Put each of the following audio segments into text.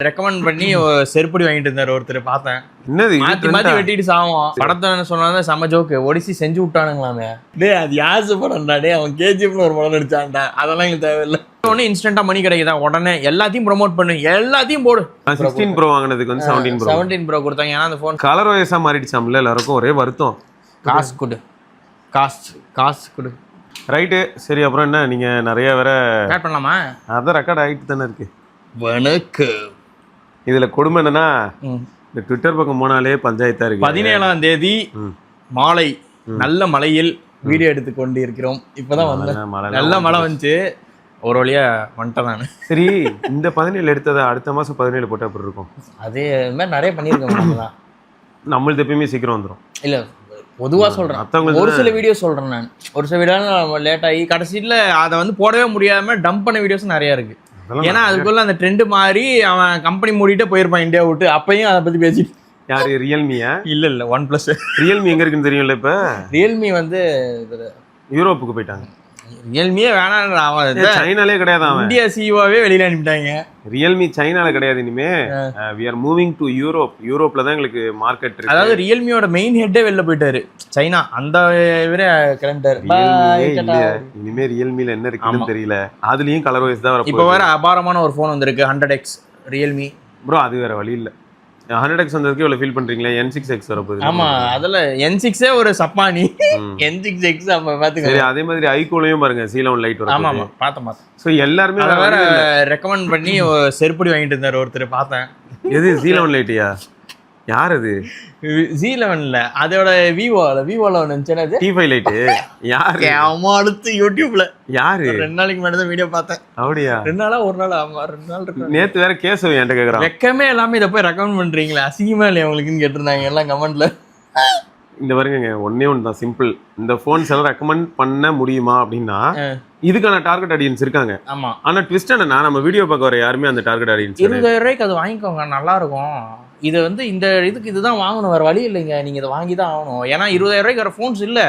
Recommend பண்ணி செருப்படி வாங்கிட்டு இருந்தாரு ஒருத்தர் பார்த்தேன். என்னது மாத்தி மாத்தி வெட்டிட்டு சாவோம். படத்தை சொன்னா செம ஜோக்கு ஒடிசி செஞ்சு விட்டானுங்களாமே. டே அது யாசு படம்டா, டே அவன் கேஜிஎஃப்னு ஒரு படம் நடிச்சான்டா. அதெல்லாம் எங்களுக்கு தேவையில்லை. உடனே இன்ஸ்டன்டா மணி கிடைக்குதா, உடனே எல்லாத்தையும் ப்ரோமோட் பண்ணு, எல்லாத்தையும் போடு. 16 ப்ரோ வாங்கினதுக்கு வந்து 17 ப்ரோ கொடுத்தாங்க. ஏன்னா அந்த ஃபோன் கலர் வயசா மாறிடுச்சாம்ல, எல்லாருக்கும் ஒரே வருத்தம். காசு கொடு, காசு கொடு. ரைட்டு, சரி. அப்புறம் என்ன, நீங்க நிறைய வேற ஸ்டார்ட் பண்ணலாமா? அதான் ரெக்கார்ட் ஆகிட்டு தானே இருக்கு. வணக்கம். இதுல கொடுமை என்னன்னா, இந்த ட்விட்டர் பக்கம் போனாலே பஞ்சாயத்தா இருக்கு. 17ஆம் தேதி மாலை நல்ல மழையில் வீடியோ எடுத்து கொண்டு இருக்கிறோம். இப்பதான் வந்து நல்ல மழை வந்துச்சு, ஒரு வழியா வந்துட்டேன் நான். சரி, இந்த 17 எடுத்ததை அடுத்த மாசம் 17 போட்டா அப்படி இருக்கும். அதே மாதிரி நிறைய பண்ணியிருக்கோம். நம்மளுக்கு எப்பயுமே சீக்கிரம் வந்துடும். இல்ல பொதுவா சொல்றேன், ஒரு சில வீடியோ சொல்றேன் நான். ஒரு சில வீடியோ லேட் ஆகி கடைசியில் அதை வந்து போடவே முடியாம டம்ப் பண்ண வீடியோஸ் நிறைய இருக்கு. ஏன்னா அதுக்குள்ள அந்த ட்ரெண்ட் மாதிரி அவன் கம்பெனி மூடிட்டே போயிருப்பான் இந்தியா விட்டு. அப்பயும் அதை பத்தி பேசிட்டு. யாரு, ரியல்மியா? இல்ல OnePlus. ரியல்மி எங்க இருக்குன்னு தெரியும்ல. இப்ப ரியல்மி வந்து யூரோப்புக்கு போயிட்டாங்க. ரியல்மியே வேணாம், அவன் சைனாலே கிடையாது, அவன் இந்தியா சிஓவே வெளியில அனுப்பிட்டாங்க. ரியல்மி சைனால கிடையாது இனிமே. we are moving to Europe. யூரோப்ல தான் எங்களுக்கு மார்க்கெட் இருக்கு. அதாவது ரியல்மியோட மெயின் ஹெட்டே வெளில போயிட்டாரு, சைனா. அந்த இவரே கிளம்பிட்டாரு. இனிமே ரியல்மில என்ன இருக்குன்னு தெரியல. அதுலயும் கலர் வைஸ் தான் வரும். இப்ப வேற அபாரமான ஒரு போன் வந்திருக்கு, 100X ரியல்மி ப்ரோ. அது வேற வழி இல்ல. 100X வந்ததுக்கு இவ்வளவு ஃபீல் பண்றீங்களா? N6X வரப்போகுது. ஆமா, அதுல N6 ஒரு சப்பானி. N6X அப்ப பாத்துங்க. சரி, அதே மாதிரி ஐகோலையும் பாருங்க, C11 லைட் வரும். ஆமா பார்த்தேன். சோ எல்லாரும் வேற ரெக்கமெண்ட் பண்ணி செருப்படி வாங்கிட்டு இருந்தாரு ஒருத்தர் பார்த்தேன். எது C11 லைட்டியா? யார் அது? Z11 அதோட விவோல வந்துச்சுன்னா T5 லைட். யாரு? அம்மா அடுத்து யூடியூப்ல யாரு? 2 நாளைக்கு முன்னாடி தான் வீடியோ பார்த்தேன். அப்படியா? 2 நாளா ஒரு நாள்? ஆமா 2 நாள் இருக்கு. நேத்து வேற கேசவ என்கிட்ட கேக்குறான், வெக்கமே எல்லாமே இதை போய் ரெக்கமெண்ட் பண்றீங்களா, அசிங்கமா இல்லையா உங்களுக்குன்னு கேட்டிருந்தாங்க எல்லாம் கமெண்ட்ல. இந்த பாருங்க, ஒன்னே ஒன்று தான் சிம்பிள். இந்த போன்ஸ் எல்லாம் ரெக்கமெண்ட் பண்ண முடியுமா அப்படின்னா இதுக்கான டார்கெட் ஆடியன்ஸ் இருக்காங்க. ஆமா, ஆனா ட்விஸ்ட் என்னன்னா, நம்ம வீடியோ பார்க்க வர யாருமே அந்த டார்கெட் ஆடியன்ஸ் 20,000 ரூபாய்க்கு அது வாங்கிக்கோங்க, நல்லா இருக்கும். இது வந்து இந்த இதுக்கு இதுதான் வாங்கணும், வேற வழி இல்லைங்க, நீங்க இதை வாங்கி தான் ஆகணும். ஏன்னா 20,000 ரூபாய்க்கு வர ஃபோன்ஸ் இல்லை.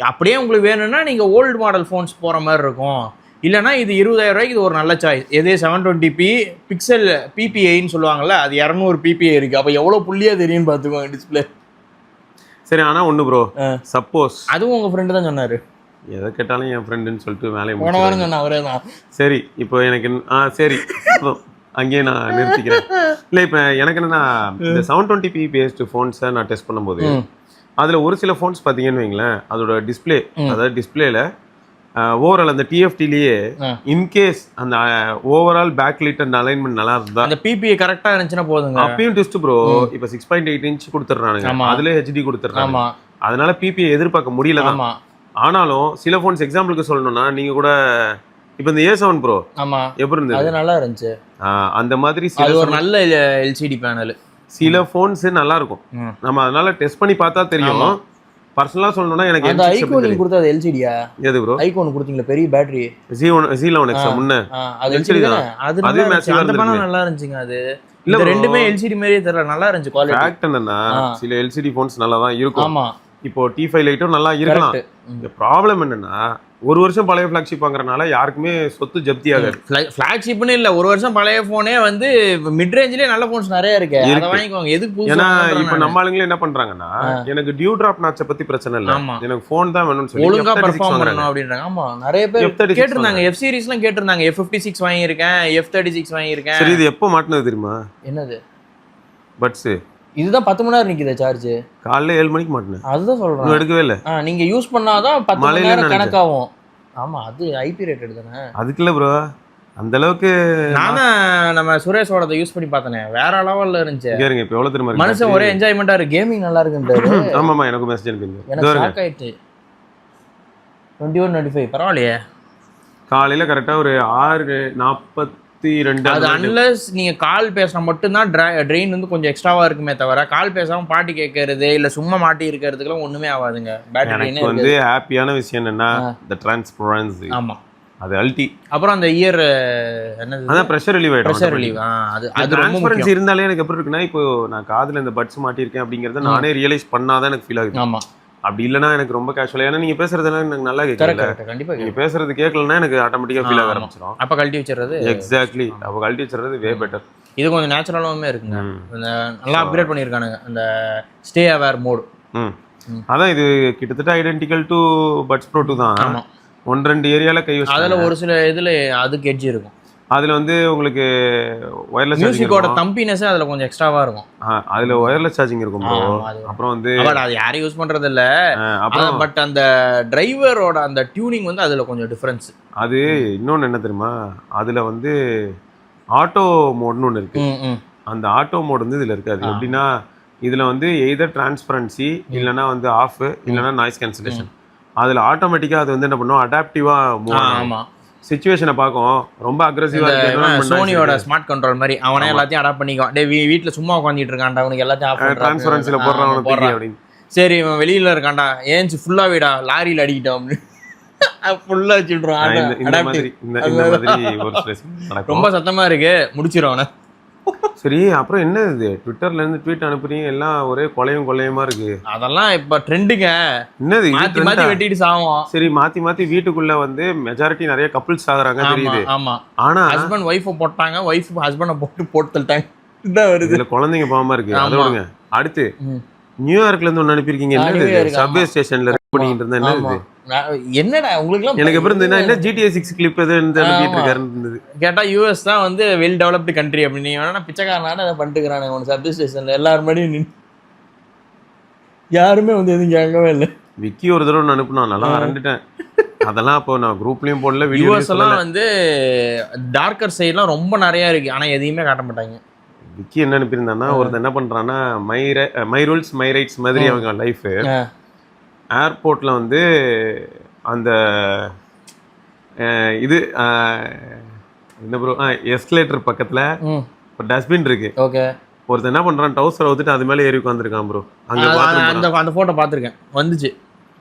அப்படியே உங்களுக்கு வேணும்னா நீங்க ஓல்டு மாடல் ஃபோன்ஸ் போற மாதிரி இருக்கும். இல்லைனா இது 20,000 ரூபாய்க்கு இது ஒரு நல்ல சாய்ஸ். எதே 720p பிக்சல் PPIன்னு சொல்லுவாங்கல்ல, அது 200 PPI இருக்கு. அப்போ எவ்வளோ புள்ளியா தெரியும்னு பார்த்துக்கோங்க டிஸ்பிளே. சரி, ஆனா ஒன்று ப்ரோ, சப்போஸ் அதுவும் உங்க ஃப்ரெண்டு தான் சொன்னாரு. எதை கேட்டாலும் என் ஃப்ரெண்டுன்னு சொல்லிட்டு வேலையை போன வாரம் சொன்ன அவரே தான். சரி, இப்போ எனக்கு சரி அங்கேயே நான் நிறுத்திக்கிறேன். இல்லை, இப்போ எனக்கு என்னன்னா, இந்த 720p பேஸ்டு ஃபோன்ஸை நான் டெஸ்ட் பண்ணும்போது அதில் ஒரு சில ஃபோன்ஸ் பார்த்தீங்கன்னு வைங்களேன், அதோட டிஸ்பிளே, அதாவது டிஸ்பிளேல ஓவரால் அந்த டிஎஃப்டிலேயே இன்கேஸ் அந்த overall back light and alignment நல்லா இருந்தா, அந்த பிபிஐ கரெக்டாக இருந்துச்சுன்னா போதுங்க. அப்பயும் டெஸ்ட் ப்ரோ. இப்போ 6.8 இன்ச் கொடுத்துட்றானுங்க, அதுல ஹெச்டி கொடுத்துட்றாங்க. அதனால பிபிஐ எதிர்பார்க்க முடியல தான். ஆனாலும் சில ஃபோன்ஸ் எக்ஸாம்பிளுக்கு சொல்லணும்னா, நீங்க கூட இப்போ இந்த A7 Pro எப்படி இருந்தது? அது நல்லா இருந்துச்சு. அந்த மாதிரி ஒரு நல்ல எல்சிடி பேனல். சில ஃபோன்ஸ் நல்லா இருக்கும், நம்ம அதனால டெஸ்ட் பண்ணி பார்த்தா தெரியும். பர்சனலா சொல்லணும்னா எனக்கு அந்த ஐகான் நீங்க கொடுத்தது எல்சிடியா? எது ப்ரோ? ஐகான் கொடுத்தீங்களா, பெரிய பேட்டரி Z11X முன்ன, அது எல்சிடி தான். அதுவே மேட்ச் அந்த பேனல் நல்லா இருந்துச்சுங்க. அது இல்ல, ரெண்டுமே எல்சிடி மாதிரியே தெரியல, நல்லா இருந்துச்சு குவாலிட்டி. ஃபேக்ட் என்னன்னா, சில எல்சிடி ஃபோன்ஸ் நல்லா தான் இருக்கும். ஆமா, இப்போ T5 லைட்டும் நல்லா இருக்கலாம். இந்த ப்ராப்ளம் என்னன்னா, ஒரு வருஷம் பழைய ஃபிளாக்ஷிப் வாங்குறதுனால யாருக்குமே சொத்து ஜப்தி ஆகாது. ஃபிளாக்ஷிப்னு இல்லை, ஒரு வருஷம் பழைய ஃபோனே வந்து மிட் ரேஞ்சிலே நல்ல ஃபோன்ஸ் நிறைய இருக்கு, அதை வாங்கிக்கோங்க. எதுக்கு? ஏன்னா இப்போ நம்ம ஆளுங்களே என்ன பண்றாங்கன்னா, எனக்கு டியூ டிராப் நாட்சை பத்தி பிரச்சனை இல்லை, எனக்கு ஃபோன் தான் வேணும்னு சொல்லி ஒழுங்கா பெர்ஃபார்ம் பண்ணணும் அப்படின்றாங்க. ஆமா, நிறைய பேர் கேட்டிருந்தாங்க. F சீரிஸ்லாம் கேட்டிருந்தாங்க. F56 வாங்கியிருக்கேன், F36 வாங்கியிருக்கேன். சரி, இது எப்போ மாட்டினது தெரியுமா? என்னது? பட்ஸ். இதுதான் 10 மணி நேரம் நிக்குது சார்ஜ். காலைல 7 மணிக்கு மாட்டினேன். அதுதான் சொல்றேன், எடுக்கவே இல்லை. நீங்க யூஸ் பண்ணாதான் 10 மணி நேரம் கணக்காகும். ஆமா, அது ஐபி ரேட்டட் தானே. அதுக்குள்ள ப்ரோ அந்த அளவுக்கு நானும் நம்ம சுரேஷோட யூஸ் பண்ணி பார்த்தனே, வேற லெவல்ல இருந்துச்சு. கேளுங்க, இப்போ எவ்வளவு தெரியுமா, மனுஷன் ஒரே என்ஜாய்மெண்டா இருக்கு, கேமிங் நல்லா இருக்குன்றாரு. ஆமாமா, எனக்கு மெசேஜ் அனுப்பிங்க. எனக்கு ஷாக் ஆயிடுச்சு. 2195 பரவாயில்லையே. காலையில கரெக்டா ஒரு 6:42. அது அன்லஸ் நீங்க கால் பேசினா மட்டும்தான் ட்ரெயின் வந்து கொஞ்சம் எக்ஸ்ட்ராவா இருக்குமே தவிர, கால் பேசாம பாட்டு கேட்கறது இல்ல சும்மா மாட்டி இருக்கிறதுக்குலாம் ஒண்ணுமே ஆகாதுங்க. பேட்டரி வந்து ஹாப்பியான விஷயம் என்னன்னா, the transparency. ஆமா, அது அல்டி. அப்புறம் அந்த இயர் என்னது, அதான் பிரஷர் ரிலீவ் ஆயிடும். பிரஷர் ரிலீவ், அது டிரான்ஸ்பரன்சி இருந்தாலே எனக்கு எப்படி இருக்குன்னா, இப்போ நான் காதுல இந்த பட்ஸ் மாட்டி இருக்கேன் அப்படிங்கறத நானே ரியலைஸ் பண்ணாதான் எனக்கு ஃபீல் ஆகுது. ஆமா, அப்படி இல்லைன்னா எனக்கு ரொம்ப கேஷுவலா, ஏன்னா நீங்க பேசுறதெல்லாம் எனக்கு நல்லா கேட்கல. கண்டிப்பா நீங்க பேசுறது கேட்கலன்னா எனக்கு ஆட்டோமேட்டிக்கா ஃபீல் ஆக ஆரம்பிச்சிடும். அப்ப கழட்டி வச்சிடுறது. எக்ஸாக்ட்லி, அப்ப கழட்டி வச்சிடுறது வே பெட்டர். இது கொஞ்சம் நேச்சுரலாவே இருக்குங்க. இந்த நல்லா அப்கிரேட் பண்ணியிருக்கானுங்க அந்த ஸ்டே அவேர் மோடு. அதான் இது கிட்டத்தட்ட ஐடென்டிக்கல் டு பட்ஸ் ப்ரோ 2 தான். ஆமா, 1-2 ஏரியால கை வச்சு அதுல ஒரு சில இதுல அதுக்கு எட்ஜ் இருக்கும். அதுல வந்து உங்களுக்கு வயர்லெஸ் மியூசிக்கோட தம்பினஸ் அதுல கொஞ்சம் எக்ஸ்ட்ராவா இருக்கும். அதுல வயர்லெஸ் சார்ஜிங் இருக்கும் ப்ரோ. அப்புறம் வந்து அது யாரும் யூஸ் பண்றது இல்ல. அப்புறம் பட் அந்த டிரைவரோட அந்த டியூனிங் வந்து அதுல கொஞ்சம் டிஃபரன்ஸ். அது இன்னொன்னு என்ன தெரியுமா, அதுல வந்து ஆட்டோ மோட்னு ஒன்று இருக்கு. அந்த ஆட்டோ மோட் வந்து இதுல இருக்காது. எப்படின்னா இதுல வந்து எய்தர் டிரான்ஸ்பரன்சி இல்லைன்னா வந்து ஆஃப் இல்லைன்னா நாய்ஸ் கேன்சலேஷன். அதுல ஆட்டோமேட்டிக்கா அது வந்து என்ன பண்ணும், அடாப்டிவா மூவ் ஆகும். சிச்சுவேஷனை பார்க்கும். ரொம்ப அக்ரெசிவா இருக்கு. சோனியோட ஸ்மார்ட் கண்ட்ரோல் மாதிரி அவனே எல்லாத்தையும் அடாப்ட் பண்ணிக்குவான். டேய் வீட்ல சும்மா உட்கார்ந்திட்டு இருக்கான்டா, அவனுக்கு எல்லாத்தையும் ஆஃப் பண்றான், டிரான்ஸ்பரன்சில போடுறான் அப்படின்னு. சரி இவன் வெளியில இருக்கான்டா, ஏஞ்சி ஃபுல்லா வீடா லாரியில அடிக்கிட்டோம் ஃபுல்லா வச்சுடுறான். ரொம்ப சத்தமா இருக்கு, முடிச்சிடும் அவனை. சரி, அப்புறம் என்ன இது ட்விட்டர்ல இருந்து ட்வீட் அனுப்புறீங்க, எல்லாம் ஒரே கொலையுமா இருக்கு. அதெல்லாம் இப்ப ட்ரெண்டுங்க. என்னது மாத்தி மாத்தி வெட்டிட்டு சாவோம். சரி, மாத்தி மாத்தி வீட்டுக்குள்ள வந்து மெஜாரிட்டி நிறைய கப்பிள்ஸ் ஆகுறாங்க தெரியுது. ஆமா, ஆனா ஹஸ்பண்ட் ஒய்ஃப் போட்டாங்க, ஒய்ஃப் ஹஸ்பண்ட போட்டு தள்ளிட்டாங்க. இதான் வருது. இதுல குழந்தைங்க பாவமா இருக்கு. அதோடுங்க அடுத்து நியூயார்க்ல இருந்து ஒன்னு அனுப்பியிருக்கீங்க. என்னது சப்வே ஸ்டேஷன்ல பண்ணிட்டு இருந்தா என்னது? என்னடா உங்களுக்கு எனக்கு எப்படி இருந்ததுன்னா என்ன GTA 6 கிளிப் எது அனுப்பிட்டு இருக்காருன்னு கேட்டா யூஎஸ் தான் வந்து வெல் டெவலப்டு கண்ட்ரி அப்படின்னு. வேணா பிச்சைக்காரனால அதை பண்ணிட்டுக்கிறானு ஒன்று சப்வே ஸ்டேஷன்ல எல்லாரும் மணியும் யாருமே வந்து எதுவும் கேட்கவே இல்லை. விக்கி ஒரு தடவை ஒன்று அனுப்புனா நல்லா அரண்டுட்டேன். அதெல்லாம் அப்போ நான் குரூப்லயும் போடல. யூஎஸ் எல்லாம் வந்து டார்க்கர் சைட்லாம் ரொம்ப நிறைய இருக்கு, ஆனா எதையுமே காட்ட மாட்டாங்க. விக்கி என்ன அனுப்பியிருந்தான்னா, ஒருத்தர் என்ன பண்றான்னா மை ரூல்ஸ் மை ரைட்ஸ் மாதிரி அவங்க லைஃப். ஏர்போர்ட்ல வந்து அந்த இது என்ன ப்ரோ, எஸ்கலேட்டர் பக்கத்துல ஒரு டஸ்ட்பின் இருக்கு. ஓகே, ஒருத்தர் என்ன பண்றான், டவுசர் ஊத்திட்டு அது மேல ஏறி உட்காந்துருக்கான் ப்ரோ. அந்த போட்டோ பாத்துருக்கேன், வந்துச்சு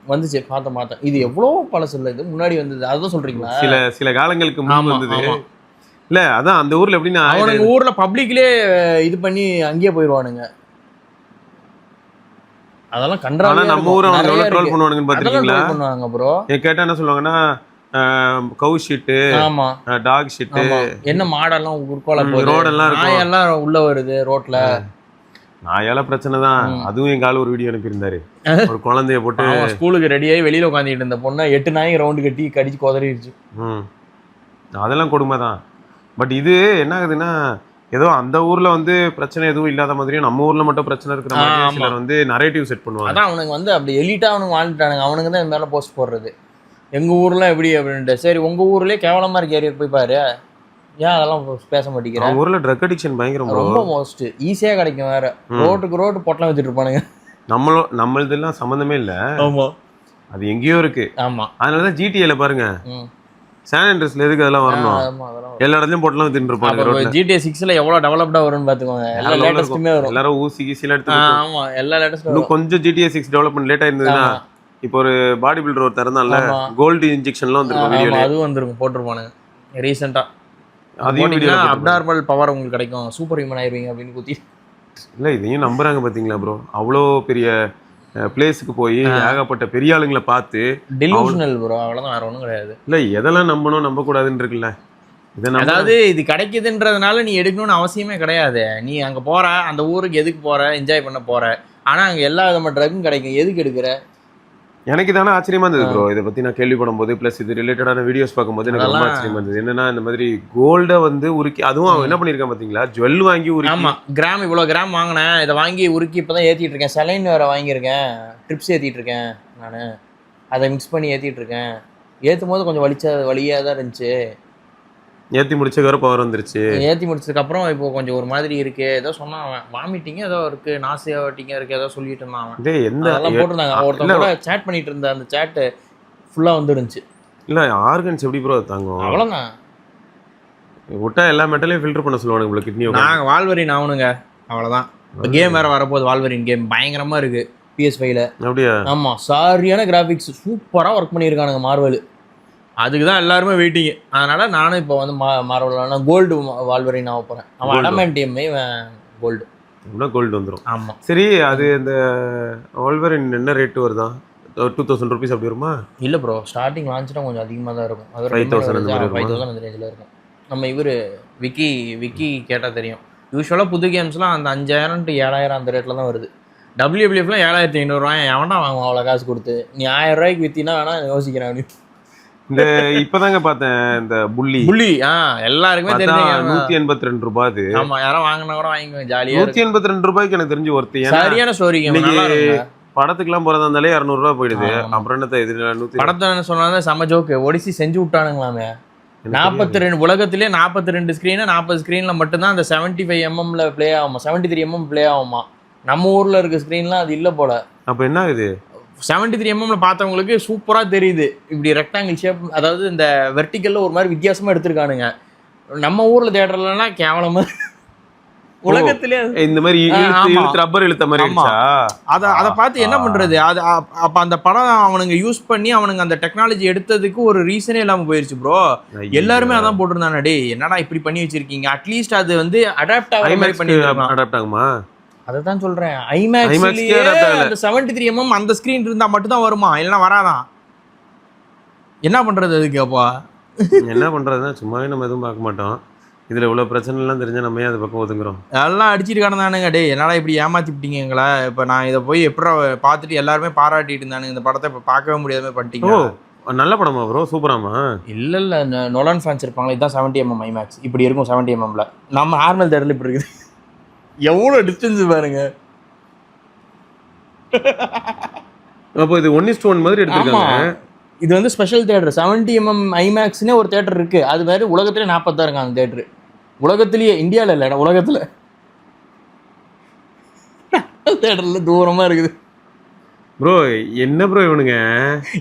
பார்த்தேன். இது எவ்வளவு பழசு இல்லை, இது முன்னாடி வந்தது. அதான் சொல்றீங்களா? சில காலங்களுக்கு முன்னாடி வந்தது. இல்ல அதான் அந்த ஊர்ல எப்படின்னா, அவனுங்க ஊர்ல பப்ளிக்லயே இது பண்ணி அங்கேயே போயிடுவானுங்க. அதெல்லாம் கண்டறாங்க. நம்ம ஊர் அவங்க எவ்வளவு ட்ரோல் பண்ணுவானுங்கன்னு பாத்தீங்களா? பண்ணுவாங்க ப்ரோ. கேட்டா என்ன சொல்லுவாங்கன்னா, கவு ஷீட், ஆமா டாக் ஷீட், என்ன மாடெல்லாம் உருக்கோல போகுது, ரோடெல்லாம் இருக்கு, நாயெல்லாம் உள்ள வருது ரோட்ல. நாயால பிரச்சனை தான். அதுவும் எங்க ஆளு ஒரு வீடியோ அனுப்பியிருந்தாரு. ஒரு குழந்தைய போட்டு ஸ்கூலுக்கு ரெடியாகி வெளியில உட்காந்துட்டு இருந்த பொண்ணை 8 நாய் ரவுண்டு கட்டி கடிச்சு கொதறிடுச்சு. அதெல்லாம் கொடுமை தான். பட் இது என்ன ஆகுதுன்னா, ஏதோ அந்த ஊர்ல வந்து பிரச்சனை எதுவும் இல்லாத மாதிரியும் நம்ம ஊர்ல மட்டும் பிரச்சனை இருக்கிற மாதிரி சிலர் வந்து நரேட்டிவ் செட் பண்ணுவாங்க. அதான் அவனுக்கு வந்து அப்படி எலிட்டா அவனுக்கு வாழ்ந்துட்டானுங்க. அவனுக்கு தான் மேல போஸ்ட் போடுறது, எங்க ஊர்ல எப்படி அப்படின்ட்டு. சரி, உங்க ஊர்லயே கேவலமா இருக்க ஏரியா போய் பாரு, ஏன் அதெல்லாம் பேச மாட்டேங்கிறேன்? அவங்க ஊர்ல ட்ரக் அடிக்ஷன் பயங்கரம், ரொம்ப மோஸ்ட் ஈஸியா கிடைக்கும். வேற ரோட்டுக்கு ரோட்டு பொட்டலாம் வச்சுட்டு இருப்பானுங்க. நம்மளதெல்லாம் சம்பந்தமே இல்ல. ஆமா, அது எங்கேயோ இருக்கு. ஆமா, அதனாலதான் GTAல பாருங்க, சான் ஆண்ட்ரஸ்ல எதுக்கு அதெல்லாம் வரணும், எல்லா இடத்துலயும் போட்டுலாம் வித்துட்டு இருப்பாங்க. GTA 6ல எவ்வளவு டெவலப்டா வரும்னு பாத்துக்கோங்க. எல்லா லேட்டஸ்ட்டுமே வரும். எல்லாரும் ஊசி கீசில எடுத்து. ஆமா, எல்லா லேட்டஸ்டும். இன்னும் கொஞ்சம் GTA 6 டெவலப்மென்ட் லேட் ஆயிருந்ததுன்னா, இப்போ ஒரு பாடி பில்டர் ஒரு தரந்தான்ல, கோல்டு இன்ஜெக்ஷன்லாம் வந்திருக்கும் வீடியோல. அதுவும் வந்திருக்கும், போட்டுருப்பானுங்க ரீசெண்டா. அதையும் வீடியோல அப்நார்மல் பவர் உங்களுக்கு கிடைக்கும், சூப்பர் ஹியூமன் ஆயிருவீங்க அப்படின்னு குத்தி. இல்ல இதையும் நம்புறாங்க பாத்தீங்களா ப்ரோ? அவ்வளோ பெரிய பிளேஸுக்கு போய் ஏகப்பட்ட பெரிய ஆளுங்களை பார்த்து டெலியூஷனல் ப்ரோ, அவ்வளவுதான், வேற ஒன்றும் கிடையாது. இல்ல எதெல்லாம் நம்பணும் நம்ப கூடாதுன்னு இருக்குல்ல. அதாவது இது கிடைக்குதுன்றதுனால நீ எடுக்கணும்னு அவசியமே கிடையாது. நீ அங்க போற, அந்த ஊருக்கு எதுக்கு போற, என்ஜாய் பண்ண போற. ஆனா அங்க எல்லா விதமான ட்ரக்கும் கிடைக்கும், எதுக்கு எடுக்கிற? எனக்கு தானே ஆச்சரியமா இருந்தது ப்ரோ இதை பத்தி நான் கேள்விப்படும் போது, பிளஸ் இது ரிலேட்டடான வீடியோஸ் பார்க்கும்போது எனக்கு ரொம்ப ஆச்சரியமா இருந்தது. என்னன்னா இந்த மாதிரி கோல்ட வந்து உருக்கி, அதுவும் அவன் என்ன பண்ணிருக்கான் பாத்தீங்களா, ஜுவல் வாங்கி உருக்கி. ஆமா, கிராம் இவ்வளவு கிராம் வாங்கினேன், இதை வாங்கி உருக்கி இப்பதான் ஏத்திட்டு இருக்கேன். செலைன் வேற வாங்கியிருக்கேன், ட்ரிப்ஸ் ஏத்திட்டு இருக்கேன் நான். அதை மிக்ஸ் பண்ணி ஏத்திட்டு இருக்கேன். ஏத்தும் போது கொஞ்சம் வலியா தான் இருந்துச்சு. ஏற்றி முடிச்சதுக்கு பவர் வந்துருச்சு. ஏற்றி முடிச்சதுக்கப்புறம் இப்போ கொஞ்சம் ஒரு மாதிரி இருக்கு. ஏதோ சொன்னான் அவன், வாமிட்டிங்க ஏதோ இருக்கு, நாசியாட்டிங்க இருக்கு, ஏதோ சொல்லிட்டு இருந்தான் அவன். அதெல்லாம் போட்டிருந்தாங்க. ஒருத்தர் கூட சேட் பண்ணிட்டு இருந்த அந்த சேட்டு ஃபுல்லாக வந்துருந்துச்சு. இல்லை ஆர்கன்ஸ் எப்படி ப்ரோ தாங்கும்? அவ்வளோதான், விட்டா எல்லா மெட்டலையும் ஃபில்டர் பண்ண சொல்லுவாங்க உங்களுக்கு கிட்னி. நாங்கள் வால்வரின் ஆகணுங்க, அவ்வளோதான். கேம் வேறு வரப்போகுது, வால்வரின் கேம் பயங்கரமாக இருக்குது PS5ல. அப்படியா? ஆமாம், சாரியான கிராஃபிக்ஸ், சூப்பராக ஒர்க் பண்ணியிருக்கானுங்க மார்வல். அதுக்கு தான் எல்லாருமே வெயிட்டிங். அதனால நானும் இப்போ வந்து மார்வல் கோல்டு வால்வரின் ஆக போகிறேன். அவன் அடமான்டியமே கோல்டு, கோல்டு வந்துடும். ஆமாம். சரி, அது இந்த வால்வரின் என்ன ரேட்டு வருதா? 2000 rupees அப்படி வருமா? இல்லை ப்ரோ, ஸ்டார்டிங் லான்ச்னா கொஞ்சம் அதிகமாக தான் இருக்கும். அது 5000 அந்த ரேஞ்சில் இருக்கும். நம்ம விக்கி கேட்டால் தெரியும். யூஸ்வலாக புது கேம்ஸ்லாம் அந்த 5000 to 7000 அந்த ரேட்டில் தான் வருது. WWFலாம் 7500 எவன்டா வாங்குவான் அவ்வளோ காசு கொடுத்து? நீ 1000 ரூபாய்க்கு விற்றினா வேணா யோசிக்கிறேன் அப்படின்னு. இந்த இப்பதாங்க பார்த்தேன் இந்த புள்ளி எல்லாருக்குமே தெரிஞ்ச ₹182. அது ஆமா, யாரும் வாங்கினா கூட வாங்கிக்குவேன் ஜாலியா. ₹182 எனக்கு தெரிஞ்சு ஒருத்தி. சரியான ஸ்டோரி. படத்துக்குலாம் போறதா இருந்தாலே ₹200 போயிடுது. அப்புறம் என்னத்த படத்தை என்ன சொன்னா செம ஜோக்கு. ஒடிசி செஞ்சு விட்டானுங்களாமே. 42 உலகத்திலே 42 ஸ்கிரீன் 40 ஸ்கிரீன்ல மட்டும்தான் அந்த 75mm பிளே ஆகுமா, 73mm பிளே ஆகுமா. நம்ம ஊர்ல இருக்க ஸ்கிரீன்லாம் அது இல்ல போல. அப்ப என்ன ஆகுது? 73mm பார்த்தவங்களுக்கு சூப்பரா தெரியுது. இப்படி ரெக்டாங்கிள் ஷேப், அதாவது இந்த வெர்டிக்கல்ல ஒரு மாதிரி வித்தியாசமா எடுத்திருக்கானுங்க. நம்ம ஊர்ல தியேட்டர்லாம் கேவலமா உலகத்திலே இந்த மாதிரி ரப்பர் இழுத்த மாதிரி அதை பார்த்து என்ன பண்றது? அது அப்ப அந்த படம் அவனுங்க யூஸ் பண்ணி அவனுங்க அந்த டெக்னாலஜி எடுத்ததுக்கு ஒரு ரீசனே இல்லாம போயிருச்சு ப்ரோ. எல்லாருமே அதான் போட்டிருந்தானே, டே என்னடா இப்படி பண்ணி வச்சிருக்கீங்க, அட்லீஸ்ட் அது வந்து அடாப்ட் ஆகிற மாதிரி பண்ணி அடாப்ட் ஆகுமா? அதான் சொல்றேன். ஐமேக்ஸ்லயே அந்த 73mm அந்த ஸ்கிரீன் இருந்தா மட்டும் தான் வருமா, இல்லைன்னா வராதான். என்ன பண்றது அதுக்கு? அப்பா என்ன பண்றதுன்னா சும்மாவே நம்ம எதுவும் பார்க்க மாட்டோம். இதுல இவ்வளவு பிரச்சனை எல்லாம் தெரிஞ்சா நம்ம அது பக்கம் ஒதுங்குறோம். எல்லாம் அடிச்சிட்டு கிடந்தானுங்க. டே என்னடா இப்படி ஏமாத்தி விட்டீங்க எங்களை. இப்ப நான் இதை போய் எப்படி பார்த்துட்டு எல்லாருமே பாராட்டிட்டு இருந்தானுங்க. இந்த படத்தை இப்ப பார்க்கவே முடியாத பண்ணிட்டீங்க. நல்ல படமா ப்ரோ? சூப்பராமா? இல்ல நோலன் ஃபேன்ஸ் இருப்பாங்களா, இதான் 70mm ஐமேக்ஸ் இப்படி இருக்கும். 70mmல நம்ம நார்மல் தேட்டர்ல இப்படி இருக்குது. எவ்வளவு டிஸ்டன்ஸ் பாருங்க. அப்போ இது 1:1 மாதிரி எடுத்துருக்காங்க. இது வந்து ஸ்பெஷல் தியேட்டர். 70mm ஐமேக்ஸ்னே ஒரு தியேட்டர் இருக்கு. அது மாதிரி உலகத்திலே 40 இருக்காங்க அந்த தியேட்டர். உலகத்திலேயே, இந்தியாவில் இல்லை, உலகத்தில் தியேட்டர்ல தூரமா இருக்குது ப்ரோ. என்ன ப்ரோ இவனுங்க,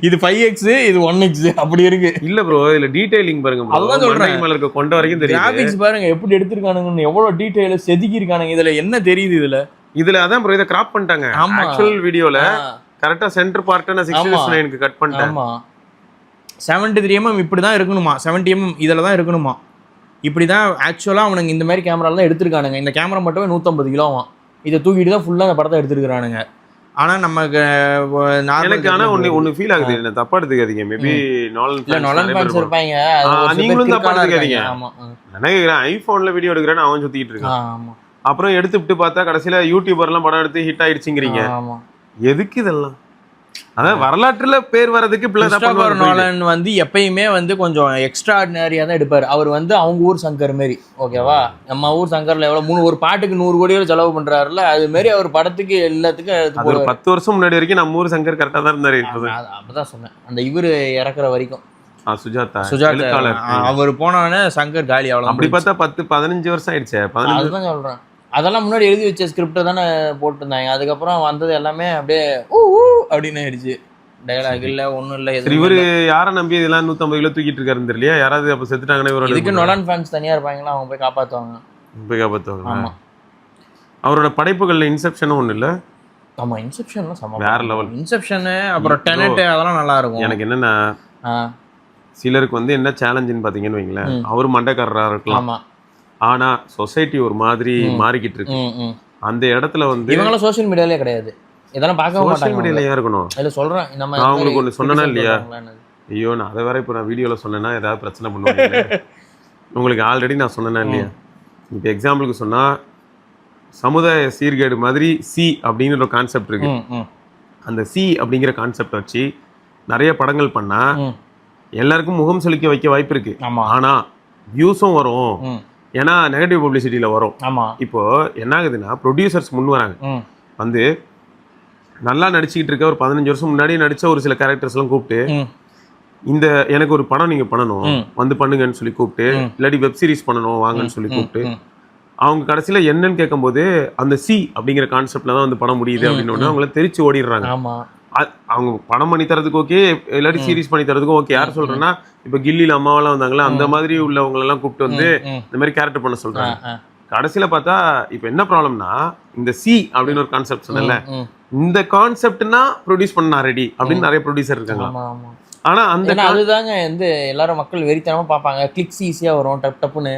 இது 5x இது 1x அப்படி இருக்கு. இல்ல ப்ரோ, இதுல டீடைலிங் பாருங்க ப்ரோ. அதான் சொல்றேன், மேல இருக்க கொண்ட வரைக்கும் தெரியும். கிராபிக்ஸ் பாருங்க எப்படி எடுத்துருக்கானுங்க, எவ்வளவு டீடைல செதுக்கி இருக்கானுங்க. இதுல என்ன தெரியுது? இதுல அதான் ப்ரோ, இத கிராப் பண்ணிட்டாங்க. ஆக்சுவல் வீடியோல கரெக்டா சென்டர் பார்ட் நான் 6:9 கட் பண்ணிட்டேன். ஆமா, 73mm இப்படி தான் இருக்கணுமா, 70mm இதில் தான் இருக்கணுமா. இப்படி தான் ஆக்சுவலாக அவனுங்க இந்த மாதிரி கேமராலாம் எடுத்துருக்கானுங்க. இந்த கேமரா மட்டுமே 150 கிலோவாம். இதை தூக்கிட்டு தான் ஃபுல்லாக அந்த படத்தை எடுத்துருக்கானுங்க. ஆனால் நமக்கு எனக்கு ஒன்று ஃபீல் ஆகுது, என்ன தப்பா எடுத்துக்காதீங்க. மேபி நோலன் ஃபேன்ஸ் இருப்பாங்க, நீங்களும் தப்பா எடுத்துக்காதீங்க. நினைக்கிறேன் ஐஃபோன்ல வீடியோ எடுக்கிறேன்னு அவன் சுத்திட்டு இருக்கான். அப்புறம் எடுத்துட்டு பார்த்தா கடைசியில யூடியூபர்லாம் படம் எடுத்து ஹிட் ஆயிடுச்சுங்கிறீங்க. எதுக்கு இதெல்லாம்? அதான் வரலாற்றுல பேர் வரதுக்கு கிறிஸ்டோபர் நோலன் வந்து எப்பயுமே வந்து கொஞ்சம் எக்ஸ்ட்ராடினரியா தான் எடுப்பாரு. அவர் வந்து அவங்க ஊர் சங்கர் மாரி, ஓகேவா? நம்ம ஊர் சங்கர்ல எவ்வளவு ஒரு பாட்டுக்கு 100 கோடி செலவு பண்றாருல, அது மாதிரி அவர் படத்துக்கு எல்லாத்துக்கும் ஒரு 10 வருஷம் முன்னாடி வரைக்கும் நம்ம ஊர் சங்கர் கரெக்டா தான் இருந்தாரு. அப்பதான் சொன்னேன், அந்த இவரு இறக்குற வரைக்கும் சுஜாதா அவர் போனவனே சங்கர் காலி. அவ்வளவு அப்படி பார்த்தா 10-15 வருஷம் ஆயிடுச்சு. அதுதான் சொல்றேன். அதெல்லாம் முன்னாடி எழுதி வச்ச ஸ்கிரிப்டை தானே போட்டுருந்தாங்க. அதுக்கப்புறம் வந்தது எல்லாமே அப்படியே அப்படின்னு ஆயிடுச்சு. டயலாக் இல்ல, ஒன்றும் இல்லை. இவரு யாரை நம்பி இதெல்லாம் 150 கிலோ தூக்கிட்டு இருக்காரு தெரியலையா? யாராவது அப்போ செத்துட்டாங்கன்னா இவரோட இதுக்கு நோலன் ஃபேன்ஸ் தனியா இருப்பாங்களா, அவங்க போய் காப்பாற்றுவாங்க. ஆமா, அவரோட படைப்புகள்ல இன்செப்ஷனும் ஒண்ணு இல்ல. ஆமா, இன்செப்ஷன்லாம் சம வேற லெவல். இன்செப்ஷன் அப்புறம் டெனட் அதெல்லாம் நல்லா இருக்கும். எனக்கு என்னன்னா, சிலருக்கு வந்து என்ன சேலஞ்சுன்னு பாத்தீங்கன்னு வைங்களேன், அவரு மண்டைக்காரரா இருக்கலாம், ஆனா சொசைட்டி ஒரு மாதிரி மாறிக்கிட்டு இருக்கு. அந்த இடத்துல வந்து இவங்களாம் சோஷியல் மீடியாலே கிடையாது, இதெல்லாம் பார்க்க மாட்டாங்க. சோஷியல் மீடியால ஏன் இருக்கணும்? இல்ல சொல்றேன், நம்ம நான் உங்களுக்கு ஒன்று சொன்னேனா இல்லையா? ஐயோ, நான் அதை வேற இப்போ நான் வீடியோல சொன்னேன்னா ஏதாவது பிரச்சனை பண்ணுவாங்க. உங்களுக்கு ஆல்ரெடி நான் சொன்னேனா இல்லையா? இப்போ எக்ஸாம்பிளுக்கு சொன்னா, சமுதாய சீர்கேடு மாதிரி சி அப்படின்னு ஒரு கான்செப்ட் இருக்கு. அந்த சி அப்படிங்கிற கான்செப்ட் வச்சு நிறைய படங்கள் பண்ணா எல்லாருக்கும் முகம் செலுக்க வைக்க வாய்ப்பு இருக்கு. ஆனா வியூஸும் வரும், ஏன்னா நெகட்டிவ் பப்ளிசிட்டியில வரும். இப்போ என்ன ஆகுதுன்னா, ப்ரொடியூசர்ஸ் முன் வராங்க, வந்து நல்லா நடிச்சுக்கிட்டு இருக்க ஒரு 15 வருஷம் முன்னாடி நடிச்ச ஒரு சில கேரக்டர்ஸ் எல்லாம் கூப்பிட்டு, இந்த எனக்கு ஒரு படம் நீங்க பண்ணணும், வந்து பண்ணுங்கன்னு சொல்லி கூப்பிட்டு, இல்லாட்டி வெப் சீரிஸ் பண்ணணும் வாங்கன்னு சொல்லி கூப்பிட்டு, அவங்க கடைசியில என்னன்னு கேட்கும்போது அந்த சி அப்படிங்கிற கான்செப்ட்ல தான் வந்து படம் முடியுது அப்படின்னு அவங்கள தெரிச்சு ஓடிடுறாங்க. அவங்க படம் பண்ணி தரதுக்கு ஓகே, இல்லாட்டி சீரிஸ் பண்ணி தரதுக்கும் ஓகே. யார் சொல்றேன்னா, இப்ப கில்லில அம்மாவெல்லாம் வந்தாங்களா, அந்த மாதிரி உள்ளவங்க எல்லாம் கூப்பிட்டு வந்து இந்த மாதிரி கேரக்டர் பண்ண சொல்றாங்க. கடைசியில பார்த்தா இப்ப என்ன ப்ராப்ளம்னா, இந்த சி அப்படின்னு ஒரு கான்செப்ட் சொன்னல, இந்த கான்செப்ட்னா ப்ரொடியூஸ் பண்ண ரெடி அப்படின்னு நிறைய ப்ரொடியூசர் இருக்காங்க. ஆனா அந்த அதுதாங்க வந்து எல்லாரும் மக்கள் வெறித்தனமா பார்ப்பாங்க. கிளிக்ஸ் ஈஸியா வரும், டப் டப்புன்னு.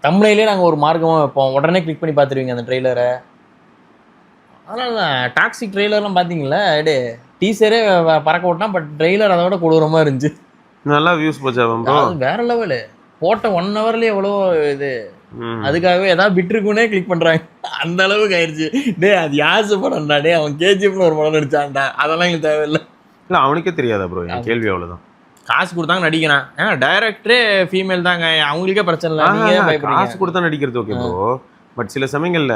தமிழ்லயே நாங்க ஒரு மார்க்கமா வைப்போம், உடனே கிளிக் பண்ணி பார்த்துருவீங்க அந்த ட்ரெய்லரை. அதனால தான் டாக்ஸிக் ட்ரெய்லர்லாம் பார்த்தீங்களா, டே டீசரே பறக்க ஓட்டினா, பட் ட்ரெய்லர் அதோட கொடூரமாக இருந்துச்சு. நல்லா வியூஸ் போச்சா? வேற லெவலு. போட்ட 1 ஹவர்லேயே எவ்வளோ இது அதுக்காகவே ஏதாவது விட்டுருக்குன்னே கிளிக் பண்றாங்க. அந்த அளவுக்கு ஆயிடுச்சு. டே அது யாசு படம்டா, டே அவன் கேஜிஎஃப்னு ஒரு படம் நடிச்சான்டா, அதெல்லாம் எங்களுக்கு தேவையில்லை. இல்லை அவனுக்கே தெரியாதா ப்ரோ? என் கேள்வி அவ்வளோதான். காசு கொடுத்தாங்க நடிக்கிறான். ஏன்னா டைரக்டரே ஃபீமேல் தாங்க, அவங்களுக்கே பிரச்சனை இல்லை. நீங்க காசு கொடுத்தா நடிக்கிறது ஓகே ப்ரோ. பட் சில சமயங்கள்ல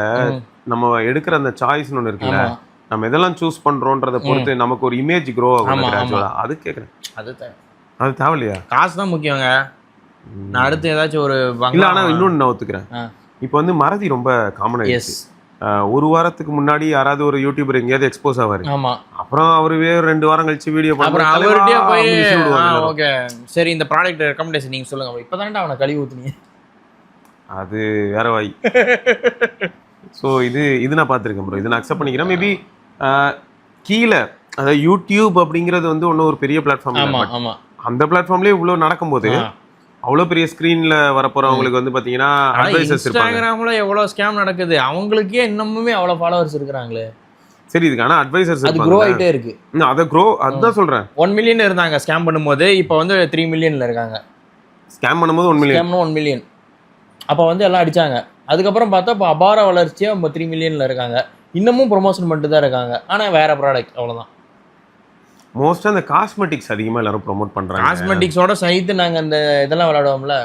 நம்ம எடுக்கிற அந்த சாய்ஸ்னு ஒன்று இருக்குல்ல, நம்ம எதெல்லாம் சூஸ் பண்றோன்றத பொறுத்து நமக்கு ஒரு இமேஜ் க்ரோ ஆகும். அது கேட்குறேன். அது தேவையில்லையா? காசு தான் முக்கியங்க. நான் அடுத்து ஏதாச்சும் ஒரு இல்லை. ஆனால் இன்னொன்று நான் ஒத்துக்கிறேன். இப்போ வந்து மறதி ரொம்ப காமன் ஆயிடுச்சு. ஒரு வாரத்துக்கு முன்னாடி யாராவது ஒரு யூடியூபர் எங்கேயாவது எக்ஸ்போஸ் ஆவாரு, அப்புறம் அவரு வேறு 2 வாரம் கழிச்சு வீடியோ ஓகே சரி இந்த ப்ராடக்ட் ரெக்கமெண்டேஷன் நீங்க சொல்லுங்க. இப்போதானே அவனை கழுவி ஊத்துனீங்க. அது வேற வாய். ஸோ இது நான் பார்த்துருக்கேன் ப்ரோ. இது நான் அக்செப்ட் பண்ணிக்கிறேன். மேபி கீழே அதாவது யூடியூப் அப்படிங்கிறது வந்து ஒன்றும் ஒரு பெரிய பிளாட்ஃபார்ம். அந்த பிளாட்ஃபார்ம்லேயே இவ்வளோ நடக்கும்போது அவ்வளோ பெரிய ஸ்க்ரீனில் வரப்போறவங்களுக்கு வந்து பார்த்தீங்கன்னா அட்வைசர்ஸ் இருப்பாங்க. இன்ஸ்டாகிராமில் எவ்வளோ ஸ்கேம் நடக்குது, அவங்களுக்கே இன்னமுமே அவ்வளோ ஃபாலோவர்ஸ் இருக்கிறாங்களே. சரி, இதுக்கான அட்வைசர்ஸ் அது க்ரோ ஆகிட்டே இருக்கு. அதை க்ரோ அதுதான் சொல்கிறேன். 1 மில்லியன் இருந்தாங்க ஸ்கேம் பண்ணும்போது, இப்போ வந்து 3 மில்லியனில் இருக்காங்க. ஸ்கேம் பண்ணும்போது 1 மில்லியன் அப்போ வந்து எல்லாம் அடித்தாங்க. அதுக்கப்புறம் பார்த்தா இப்போ அபார வளர்ச்சியாக 3 மில்லியனில் இருக்காங்க. இன்னமும் ப்ரொமோஷன் பண்ணிட்டு தான் இருக்காங்க. ஆனால் வேறு ப்ராடக்ட் அவ்வளோதான். மோஸ்ட்டாக அந்த காஸ்மெட்டிக்ஸ் அதிகமாக எல்லாரும் ப்ரொமோட் பண்ணுறாங்க. காஸ்மெட்டிக்ஸோட சைத்து நாங்கள் அந்த இதெல்லாம் விளையாடுவோம்ல,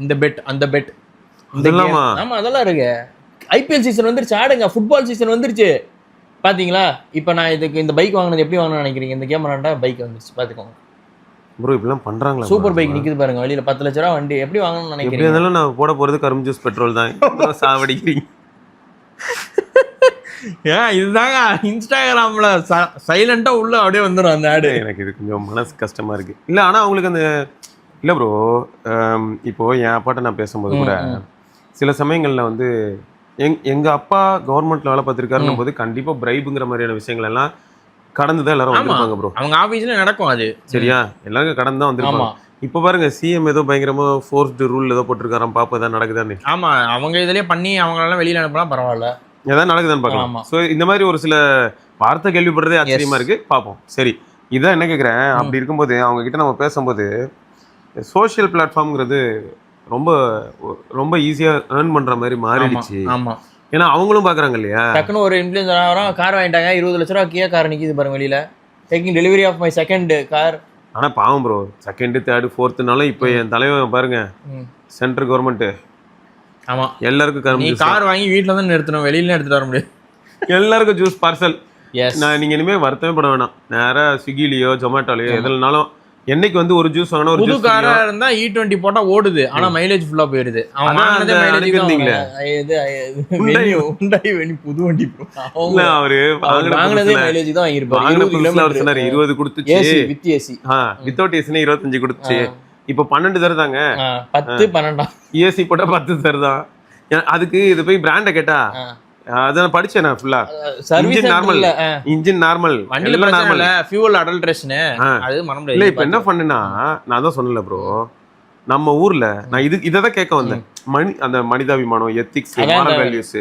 இந்த பெட் அந்த பெட் இதெல்லாம். ஆமாம் அதெல்லாம் இருக்கு. ஐபிஎல் சீசன் வந்துருச்சு, ஆடுங்க. ஃபுட்பால் சீசன் வந்துருச்சு பார்த்தீங்களா? இப்போ நான் இதுக்கு இந்த பைக் வாங்கினது எப்படி வாங்கணும்னு நினைக்கிறீங்க? இந்த கேம் விளாண்டா பைக் வந்துருச்சு பார்த்துக்கோங்க ப்ரோ. இப்படிலாம் பண்ணுறாங்களா? சூப்பர் பைக் நிற்குது பாருங்க வெளியில், 10 லட்ச ரூபா வண்டி. எப்படி வாங்கணும்னு நினைக்கிறீங்க? இதெல்லாம் நான் போட போகிறது கரும்பு ஜூஸ் பெட்ரோல் தான். சாவடிக்கிறீங்க. ஏன் இதுதாங்க இன்ஸ்டாகிராமில் சைலண்டாக உள்ள அப்படியே வந்துடும் அந்த ஆடு. எனக்கு இது கொஞ்சம் மனசு கஷ்டமாக இருக்குது. இல்லை ஆனால் அவங்களுக்கு அந்த இல்லை ப்ரோ. இப்போது என் அப்பாட்ட நான் பேசும்போது கூட சில சமயங்களில் வந்து எங்கள் அப்பா கவர்மெண்ட்டில் வேலை பார்த்துருக்காருன்னும் போது கண்டிப்பாக பிரைபுங்கிற மாதிரியான விஷயங்கள் எல்லாம் கடந்து தான் எல்லாரும் வந்திருப்பாங்க ப்ரோ. அவங்க ஆஃபீஸில் நடக்கும் அது. சரியா? எல்லாருக்கும் கடந்து தான் வந்திருப்பாங்க. இப்போ பாருங்க, சிஎம் ஏதோ பயங்கரமாக ஃபோர்ஸ்டு ரூல் ஏதோ போட்டிருக்காராம். பாப்பா ஏதாவது நடக்குதான்னு. ஆமாம், அவங்க இதுலேயே பண்ணி அவங்களெல்லாம் வெளியில் அனுப்பலாம், பரவாயில்ல. ஏதாவது நடக்குதான்னு பார்க்கலாம். ஸோ இந்த மாதிரி ஒரு சில வார்த்தை கேள்விப்படுறதே ஆச்சரியமா இருக்கு. பார்ப்போம். சரி, இதான் என்ன கேட்குறேன். அப்படி இருக்கும்போது அவங்க கிட்ட நம்ம பேசும்போது சோஷியல் பிளாட்ஃபார்ம்ங்கிறது ரொம்ப ரொம்ப ஈஸியாக ஏர்ன் பண்ணுற மாதிரி மாறிடுச்சு. ஆமாம், ஏன்னா அவங்களும் பார்க்குறாங்க இல்லையா? டக்குன்னு ஒரு இன்ஃப்ளூயன்சர் வரோம், கார் வாங்கிட்டாங்க, 20 லட்ச ரூபா கியா கார் நிற்கிது பாருங்க வெளியில், taking delivery of my second car. ஆனால் பாவம் ப்ரோ, 2nd 3rd 4th இப்போ என் தலைவன் பாருங்க, சென்ட்ரல் கவர்மெண்ட்டு. ஆமாம், எல்லாருக்கும் நீ கார் வாங்கி வீட்டில் தான் நிறுத்தணும், வெளியில எடுத்துட்டு வர முடியாது. எல்லாருக்கும் ஜூஸ் பார்சல். நான் நீங்கள் இனிமேல் வருத்தமே பட வேணாம். நேராக ஸ்விக்கிலேயோ ஜொமேட்டோலையோ எதுலனாலும் என்னைக்கு வந்து ஒரு ஜூஸ் வாங்கினா ஒரு புது காரா இருந்தா E20 போட்டா ஓடுது, ஆனா மைலேஜ் ஃபுல்லா போயிருது. அவன் வாங்குனதே மைலேஜ் இருந்தீங்களே. புது வண்டி அவங்க அவரு வாங்குனதே மைலேஜ் தான் வாங்கிருப்பாரு. 20 கொடுத்துச்சு வித் ஏசி. வித்தவுட் ஏசினா 25 கொடுத்துச்சு. இப்போ 12 தருதாங்க. 10 12 ஏசி போட்டா 10 தருதான். அதுக்கு இது போய் பிராண்ட கேட்டா அதான் படிச்சேன் நான் ஃபுல்லா. இன்ஜின் நார்மல், இன்ஜின் நார்மல், வண்டில பிரச்சனை இல்ல, ஃபியூல் அடல்ட்ரேஷன். அது மனம் இல்ல. இப்போ என்ன பண்ணேன்னா, நான் தான் சொன்னல ப்ரோ, நம்ம ஊர்ல நான் இதை தான் கேட்க வந்தேன். அந்த மனிதாபிமானம், எத்திக்ஸ், மாரல் வேல்யூஸ்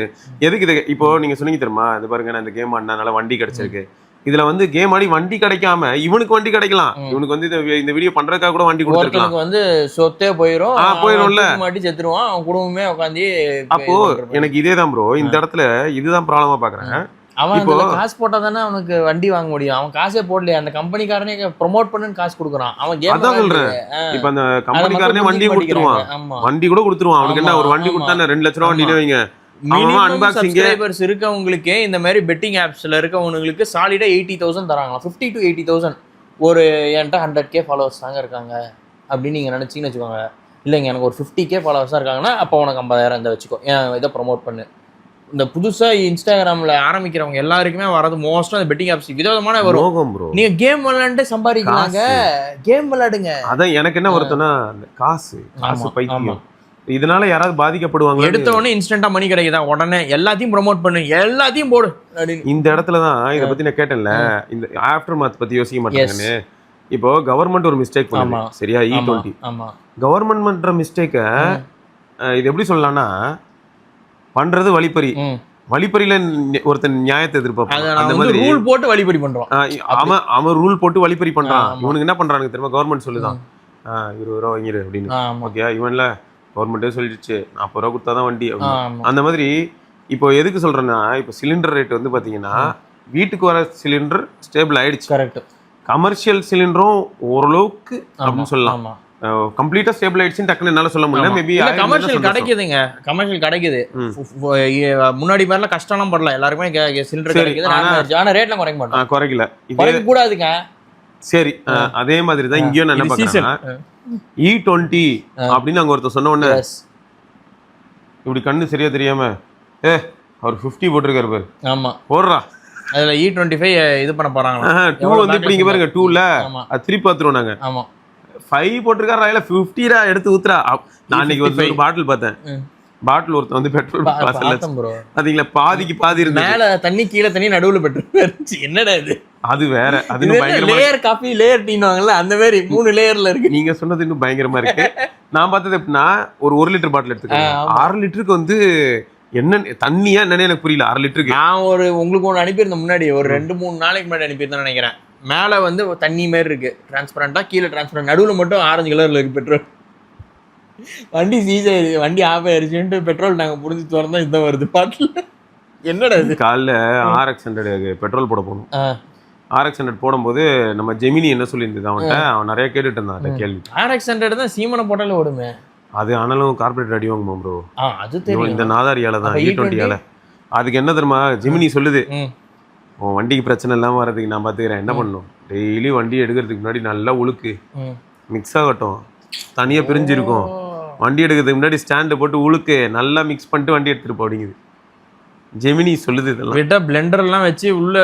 எதுக்கு இதை இப்போ நீங்க சொன்னீங்க தெரியுமா? இது பாருங்க, நான் இந்த கேம் ஆடினால வண்டி கிடைச்சிருக்கு. இதுல வந்து கேம் ஆடி வண்டி கிடைக்காம இவனுக்கு வண்டி கிடைக்கலாம். இவனுக்கு வந்து இந்த வீடியோ பண்றதுக்காக கூட வண்டி கொடுத்துருக்கலாம். வந்து சொத்தே போயிரும்ல, மாட்டி செத்துருவான், அவன் குடும்பமே உட்காந்து. அப்போ எனக்கு இதே தான் ப்ரோ, இந்த இடத்துல இதுதான் ப்ராப்ளமா பாக்குறேன். அவன் இப்போ காசு போட்டா தானே அவனுக்கு வண்டி வாங்க முடியும். அவன் காசே போடலையே, அந்த கம்பெனிக்காரனே ப்ரொமோட் பண்ணுன்னு காசு கொடுக்குறான். அவன் கேம் தான் சொல்றேன். இப்ப அந்த கம்பெனிக்காரனே வண்டி கொடுத்துருவான், வண்டி கூட கொடுத்துருவான். அவனுக்கு என்ன, ஒரு வண்டி கொடுத்தா 2 லட்ச ரூபா வண்டினே வைங்க. மினிமம் சப்ஸ்கிரைபர்ஸ் இருக்கவங்களுக்கே இந்த மாதிரி பெட்டிங் ஆப்ஸ்ல இருக்கவங்களுக்கு சாலிடா 80,000 தராங்க. 50 to 80,000. ஒரு என்கிட்ட 100K ஃபாலோவர்ஸ் தாங்க இருக்காங்க அப்படின்னு நீங்க நினைச்சீங்கன்னு வச்சுக்கோங்க. இல்லைங்க, எனக்கு ஒரு 50K ஃபாலோவர்ஸ் தான் இருக்காங்கன்னா அப்போ உனக்கு 50,000 இந்த வச்சுக்கோ, இதை ப்ரொமோட் பண்ணு. இந்த புதுசா இன்ஸ்டாகிராம்ல ஆரம்பிக்கிறவங்க எல்லாருக்குமே வரது மோஸ்டா அந்த பெட்டிங் ஆப்ஸ் விதவிதமான வரும். நீங்க கேம் விளையாண்டு சம்பாதிக்கலாங்க, கேம் விளையாடுங்க. அதான் எனக்கு என்ன வருதுன்னா, காசு பைத்தியம். இதனால யாராவது பாதிக்கப்படுவாங்க. எடுத்த உடனே இன்ஸ்டன்டா மணி கிடைக்குதா, உடனே எல்லாத்தையும் ப்ரோமோட் பண்ணு, எல்லாத்தையும் போடு. இந்த இடத்துல தான் இதை பத்தி நான் கேட்டேன்ல, இந்த ஆஃப்டர் மாத் பத்தி யோசிக்க மாட்டாங்கன்னு. இப்போ கவர்மெண்ட் ஒரு மிஸ்டேக் பண்ணுது, சரியா? E20 கவர்மெண்ட் பண்ற மிஸ்டேக்க இது எப்படி சொல்லலாம்னா, பண்றது வழிப்பறி. வழிப்பறியில ஒருத்தன் நியாயத்தை எதிர்பார்ப்பான். அந்த மாதிரி ரூல் போட்டு வழிப்பறி பண்றான். அவன் ரூல் போட்டு வழிப்பறி பண்றான். இவனுக்கு என்ன பண்றானுங்க தெரியுமா? கவர்மெண்ட் சொல்லுதான் 20 ரூபா வாங்கிரு அப்படின்னு. ஓகே, இவன்ல கவர்மெண்ட்டே சொல்லிடுச்சு 40 ரூபா கொடுத்தா தான் வண்டி அந்த மாதிரி. இப்போ எதுக்கு சொல்றேன்னா, இப்போ சிலிண்டர் ரேட் வந்து பாத்தீங்கன்னா வீட்டுக்கு வர சிலிண்டர் ஸ்டேபிள் ஆயிடுச்சு. கரெக்ட். கமர்ஷியல் சிலிண்டரும் ஓரளவுக்கு அப்படின்னு சொல்லலாம். கம்ப்ளீட்டா ஸ்டேபிள் ஆயிடுச்சுன்னு டக்குன்னு என்னால சொல்ல முடியல. மேபி கமர்ஷியல் கிடைக்குதுங்க, கமர்ஷியல் கிடைக்குது. முன்னாடி மாதிரிலாம் கஷ்டம்லாம் படல, எல்லாருக்குமே சிலிண்டர் கிடைக்குது. ஆனா ரேட்லாம் குறைக்க மாட்டோம், குறைக்கல, குறைக்க கூடாதுங்க. சரி, அதே மாதிரி தான் இங்கேயும் நான் என்ன பார்க்கறேன்னா E20 அப்படின்னு அங்க ஒருத்தர் சொன்ன உடனே இப்படி கண்ணு சரியா தெரியாம அவர் 50 போட்டிருக்காரு பாரு. ஆமா, போடுறா. அதுல E25 இது பண்ண போறாங்களா? 2 வந்து இப்படி இங்க பாருங்க, 2ல அது திருப்பி பாத்துருவோம் நாங்க. ஆமா, 5 போட்டிருக்காரு, இல்ல 50 எடுத்து ஊத்துறா. நான் அன்னைக்கு ஒரு பாட்டில் பார்த்தேன். பாட்டில் ஒருத்தன் வந்து பெட்ரோல் பாத்தீங்களா, பாதிக்கு பாதி இருந்து மேல தண்ணி கீழே தண்ணி நடுவுல பெட்ரோல். என்னடா இது? அது வேற, அது லேயர் காபி லேயர் டீனுவாங்கல்ல, அந்த மாதிரி 3 லேயர்ல இருக்கு. நீங்க சொன்னது இன்னும் பயங்கரமா இருக்கு. நான் பார்த்தது எப்படின்னா, ஒரு 1 லிட்டர் பாட்டில் எடுத்துக்கோங்க. 6 லிட்டருக்கு வந்து என்ன தண்ணியா என்னன்னு எனக்கு புரியல. 6 லிட்டருக்கு நான் உங்களுக்கு ஒன்று அனுப்பியிருந்தேன் முன்னாடி, ஒரு 2-3 நாளைக்கு முன்னாடி அனுப்பியிருந்தேன் நினைக்கிறேன். மேல வந்து தண்ணி மாதிரி இருக்கு டிரான்ஸ்பரண்டா, கீழே டிரான்ஸ்பரண்ட், நடுவுல மட்டும் ஆரஞ்சு கலர்ல இருக்கு பெட்ரோல். வண்டி சீஸ் ஆயிடுச்சு, வண்டி ஆஃப் ஆயிடுச்சுன்ட்டு பெட்ரோல் நாங்க புரிஞ்சு திறந்தா இதுதான் வருது பாட்டில். என்னடா இது? காலைல RX100 பெட்ரோல் போட போகணும். RX100 போடும்போது நம்ம ஜெமினி என்ன சொல்லியிருந்தது அவன்கிட்ட, அவன் நிறைய கேட்டுட்டு இருந்தான் கேள்வி. RX100 தான் சீமனை போட்டாலே ஓடுமே. அது ஆனாலும் கார்பரேட் அடி வாங்குமா ப்ரோ? அது தெரியும், இந்த நாதாரியால தான், E20 அதுக்கு என்ன தெரியுமா ஜெமினி சொல்லுது, உன் வண்டிக்கு பிரச்சனை இல்லாம வர்றதுக்கு நான் பாத்துக்கிறேன். என்ன பண்ணணும், டெய்லி வண்டி எடுக்கிறதுக்கு முன்னாடி நல்லா உழுக்கு, மிக்ஸ் ஆகட்டும், தனியா பிரிஞ்சிருக்கும். வண்டி எடுக்கிறதுக்கு முன்னாடி ஸ்டாண்டு போட்டு உழுக்கு, நல்லா மிக்ஸ் பண்ணிட்டு வண்டி எடுத்துட்டு போடிங்குது ஜெமினி சொல்லுது. இதெல்லாம் விட்டா பிளெண்டர் எல்லாம் வச்சு உள்ள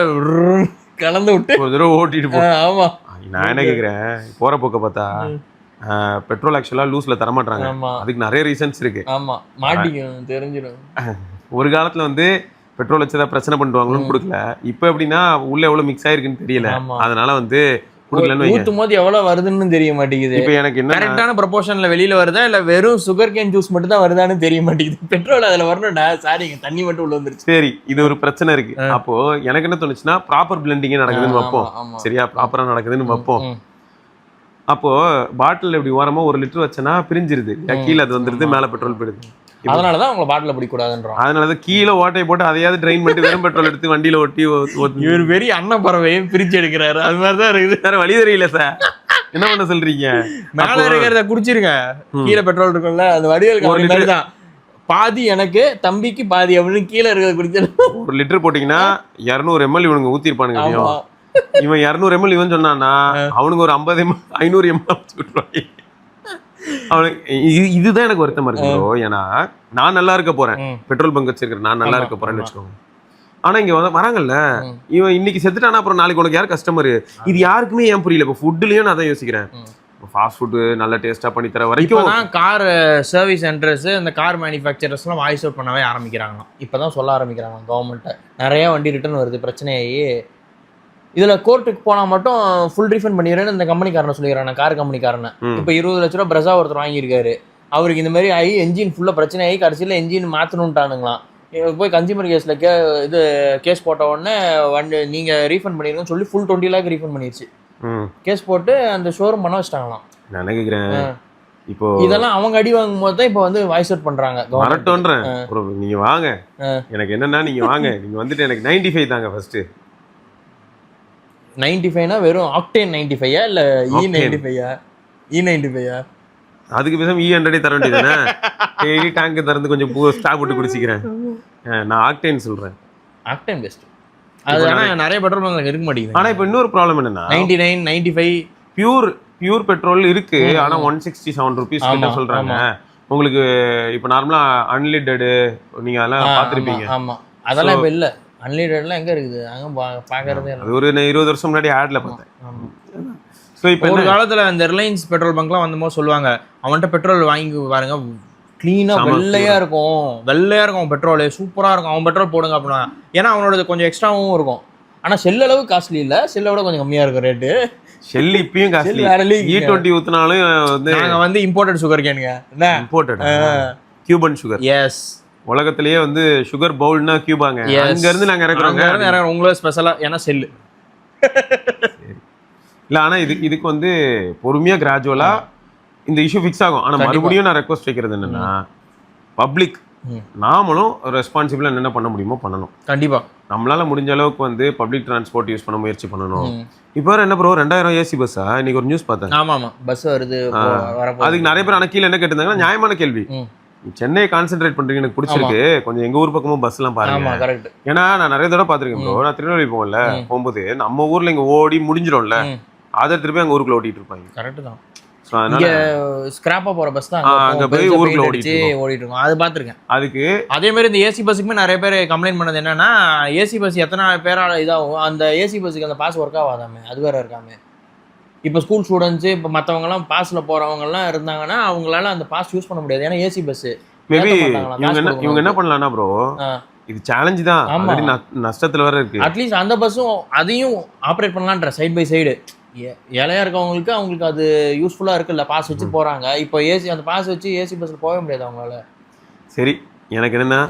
கலந்து விட்டு ஒரு தடவை ஓட்டிட்டு போ. ஆமா, நான் என்ன கேக்குறேன், போற போக்க பார்த்தா பெட்ரோல் ஆக்சுவலா லூஸ்ல தரமாட்டாங்க. அதுக்கு நிறைய ரீசன்ஸ் இருக்கு. ஆமா, மாட்டிக்கும், தெரிஞ்சிடும். ஒரு காலத்துல வந்து பெட்ரோல் வச்சதா பிரச்சனை பண்ணுவாங்கன்னு கொடுக்கல. இப்போ எப்படின்னா உள்ள எவ்வளவு மிக்ஸ் ஆயிருக்குன்னு தெரியல, அதனால வந்து குடுக்கலன்னு ஊத்தும் போது எவ்வளவு வருதுன்னு தெரிய மாட்டேங்குது. இப்போ எனக்கு என்ன கரெக்டான ப்ரொபோர்ஷன்ல வெளியில வருதா இல்ல வெறும் சுகர் கேன் ஜூஸ் மட்டும் தான் வருதான்னு தெரிய மாட்டேங்குது. பெட்ரோல் அதுல வரணும்டா, சாரிங்க தண்ணி மட்டும் உள்ள வந்துருச்சு. சரி, இது ஒரு பிரச்சனை இருக்கு. அப்போ எனக்கு என்ன தோணுச்சுன்னா, ப்ராப்பர் பிளெண்டிங் நடக்குதுன்னு வைப்போம். சரியா, ப்ராப்பரா நடக்குதுன்னு வைப்போம். அப்போ பாட்டில் இப்படி ஓரமா 1 லிட்டர் வச்சனா பிரிஞ்சிருது, கீழே அது வந்துருது, மேல பெட்ரோல் போயிடுது. அதனாலதான் உங்களை பாட்டில பிடிக்க கூடாதுன்றோம். அதனாலதான் கீழே ஓட்டையை போட்டு அதையாவது ட்ரெயின் பண்ணிட்டு வெறும் பெட்ரோல் எடுத்து வண்டியில ஒட்டி. இவர் பெரிய அண்ணன் பறவையும் பிரிச்சு எடுக்கிறாரு, அது மாதிரிதான் இருக்குது. வேற வழி தெரியல சார், என்ன பண்ண சொல்றீங்க? மேல இருக்கிறத குடிச்சிருங்க, கீழே பெட்ரோல் இருக்கும்ல, அது வடிவேல் தான். பாதி எனக்கு, தம்பிக்கு பாதி அப்படின்னு கீழே இருக்கிறத குடிச்சிரு. 1 லிட்டர் போட்டீங்கன்னா 200 ml இவனுங்க ஊத்திருப்பானுங்க. இவன் 200 ml இவன் சொன்னான்னா அவனுக்கு ஒரு 50 ml 500 ml விட்டுருவாங்க. அவனுக்கு இதுதான் எனக்கு வருத்தமா இருக்கு ப்ரோ. ஏன்னா நான் நல்லா இருக்க போறேன், பெட்ரோல் பங்க் வச்சிருக்கிறேன், நான் நல்லா இருக்க போறேன்னு வச்சுக்கோங்க. ஆனா இங்க வராங்கல்ல, இவன் இன்னைக்கு செத்துட்டானா அப்புறம் நாளைக்கு உனக்கு யார் கஸ்டமர்? இது யாருக்குமே ஏன் புரியல. இப்போ ஃபுட்லயும் நான் தான் யோசிக்கிறேன், ஃபாஸ்ட் ஃபுட் நல்ல டேஸ்டா பண்ணி தர வரைக்கும் கார் சர்வீஸ் சென்டர்ஸ், இந்த கார் மேனுஃபேக்சரர்ஸ்லாம் வாய்ஸ் அவுட் பண்ணவே ஆரம்பிக்கிறாங்களாம். இப்பதான் சொல்ல ஆரம்பிக்கிறாங்க கவர்மெண்ட்டை. நிறைய வண்டி ரிட்டர்ன் வருது, பிரச்சனையாகி இதில் கோர்ட்டுக்கு போனால் மட்டும் ஃபுல் ரீஃபண்ட் பண்ணிடுறேன்னு இந்த கம்பெனிக்காரனை சொல்லிடுறாங்க, கார் கம்பெனிக்காரனை. இப்போ 20 லட்ச ரூபா பிரசா ஒருத்தர் வாங்கியிருக்காரு. அவருக்கு இந்த மாதிரி ஆகி என்ஜின் ஃபுல்லாக பிரச்சனை ஆகி கடைசியில் என்ஜின் மாற்றணுன்ட்டானுங்களாம். போய் கன்சியூமர் கேஸில் கேஸ் போட்ட உடனே வண்டி நீங்கள் ரீஃபண்ட் பண்ணிடுங்கன்னு சொல்லி ஃபுல் 20 lakh ரீஃபண்ட் பண்ணிடுச்சு. கேஸ் போட்டு அந்த ஷோரூம் பண்ண வச்சிட்டாங்களாம். நான் நினைக்கிறேன் இப்போ இதெல்லாம் அவங்க அடி வாங்கும் போது தான் இப்போ வந்து வாய்ஸ் அவுட் பண்றாங்க. வரட்டோன்றேன், நீங்க வாங்க, எனக்கு என்னன்னா நீங்க வாங்க, நீங்க வந்துட்டு எனக்கு 95 தாங்க ஃபர்ஸ்ட். 95னா வெறும் ஆக்டேன் 95 இல்ல E95 E95 அதுக்கு பேசாம E100 தர வேண்டியதானே? டெய்லி டேங்க் திறந்து கொஞ்சம் ஸ்டாப் போட்டு குடிச்சிக்கிறேன். நான் ஆக்டேன் சொல்றேன், ஆக்டேன் பெஸ்ட். அது ஆனா நிறைய பெட்ரோல் பங்க்ல இருக்க மாட்டேங்குது. ஆனா இப்போ இன்னொரு ப்ராப்ளம் என்னன்னா 99 95 பியூர் பெட்ரோல் இருக்கு, ஆனா 167 rupees கிட்ட சொல்றாங்க. உங்களுக்கு இப்போ நார்மலா அன்லிமிட்டட் நீங்க அதெல்லாம் பாத்துருப்பீங்க. ஆமா, அதெல்லாம் இப்ப இல்ல. அன்லிமிட்டட்லாம் எங்க இருக்குது? அங்க பாக்குறதே இல்ல. அது ஒரு 20 வருஷம் முன்னாடி ஆட்ல பார்த்தேன். சோ இப்போ ஒரு காலத்துல அந்த ரிலையன்ஸ் பெட்ரோல் பங்க்லாம் வந்தபோது சொல்லுவாங்க, அவன்கிட்ட பெட்ரோல் வாங்கி பாருங்க, கிளீனா வெள்ளையா இருக்கும் பெட்ரோல், சூப்பரா இருக்கும், அவன் பெட்ரோல் போடுங்க அப்படின்னா. ஏன்னா அவனோட கொஞ்சம் எக்ஸ்ட்ராவும் இருக்கும். ஆனா செல் அளவு காஸ்ட்லி இல்ல, செல்லை விட கொஞ்சம் கம்மியா இருக்கும் ரேட்டு. ஷெல் இப்பயும் காஸ்ட்லி. E20 ஊத்துனாலும் வந்து நாங்க வந்து இம்போர்ட்டட் சுகர் கேனுங்க. என்ன இம்போர்ட்டட்? Cuban sugar. எஸ், உலகத்திலேயே வந்து சுகர் பவுல்னா கியூபாங்க. அங்க இருந்து நாங்க இறக்குறோங்க. உங்களுக்கு ஸ்பெஷலா ஏன்னா செல்லு இல்ல. ஆனா இதுக்கு வந்து பொறுமையா கிராஜுவலா இந்த இஷ்யூ ஃபிக்ஸ் ஆகும். ஆனா மறுபடியும் நான் ரெக்வஸ்ட் வைக்கிறது என்னன்னா, பப்ளிக் நாமளும் ரெஸ்பான்சிபிளா என்ன பண்ண முடியுமோ பண்ணணும். கண்டிப்பா நம்மளால முடிஞ்ச அளவுக்கு வந்து பப்ளிக் டிரான்ஸ்போர்ட் யூஸ் பண்ண முயற்சி பண்ணணும். இப்போ என்ன ப்ரோ 2000 ஏசி பஸ்ஸா? இன்னைக்கு ஒரு நியூஸ் பார்த்தேன். ஆமா பஸ் வருது அதுக்கு நிறைய பேர் கீழே என்ன கேட்டிருந்தாங்கன்னா, நியாயமான கேள்வி. சென்னையை கான்சென்ட்ரேட் பண்றீங்க, எனக்கு பிடிச்சிருக்கு, கொஞ்சம் எங்க ஊர் பக்கமும் பஸ் எல்லாம் பாருங்க. ஏன்னா நான் நிறைய தடவை பாத்திருக்கேன் ப்ரோ. நான் திருநெல்வேலி போகல, போகும்போது நம்ம ஊர்ல இங்க ஓடி முடிஞ்சிடும்ல, அதை திருப்பி அங்க ஊருக்குள்ள ஓட்டிட்டு இருப்பாங்க. கரெக்ட் தான். இங்க ஸ்கிராப்பா போற பஸ் தான் அங்க போய் ஊருக்குள்ள ஓடிட்டு இருக்கும். அது பாத்துருக்கேன். அதுக்கு அதே மாதிரி இந்த ஏசி பஸ்ஸுக்குமே நிறைய பேர் கம்ப்ளைண்ட் பண்ணது என்னன்னா, ஏசி பஸ் எத்தனை பேரால இதாகும், அந்த ஏசி பஸ்ஸுக்கு அந்த பாஸ் ஒர்க் ஆகாதாமே, அது வேற இருக்காமே. இப்போ ஸ்கூல் ஸ்டூடெண்ட்ஸ், இப்போ மற்றவங்கலாம் பாஸ்ல போறவங்கலாம் இருந்தாங்கன்னா அவங்களால அந்த பாஸ் யூஸ் பண்ண முடியாது, ஏன்னா ஏசி பஸ். மேபி இவங்க என்ன பண்ணலாம்னா ப்ரோ, இது சேலஞ்ச் தான், ஆல்ரெடி நஷ்டத்துல வேற இருக்கு. அட்லீஸ்ட் அந்த பஸ்ஸும் அதையும் ஆப்ரேட் பண்ணலான்ற சைட் பை சைடு. இலையா இருக்கவங்களுக்கு அவங்களுக்கு அது யூஸ்ஃபுல்லா இருக்குல்ல, பாஸ் வச்சு போறாங்க. இப்போ ஏசி அந்த பாஸ் வச்சு ஏசி பஸ்ல போக முடியாது அவங்களால. சரி, எனக்கு என்னன்னா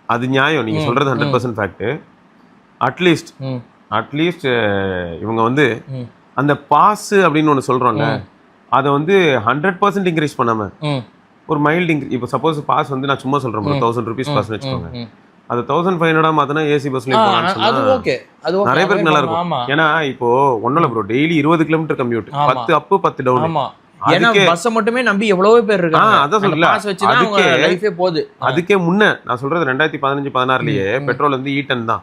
அது நியாயம், நீங்க சொல்றது 100% ஃபேக்ட். அட்லீஸ்ட் இவங்க வந்து அந்த பாஸ் அப்படின்னு ஒன்று சொல்றோம்ல, அதை வந்து 100% இன்க்ரீஸ் பண்ணாம ஒரு மைல்டு இன்க்ரீஸ். இப்போ சப்போஸ் பாஸ் வந்து நான் சும்மா சொல்றேன் 1000 rupees பாஸ்னு வச்சுக்கோங்க, அது 1500 மாத்தினா ஏசி பஸ்ல நிறைய பேருக்கு நல்லா இருக்கும். ஏன்னா இப்போ ஒண்ணுல ப்ரோ, டெய்லி 20 கிலோமீட்டர் கம்யூட், 10 அப் 10 டவுன். பஸ் மட்டுமே நம்பி எவ்வளவு பேர் இருக்காங்க. அதான் சொல்றேன், அதுக்கே முன்ன நான் சொல்றது 2015-16லயே பெட்ரோல் வந்து E10 தான்.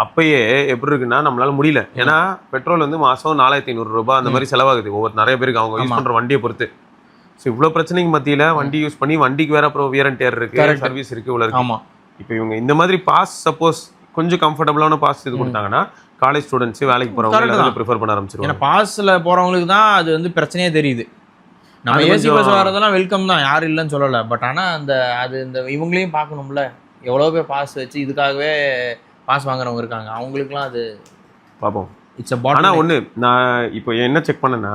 அப்பயே எப்படி இருக்குன்னா நம்மளால முடியல. ஏன்னா பெட்ரோல் வந்து மாசம் 4500 ரூபாய் அந்த மாதிரி செலவாகுது ஒவ்வொரு நிறைய பேருக்கு, அவங்க யூஸ் பண்ற வண்டியை பொறுத்து. இவ்வளவு பிரச்சனைக்கு மத்தியில வண்டி யூஸ் பண்ணி, வண்டிக்கு வேற அப்புறம் வியர் அண்ட் டேர் இருக்கு, சர்வீஸ் இருக்கு, இவ்வளவு இருக்கு. இப்போ இவங்க இந்த மாதிரி பாஸ் சப்போஸ் கொஞ்சம் கம்ஃபர்டபுளான பாஸ் இது கொடுத்தாங்கன்னா, காலேஜ் ஸ்டூடெண்ட்ஸ், வேலைக்கு போறவங்க ப்ரிஃபர் பண்ண ஆரம்பிச்சிருவாங்க. ஏன்னா பாஸ்ல போறவங்களுக்கு தான் அது வந்து பிரச்சனையே தெரியுது. நம்ம ஏசி பஸ் வரதெல்லாம் வெல்கம் தான், யாரும் இல்லைன்னு சொல்லலை. பட் ஆனால் அது இந்த இவங்களையும் பார்க்கணும்ல, எவ்வளோ பேர் பாஸ் வச்சு இதுக்காகவே பாஸ் வாங்குறவங்க இருக்காங்க, அவங்களுக்குலாம் அது பார்ப்போம். இட்ஸ் ஆனால் ஒன்று நான் இப்போ என்ன செக் பண்ணேன்னா,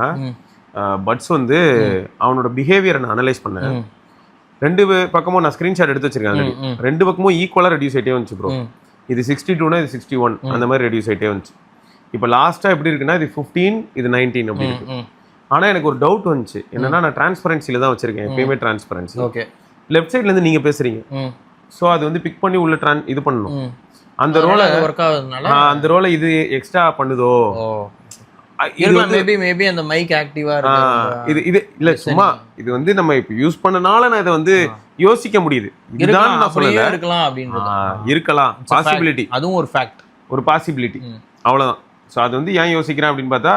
பட்ஸ் வந்து அவனோட பிஹேவியரை நான் அனலைஸ் பண்ணேன். ரெண்டு பக்கமும் நான் ஸ்கிரீன்ஷாட் எடுத்து வச்சிருக்கேன். ரெண்டு பக்கமும் ஈக்குவலாக ரெடியூஸ் ஆகிட்டே வந்துச்சு ப்ரோ. இது 62னா இது 61 அந்த மாதிரி ரெடியூஸ் ஆகிட்டே வந்துச்சு. இப்போ லாஸ்ட்டாக எப்படி இருக்குன்னா, இது 15 இது 19 அப்படி இருக்கு. ஆனால் எனக்கு ஒரு டவுட் வந்துச்சு, என்னன்னா நான் டிரான்ஸ்பரன்சியில் தான் வச்சிருக்கேன் எப்பயுமே, டிரான்ஸ்பரன்சி. ஓகே, லெஃப்ட் சைட்லேருந்து நீங்கள் பேசுறீங்க, ஸோ அது வந்து பிக் பண்ணி உள்ள இது பண்ணணும். அந்த ரோலை ஒர்க் ஆகுதுனால அந்த ரோலை இது எக்ஸ்ட்ரா பண்ணுதோ, மேபி அந்த மைக் ஆக்டிவா இருக்கு. இது இல்ல, சும்மா இது வந்து நம்ம இப்ப யூஸ் பண்ணனால நான் இதை வந்து யோசிக்க முடியுது. இதுதான் நான் சொல்லல, இருக்கலாம் அப்படின்றது, இருக்கலாம் பாசிபிலிட்டி, அதுவும் ஒரு ஃபேக்ட், ஒரு பாசிபிலிட்டி, அவ்வளவுதான். ஸோ அது வந்து ஏன் யோசிக்கிறேன் அப்படின்னு பார்த்தா,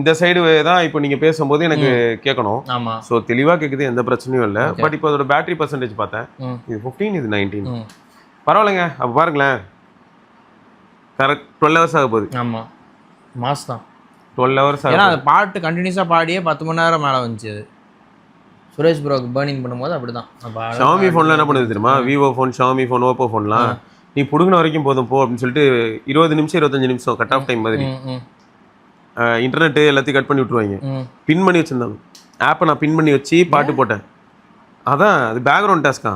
இந்த சைடு தான் இப்போ நீங்க பேசும்போது எனக்கு கேட்கணும். ஸோ தெளிவா கேட்குது, எந்த பிரச்சனையும் இல்லை. பட் இப்போ அதோட பேட்டரி பர்சன்டேஜ் பார்த்தேன், இது 15 இது 19. பரவாயில்லைங்க. அப்போ பாருங்களேன், கரெக்ட் 12 hours ஆக போகுது. ஆமா, மாஸ் தான் 12 hours. ஏன்னா அது பாட்டு கண்டினியூஸாக பாடியே 10 மணி நேரம் மேலே வந்துச்சு. அது சுரேஷ் ப்ரோக்கு பர்னிங் பண்ணும்போது அப்படிதான். ஷாமி ஃபோன்லாம் என்ன பண்ணுது தெரியுமா, Vivo phone, Xiaomi phone, Oppo ஃபோன்லாம் நீ பிடுங்கின வரைக்கும் போதும் போ அப்படின்னு சொல்லிட்டு 20 நிமிஷம் 25 நிமிஷம் கட் ஆஃப் டைம் மாதிரி இன்டர்நெட்டு எல்லாத்தையும் கட் பண்ணி விட்டுருவாங்க. பின் பண்ணி வச்சிருந்தாங்க ஆப்பை, நான் பின் பண்ணி வச்சு பாட்டு போட்டேன். அதான் அது பேக்ரவுண்ட் டாஸ்கா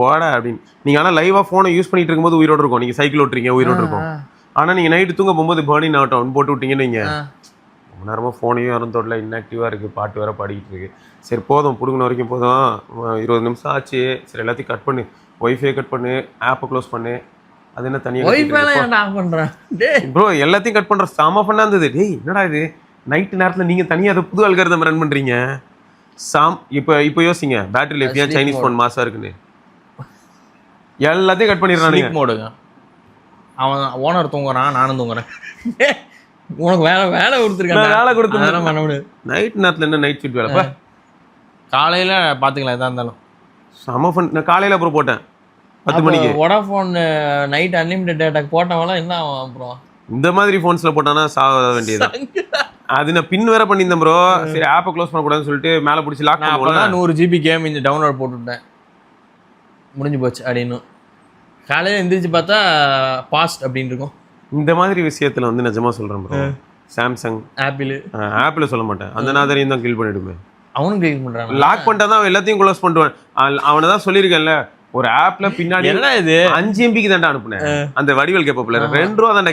போட அப்படின்னு. நீங்கள் ஆனால் லைவாக ஃபோனை யூஸ் பண்ணிட்டு இருக்கும்போது உயிரோடு இருக்கும், நீங்கள் சைக்கிள் ஓட்டுறீங்க உயிரோடு இருக்கும். ஆனால் நீங்கள் நைட்டு தூங்க போகும்போது பர்னிங் ஆகட்டும் போட்டு விட்டீங்கன்னு நீங்கள் ரொம்ப நேரமாக ஃபோனையும் யாரும் தொடல, இன்ஆக்டிவாக இருக்குது, பாட்டு வேறு பாடிக்கிட்டு இருக்கு. சரி போதும், பிடுங்கின வரைக்கும் போதும், 20 நிமிஷம் ஆச்சு, சரி எல்லாத்தையும் கட் பண்ணு, ஒய்ஃபை கட் பண்ணு, ஆப்பை க்ளோஸ் பண்ணு. அது என்ன தனியாக ப்ரோ எல்லாத்தையும் கட் பண்ணுற செம ஃபன்னாக இருந்தது. டேய் என்னடா இது, நைட்டு நேரத்தில் நீங்கள் தனியாக அதை புது அல்காரிதம் ரன் பண்ணுறீங்க. இப்போ யோசிங்க, பேட்டரி லைஃப் ஏன் சைனீஸ் ஃபோன் மாசாக இருக்குன்னு. எல்லாத்தையும் கட் பண்ணிடுறானுங்க. மோடுங்க, அவன் ஓனர் தூங்குறான், நானும் தூங்குறேன். உனக்கு வேலை கொடுத்துருக்கேன், வேலை கொடுத்துருக்கேன், பண்ண முடியாது. நைட் நேரத்தில் என்ன நைட் ஷிஃப்ட் வேலைப்பா, காலையில் பார்த்துக்கலாம் எதாக இருந்தாலும். செம ஃபன். நான் காலையில் அப்புறம் போட்டேன் 10 மணிக்கு. வோடாஃபோன் நைட் அன்லிமிட்டட் டேட்டாக்கு போட்டவங்களாம் என்ன ஆகும் அப்புறம்? இந்த மாதிரி ஃபோன்ஸில் போட்டானா சாக வேண்டியது. அது நான் பின் வேற பண்ணியிருந்தேன் ப்ரோ. சரி ஆப்பை க்ளோஸ் பண்ணக்கூடாதுன்னு சொல்லிட்டு மேலே பிடிச்சி லாக் பண்ணுவோம். 100 GB கேம் இந்த டவுன்லோட் போட்டுவிட்டேன், முடிஞ்சு போச்சு அப்படின்னு. காலையில் எந்திரிச்சு பார்த்தா பாஸ்ட் அப்படின்னு இருக்கும். இந்த மாதிரி விஷயத்தில் வந்து நிஜமாக சொல்கிறேன் ப்ரோ, சாம்சங் ஆப்பிள் சொல்ல மாட்டேன், அந்த நாதரையும் தான் கில் பண்ணிவிடுமே. அவனும் கில் பண்ணுறான், லாக் பண்ணிட்டா தான் எல்லாத்தையும் க்ளோஸ் பண்ணுவேன். அவனை தான் சொல்லியிருக்கேன்ல, ஒரு ஆப்ல பின்னாடி என்ன இது 5 MBக்கு தான்டா அனுப்புனேன். அந்த வடிவல் கேப்பப்ல 2 ரூபா தானே,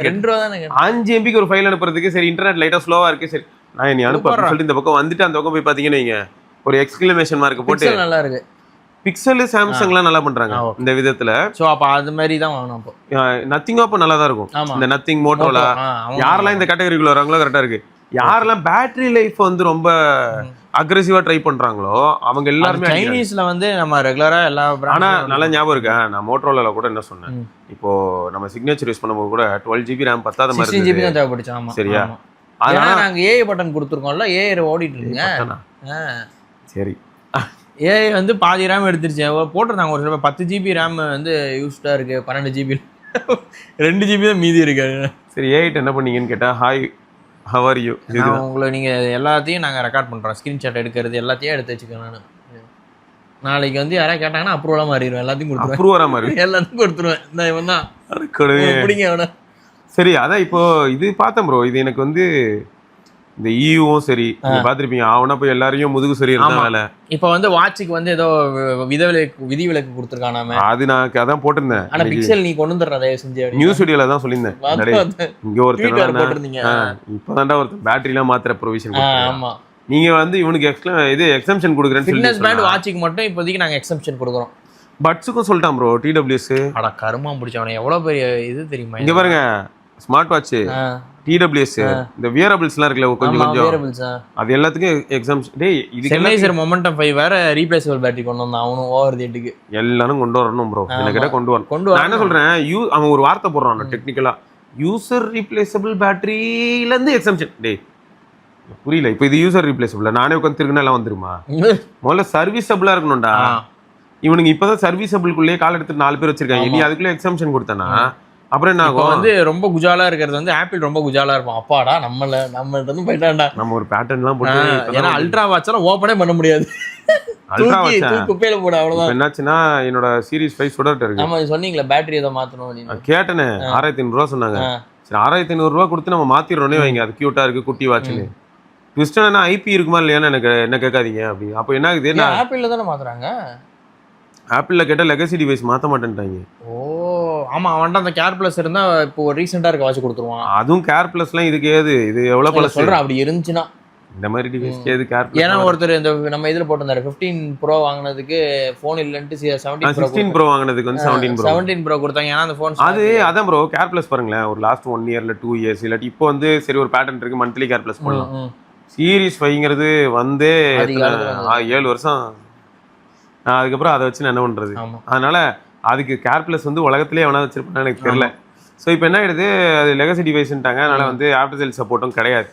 5 MBக்கு ஒரு ஃபைல் அனுப்புறதுக்கு. சரி இன்டர்நெட் லைட்டா ஸ்லோவா இருக்கு, சரி நான் நீ அனுப்ப சொல்லிட்டு இந்த பக்கம் வந்துட்டு அந்த பக்கம் போய் பாத்தீங்கன்னு வைங்க, ஒரு எக்ஸ்கிளமேஷன் மார்க் போட்டு பிக்சல் நல்லா இருக்கு. பிக்சல் சாம்சங்லாம் நல்லா பண்றாங்க இந்த விதத்துல. சோ அப்ப அது மாதிரி தான் வாங்கணும். அப்போ நத்திங்கும் அப்போ நல்லா தான் இருக்கும். இந்த நத்திங், மோட்டோலா யாரெல்லாம் இந்த கேட்டகரிக்குள்ள வராங்களோ கரெக்டா இருக்கு. யாரெல்லாம் பேட்டரி லைஃப் வந்து ரொம்ப அக்ரெசிவா ட்ரை பண்றாங்களோ அவங்க எல்லாருமே. சைனீஸ்ல வந்து நம்ம ரெகுலரா எல்லா ஆனா நல்லா ஞாபகம் இருக்கா, நான் மோட்டோரோலால கூட என்ன சொன்னேன், இப்போ நம்ம சிக்னேச்சர் யூஸ் பண்ணும்போது கூட 12GB RAM பத்தாத மாதிரி 16GB தான் தேவைப்படுச்சு. ஆமா சரியா. அதனால நாங்க ஏஐ பட்டன் கொடுத்துருக்கோம்ல, ஏஐ ஓடிட்டு இருக்குங்க. சரி, ஏஐ வந்து பாதி ரேம் எடுத்துருச்சு போட்டிருந்தாங்க. ஒரு 10GB RAM வந்து யூஸ்டா இருக்கு, 12GB 2GB தான் மீதி இருக்கு. சரி, ஏஐட்ட என்ன பண்ணீங்கன்னு கேட்டா, ஹாய் ஹவ் ஆர் யூ, உங்களை நீங்க எல்லாத்தையும் நாங்க ரெக்கார்ட் பண்றோம். ஸ்கிரீன்ஷாட் எடுக்கிறது எல்லாத்தையும் எடுத்து வச்சுக்கேன். நான் நாளைக்கு வந்து யாராவது கேட்டாங்கன்னா அப்ரூவலா மாறிடுவேன். எல்லாத்தையும் கொடுத்துருவேன். அப்ரூவரா மாறி எல்லாத்தையும் கொடுத்துருவேன். இந்த இவன் தான் பிடிங்க அவனை. சரி, அதான் இப்போ இது பார்த்தேன் ப்ரோ. இது எனக்கு வந்து இந்த ஈவும் சரி பாத்திருப்பீங்க, அவனா போய் எல்லாரையும் முதுகு சரி இருந்தால. இப்ப வந்து வாட்சுக்கு வந்து ஏதோ விதிவிலக்கு கொடுத்துருக்கானாம, அது நான் அதான் போட்டிருந்தேன். ஆனா பிக்சல் நீ கொண்டு வந்துடுற தயவு செஞ்சு நியூஸ் வீடியோல தான் சொல்லியிருந்தேன். இங்க ஒருத்தர் போட்டிருந்தீங்க, இப்பதான்டா ஒருத்தர் பேட்டரி எல்லாம் மாத்திர ப்ரொவிஷன். ஆமா, நீங்க வந்து இவனுக்கு இது எக்ஸம்ஷன் கொடுக்குறேன்னு ஃபிட்னஸ் பேண்ட் வாட்சுக்கு மட்டும் இப்போதைக்கு நாங்க எக்ஸம்ஷன் கொடுக்குறோம். பட்ஸுக்கும் சொல்லிட்டான் ப்ரோ டிடபிள்யூஎஸ். அட கருமா முடிச்சவனே, எவ்வளவு பெரிய இது தெரியுமா. இங்க பாருங்க, ஸ்மார்ட் வாட்ச் டிடபிள்யூஎஸ், இந்த வியரபிள்ஸ்லாம் இருக்குல்ல கொஞ்சம் கொஞ்சம், அது எல்லாத்துக்கும் எக்ஸாம்ஷன். டேய், இது சென்னைசர் மொமெண்டம் 5 வேற ரீப்ளேசபிள் பேட்டரி கொண்டு வந்தான் அவனும். ஓவர் தி ஹெட்க்கு எல்லாரும் கொண்டு வரணும் ப்ரோ. எனக்கு கொண்டு வரணும். நான் என்ன சொல்றேன், அவன் ஒரு வார்த்தை போடுறான் டெக்னிக்கலா, யூசர் ரீப்ளேசபிள் பேட்டரியில இருந்து எக்ஸாம்ஷன். டேய் புரியல. இப்போ இது யூசர் ரீப்ளேசபிள், நானே உட்காந்து திருக்குனா எல்லாம் வந்துருமா? முதல்ல சர்வீசபிளா இருக்கணும்டா. இவனுக்கு இப்பதான் சர்வீசபிள்குள்ளேயே கால் எடுத்து 4 பேர் வச்சிருக்காங்க. நீ அதுக்குள்ளே எக்ஸாம்ஷன் கொடுத்தானா அப்புறம் என்ன ஆகும்? வந்து ரொம்ப குஜாலா இருக்கிறது வந்து ஆப்பிள் ரொம்ப குஜாலா இருப்பான். அப்பாடா நம்மள்ட்ட இருந்து போயிட்டான்டா. நம்ம ஒரு பேட்டர்ன்லாம் போட்டு, ஏன்னா அல்ட்ரா வாட்ச்லாம் ஓபனே பண்ண முடியாது. அல்ட்ரா வாட்ச் குப்பையில போட அவ்வளவுதான். என்னாச்சுன்னா என்னோட சீரிஸ் 5 சுடர்ட்ட இருக்கு. ஆமா, சொன்னீங்களா பேட்டரி ஏதோ மாத்தணும் அப்படின்னு கேட்டேனே. 6500 சொன்னாங்க. சரி, 6500 கொடுத்து நம்ம மாத்திடுறோன்னே வைங்க, அது கியூட்டா இருக்கு குட்டி வாட்ச்னு. ட்விஸ்டனா ஐபி இருக்குமா இல்லையான்னு எனக்கு என்ன கேட்காதீங்க. அப்படி அப்போ என்ன ஆகுது, ஆப்பிள்ல தானே மாத்துறாங்க. ஆப்பிள்ல கேட்டா லெகசி டிவைஸ் மாத்த மாட்டேன்ட்டாங்க. ஓ ஆமா, அவன்கிட்ட அந்த கேர் பிளஸ் இருந்தா இப்போ ரீசெண்டா இருக்க வாட்ச் கொடுத்துருவான். அதுவும் கேர் பிளஸ்லாம் இதுக்கு ஏது, இது எவ்வளவு பல சொல்றேன். அப்படி இருந்துச்சுன்னா இந்த மாதிரி டிவைஸ்க்கு ஏது கேர் பிளஸ்? ஏன்னா ஒருத்தர் இந்த நம்ம இதுல போட்டிருந்தாரு 15 Pro வாங்குனதுக்கு ஃபோன் இல்லன்ட்டு 16 Pro வாங்குனதுக்கு வந்து 17 Pro கொடுத்தாங்க. ஏன்னா அந்த ஃபோன் அதான் ப்ரோ. கேர் பிளஸ் பாருங்களேன், ஒரு லாஸ்ட் 1 இயர்ல 2 இயர்ஸ் இல்லாட்டி இப்போ வந்து சரி ஒரு பேட்டர்ன் இருக்கு, மந்த்லி கேர் பிளஸ் பண்ணலாம். சீரிஸ் 5ங்கிறது வந்து 7 வருஷம். அதுக்கப்புறம் அதை வச்சு நான் என்ன பண்றது? அதனால அதுக்கு கேர் பிளஸ் வந்து உலகத்திலே எவனா வச்சிருப்பான்னு எனக்கு தெரியல. ஸோ இப்போ என்ன ஆயிடுது, அது லெகசி டிவைஸ்ன்ட்டாங்க. அதனால வந்து ஆஃப்டர் சேல் சப்போர்ட்டும் கிடையாது.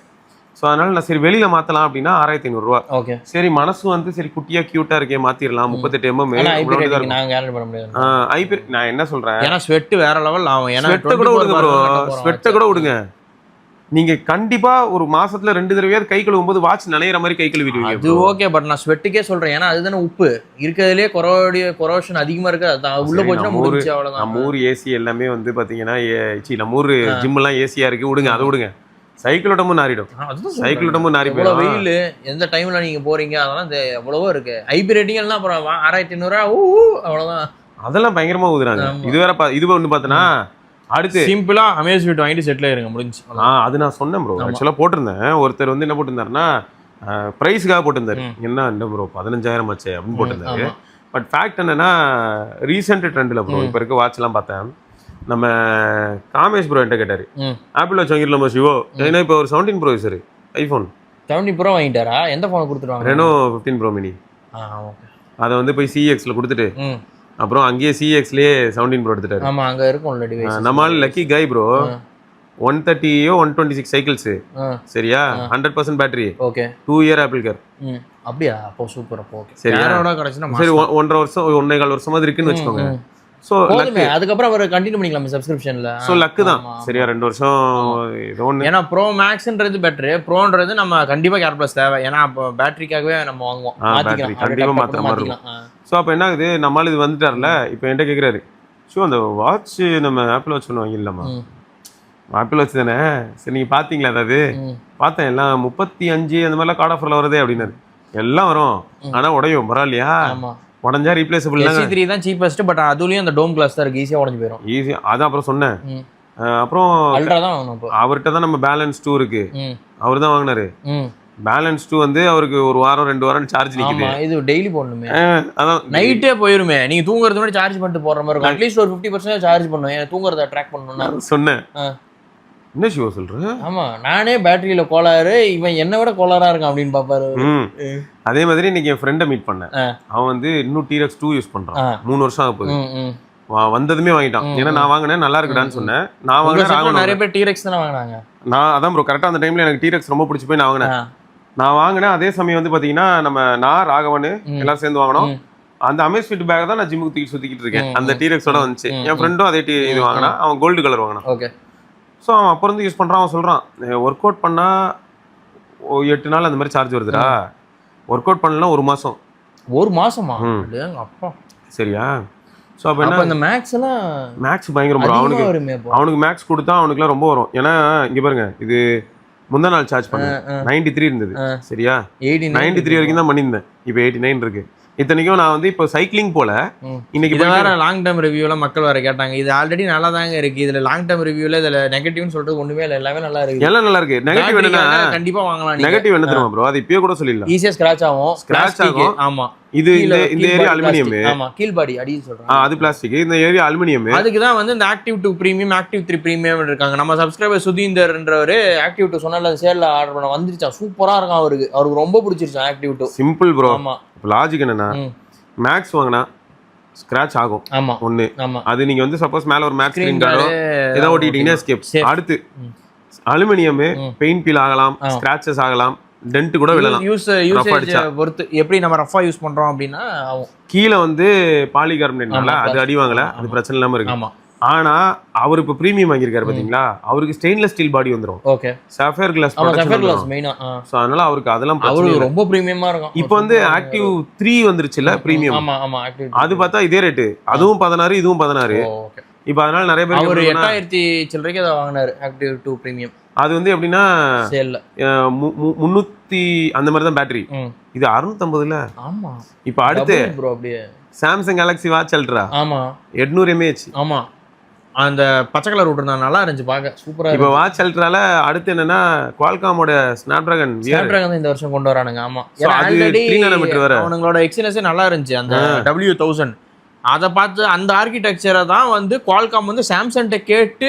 ஸோ அதனால நான் சரி வெளியில மாத்தலாம் அப்படின்னா 6500 ஓகே. சரி, மனசு வந்து சரி குட்டியா கியூட்டா இருக்கே மாத்திரலாம். 38 mm ஐபி. நான் என்ன சொல்றேன், ஏன்னா ஸ்வெட் வேற லெவல் ஆகும். ஏன்னா ஸ்வெட் கூட விடுங்க ப்ரோ, ஸ்வெட் கூட விடுங்க. நீங்க கண்டிப்பா ஒரு மாசத்துல 2 தடவையாவது கை கழுவும் போது வாட்ச் நனையிற மாதிரி கை கழுவிடுவீங்க. அது ஓகே, பட் நான் ஸ்வெட்டுக்கே சொல்றேன். ஏன்னா அதுதானே உப்பு இருக்கிறதுலே கொரோஷன் அதிகமா இருக்கு. அது உள்ள போச்சுன்னா முடிஞ்சு அவ்வளவுதான். நம்ம ஊர் ஏசி எல்லாமே வந்து பாத்தீங்கன்னா நம்ம ஊர் ஜிம் எல்லாம் ஏசியா இருக்கு. விடுங்க, அதை விடுங்க. சைக்கிளோட்டமும் நாரிடும். சைக்கிளோட்டமும் நாரி போயிடும். வெயில் எந்த டைம்ல நீங்க போறீங்க அதெல்லாம் எவ்வளவோ இருக்கு. ஐபி ரேட்டிங் எல்லாம் அப்புறம் 6500 அவ்வளவுதான். அதெல்லாம் பயங்கரமா ஊதுறாங்க. இது வேற இது ஒண்ணு பார்த்தனா அடுத்து சிம்பிளா அமேஸ்மெண்ட் வாங்கிட்டு செட்டில் ஆயிருங்க, முடிஞ்சு. அது நான் சொன்னேன் ப்ரோ. ஆக்சுவலா போட்டிருந்தேன். ஒருத்தர் வந்து என்ன போட்டிருந்தாருன்னா பிரைஸ்க்காக போட்டிருந்தாரு. என்ன ப்ரோ 15,000 ஆச்சு அப்படின்னு போட்டிருந்தாரு. பட் ஃபேக்ட் என்னன்னா ரீசெண்ட் ட்ரெண்ட்ல ப்ரோ இப்போ இருக்க வாட்ச் எல்லாம் பார்த்தேன். நம்ம காமேஷ் ப்ரோ என்கிட்ட கேட்டாரு, ஆப்பிள் வாட்ச் வாங்கிடலாமா சிவோ? ஏன்னா இப்போ ஒரு 17 Pro சார் ஐஃபோன் 17 Pro வாங்கிட்டாரா? எந்த ஃபோன் கொடுத்துருவாங்க? Reno 15 Pro mini. அதை வந்து போய் சிஎக்ஸ்ல கொடுத்துட்டு அப்புறம் அங்கேயே சிஎக்ஸ்லயே 17 Pro எடுத்துட்டாரு. ஆமா, அங்க இருக்கும்ல டிவைஸ். நம்மால லக்கி கை ப்ரோ. 130 126 சைக்கிள்ஸ் சரியா, 100% battery. Okay, 2 year apple care. அப்படியா? அப்போ சூப்பர். அப்போ ஓகே. சரி, சரி 1.5 வருஷம் 1.25 வருஷமா இருக்குன்னு வச்சுக்கோங்க. சோ அதுக்கப்புறம் அவர் கண்டினியூ பண்ணிக்கலாம் சப்ஸ்கிரிப்ஷன்ல. சோ லக்கு தான். சரியா 2 வருஷம் ஏதோ ஒண்ணு. ஏன்னா ப்ரோ மேக்ஸ்ன்றது பெட்டர். ப்ரோன்றது நம்ம கண்டிப்பா கேர் பிளஸ் தேவை. ஏன்னா அப்போ பேட்டரிக்காகவே நம்ம வாங்குவோம். பேட்டரி கண்டிப்பா மாத்திர மாதிரி இருக்கும். ஸோ அப்போ என்ன ஆகுது, நம்மளால இது வந்துட்டார்ல. இப்போ என்கிட்ட கேட்குறாரு, ஸோ அந்த வாட்ச் நம்ம ஆப்பிள் வாட்ச் ஒன்று வாங்கிடலாமா? ஆப்பிள் வாட்ச் தானே. சரி நீங்கள் பார்த்தீங்களா? அதாவது பார்த்தேன், எல்லாம் 35 அந்த மாதிரிலாம் கார்ட் ஆஃபரில் வருதே அப்படின்னாரு. எல்லாம் வரும், ஆனால் உடையும். பரவாயில்லையா? உடஞ்சா ரீப்ளேசபிள் SC3 தான் சீப்பஸ்ட். பட் அதுலயும் அந்த டோம் கிளாஸ் தான் இருக்கு, ஈஸியா உடைஞ்சு போயிடும். ஈஸியா. அதான் அப்புறம் சொன்னேன். அப்புறம் அல்ட்ரா தான் வாங்கணும். அவர்கிட்ட தான் நம்ம பேலன்ஸ் 2 இருக்கு, அவர் தான் வாங்கினாரு. பேலன்ஸ் 2 வந்து அவருக்கு ஒரு வாரம் 2 வாரம் சார்ஜ் நிக்குது. ஆமா இது டெய்லி போடணுமே. அதான் நைட்டே போயிருமே. நீங்க தூங்குறதுக்கு முன்னாடி சார்ஜ் பண்ணிட்டு போற மாதிரி இருக்கும். அட்லீஸ்ட் ஒரு 50% சார்ஜ் பண்ணுவேன். ஏன்னா தூங்குறத ட்ராக் பண்ணனும்னா சொன்னேன். என்ன சிவா சொல்ற? ஆமா நானே பேட்டரியில கோளாறு, இவன் என்ன விட கோளாறா இருக்கான் அப்படின்னு பாப்பாரு. அதே மாதிரி இன்னைக்கு என் ஃப்ரெண்டை மீட் பண்ணேன். அவன் வந்து இன்னும் T-Rex 2 யூஸ் பண்றான். 3 வருஷம் ஆக போகுது. வந்ததுமே வாங்கிட்டான். ஏன்னா நான் வாங்கினேன் நல்லா இருக்குடான்னு சொன்னேன். நான் வாங்கினேன். நிறைய பேர் T-Rex தானே வாங்கினாங்க. நான் அதான் ப்ரோ கரெக்டா அந்த டைம்ல எனக்கு T-Rex ரொம்ப பிடிச்சி போய் நான் வாங்கினேன். அதே சமயம் வந்து பாத்தீங்கன்னா நான் ராகவன் எல்லாரும் சேர்ந்து வாங்கினோம். அந்த அமேஸ்ஃபிட் பேக் தான் நான் ஜிம்முக்கு தூக்கி சுத்திக்கிட்டு இருக்கேன். அந்த T-Rex ஓட வந்துச்சு. என் ஃப்ரெண்டும் அதே இது வாங்கினா. அவன் கோல்டு கலர் வாங்கினான். ஓகே. ஸோ அவன் அப்போ இருந்து யூஸ் பண்றான். அவன் சொல்றான் ஒர்க் அவுட் பண்ணா 8 நாள் அந்த மாதிரி சார்ஜ் வருதுடா. ஒர்க் அவுட் பண்ணலாம் ஒரு மாசமா? அப்பா சரியா. ஸோ அப்போ என்ன இந்த மேக்ஸ் பயங்கரம் ப்ரோ. அவனுக்கு மேக்ஸ் கொடுத்தா அவனுக்குலாம் ரொம்ப வரும். ஏன்னா இங்கே பாருங்க இது முந்தா நாள் சார்ஜ் பண்ணேன் 93 இருந்தது சரியா. 93 வரைக்கும் தான் பண்ணியிருந்தேன். இப்போ 89 இருக்கு. இத்தனைக்கும் நான் வந்து இப்போ சைக்கிளிங் போல இன்னைக்கு வேற லாங் டேர்ம் ரிவ்யூல மக்கள் வேற கேட்டாங்க. இது ஆல்ரெடி நல்லா தாங்க இருக்கு. இதுல லாங் டேர்ம் ரிவ்யூல இதுல நெகட்டிவ்னு சொல்றது ஒண்ணுமே இல்ல. எல்லாமே நல்லா இருக்கு. எல்லாம் நல்லா இருக்கு. நெகட்டிவ் என்னன்னா கண்டிப்பா வாங்கலாம். நெகட்டிவ் என்ன தெரியுமா ப்ரோ? அது இப்பயே கூட சொல்லிடலாம். ஈஸியா ஸ்கிராட்ச் ஆகும். ஆமா இது இந்த ஏரியா அலுமினியம். ஆமா கீழ் பாடி அடி சொல்றாங்க. அது பிளாஸ்டிக். இந்த ஏரியா அலுமினியம். அதுக்கு தான் வந்து இந்த ஆக்டிவ் 2 பிரீமியம் ஆக்டிவ் 3 பிரீமியம் இருக்காங்க. நம்ம சப்ஸ்கிரைபர் சுதீந்தர்ன்றவரு ஆக்டிவ் 2 சொன்னால சேல்ல ஆர்டர் பண்ண வந்துருச்சா. சூப்பரா இருக்கும். அவருக்கு ரொம்ப பிடிச்சிருச்சு ஆக்டிவ் 2. Simple bro. ஆமா லாஜிக் என்னன்னா மேக்ஸ் வாங்கினா ஸ்கிராட்ச் ஆகும். ஆமா ஒண்ணு. அது நீங்க வந்து சப்போஸ் மேல ஒரு மேக்ஸ் ஸ்கிரீன் கார்டோ ஏதோ ஓட்டிட்டீங்கன்னா எஸ்கேப். அடுத்து அலுமினியம் பெயிண்ட் பீல் ஆகலாம், ஸ்கிராச்சஸ் ஆகலாம், டென்ட் கூட விழலாம். யூசேஜ் பொறுத்து எப்படி நம்ம ரஃபா யூஸ் பண்றோம் அப்படின்னா கீழ வந்து பாலிகார்பனேட்னால அது அடி வாங்கல. அது பிரச்சனை இல்லாம இருக்கு. ஆமா ஆனா அவர் இப்ப பிரீமியம் வாங்கியிருக்காரு பாத்தீங்களா. அவருக்கு ஸ்டெயின்லெஸ் ஸ்டீல் பாடி வந்துரும். ஓகே சஃபயர் கிளாஸ் மெயினா. சோ அதனால அவருக்கு அதெல்லாம் ரொம்ப பிரீமியமா இருக்கும். இப்போ வந்து ஆக்டிவ் 3 வந்துருச்சுல பிரீமியம். ஆமா ஆமா ஆக்டிவ் அது பார்த்தா இதே ரேட். அதுவும் 16 இதுவும் 16. ஓகே. இப்போ அதனால நிறைய பேர் அவர் 8000 சில்லறைக்கு அத வாங்குனாரு ஆக்டிவ் 2 பிரீமியம். அது வந்து எப்படின்னா சேல்ல 300 அந்த மாதிரி தான் பேட்டரி. இது 650ல. ஆமா. இப்போ அடுத்து ப்ரோ அப்படியே சாம்சங் கேலக்ஸி வாட்ச் அல்ட்ரா. ஆமா 800 mAh. ஆமா அந்த பச்சை கலர் விட்டுருந்தா நல்லா இருந்துச்சு பாக்க. சூப்பரா. இப்போ வாட்ச் அல்ட்ரால அடுத்து என்னன்னா குவால்காமோட ஸ்னாப்டிராகன் இந்த வருஷம் கொண்டு வரானுங்க. ஆமா ஆல்ரெடி 3 நானோமீட்டர் வர அவங்களோட எக்ஸினஸே நல்லா இருந்துச்சு. அந்த W1000 அதை பார்த்து அந்த ஆர்கிடெக்சரை தான் வந்து குவால்காம் வந்து சாம்சங்ட்ட கேட்டு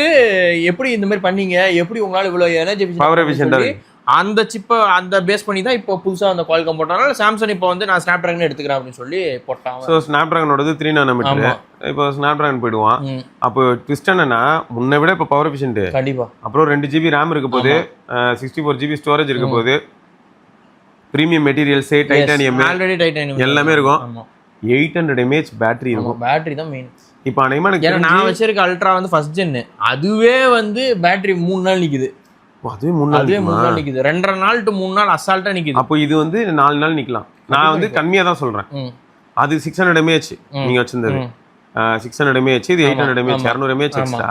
எப்படி இந்த மாதிரி பண்ணீங்க, எப்படி உங்களால இவ்வளவு எனர்ஜி பவர் எஃபிஷியன்ட் அந்த சிப்பை அந்த பேஸ் பண்ணி தான் இப்போ புதுசாக அந்த குவால்காம் போட்டனால சாம்சங் இப்போ வந்து நான் ஸ்னாப்டிராகன் எடுத்துக்கிறேன் அப்படின்னு சொல்லி போட்டான். ஸோ ஸ்னாப்டிராகனோடது 3 நானோமீட்டர். இப்போ ஸ்னாப்டிராகன் போயிடுவான். அப்போ ட்விஸ்ட் என்னன்னா முன்ன விட இப்போ பவர் எஃபிஷியன்ட் கண்டிப்பா. அப்புறம் 2 GB ரேம் இருக்க போது, 64 GB ஸ்டோரேஜ் இருக்க போது, premium materials titanium already titanium எல்லாமே இருக்கும். 800 mAh பேட்டரி இருக்கும். பேட்டரி தான் மெயின். இப்போ அனைமா நான் வச்சிருக்க அல்ட்ரா வந்து ஃபர்ஸ்ட் ஜென். அதுவே வந்து பேட்டரி 3 நாள் நிக்குது. அதுவே 3 நாள் நிக்குது. 2.5 நாள் to 3 நாள் அசால்ட்டா நிக்குது. அப்போ இது வந்து 4 நாள் நிக்கலாம். நான் வந்து கம்மியா தான் சொல்றேன். அது 600 mAh நீங்க வச்சிருந்தது 600 mAh. இது 800 mAh 200 mAh எக்ஸ்ட்ரா.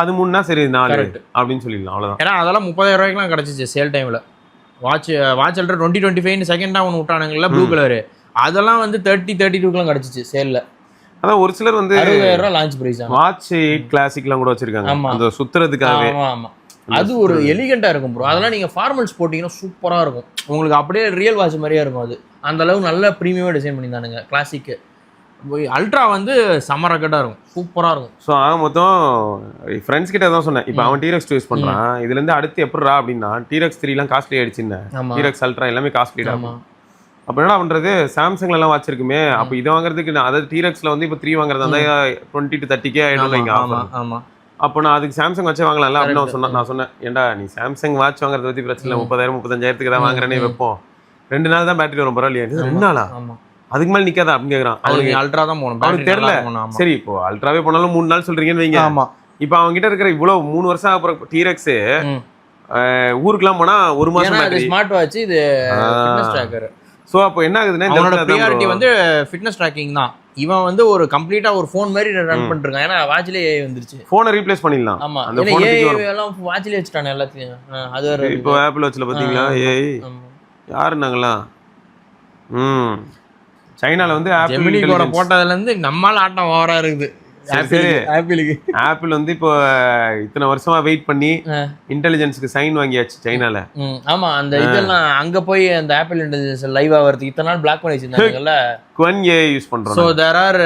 அது 3 நாள் சரி 4 அப்படின்னு சொல்லிடலாம். அவ்வளவுதான். ஏன்னா அதெல்லாம் 30,000 ரூபாய்க்குலாம் கிடைச்சிச்சு சேல் டைம்ல. வாட்ச் அல்ட்ரா 2025 செகண்டா ஒன்று விட்டானுங்களா ப்ளூ கலரு. அதெல்லாம் வந்து 30-32க்குலாம் கிடைச்சிச்சு சேல்ல. அதான் ஒரு சிலர் வந்து 60,000 லான்ச் பிரைஸ். வாட்ச் 8 கிளாசிக்லாம் கூட வச்சிருக்காங்க அந்த சுத்துறதுக்காகவே. ஆமா அது ஒரு எலிகண்டா இருக்கும் ப்ரோ. அதெல்லாம் நீங்க ஃபார்மல்ஸ் போட்டீங்கன்னா சூப்பரா இருக்கும். உங்களுக்கு அப்படியே ரியல் வாட்ச் மாதிரியே இருக்கும். அது அந்த அளவு நல்ல ப்ரீமியமா டிசைன் பண்ணியிருந்தானுங்க. கிளாசிக் அல்ட்ரா வந்து செம்ம ரக்கெட்டா இருக்கும். சூப்பரா இருக்கும். ஸோ ஆக மொத்தம் ஃப்ரெண்ட்ஸ் கிட்ட தான் சொன்னேன். இப்போ அவன் T-Rex 2 யூஸ் பண்றான். இதுல இருந்து அடுத்து எப்படிரா அப்படின்னா T-Rex 3 எல்லாம் காஸ்ட்லி ஆயிடுச்சுன்னு. T-Rex அல்ட்ரா எல்லாமே காஸ்ட்லி தான். அப்போ என்ன பண்றது, சாம்சங்ல எல்லாம் வாட்ச் இருக்குமே. அப்போ இதை வாங்குறதுக்கு அதாவது T-Rexல வந்து இப்போ 3 வாங்குறதா இருந்தா 20 to 30K ஆயிடும் இங்க ஆஃபர். ஆமா அப்போ நான் அதுக்கு சாம்சங் வாட்சே வாங்கலாம்ல அப்படின்னு நான் சொன்னேன். ஏன்டா நீ சாம்சங் வாட்ச் வாங்குறத பத்தி பிரச்சனை இல்லை, 30,000-35,000க்கு தான் வாங்குறேனே வைப்போம். 2 நாள் தான் பேட்டரி வரும் பரவாயில்லையா. 2 நாளா அதுக்கு மேலே நிக்காதா அப்படின்னு கேட்கறான். அவனுக்கு அல்ட்ரா தான் போகணும். அவனுக்கு தெரியல. சரி இப்போ அல்ட்ராவே போனாலும் 3 நாள் சொல்றீங்கன்னு வைங்க. இப்போ அவங்க கிட்ட இருக்கிற இவ்வளவு 3 வருஷம் அப்புறம் T-Rex ஊருக்குலாம் போனா 1 மாசம் பேட்டரி. ஸ்மார்ட் வாட்ச் இது ஃபிட்னஸ் ட்ராக்கர். சோ அப்போ என்ன ஆகுதுன்னா அவனோட பிரியாரிட்டி வந்து ஃபிட்னஸ் ட்ராக்கிங் தான். இவன் வந்து ஒரு கம்ப்ளீட்டா ஒரு ஃபோன் மாதிரி ரன் பண்ணிருக்கான். ஏன்னா வாட்ச்லயே ஏஐ வந்துருச்சு. ஃபோனை ரீப்ளேஸ் பண்ணிடலாம். ஆமா அந்த ஏஐ எல்லாம் வாட்ச்லயே வச்சுட்டானே எல்லாத்தையும். அது வேற. இப்போ ஆப்பிள் வாட்ச்ல பாத்தீங்களா ஏஐ யாருன்னாங்களா? சைனால வந்து ஆப்பிள் ஜெமினி கூட போட்டதுல இருந்து நம்மால ஆட்டம் ஓவரா இருக்குது. ஆப்பிளுக்கு ஆப்பிள் வந்து இப்போ இத்தனை வருஷமா வெயிட் பண்ணி இன்டெலிஜென்ஸ்க்கு சைன் வாங்கியாச்சு சைனால. ஆமா, அந்த இதெல்லாம் அங்க போய் அந்த ஆப்பிள் இன்டெலிஜென்ஸ் லைவ் ஆவறதுக்கு இத்தனை நாள் பிளாக் பண்ணி வச்சிருந்தாங்கல்ல. குவன் ஏஐ யூஸ் பண்றோம். So there are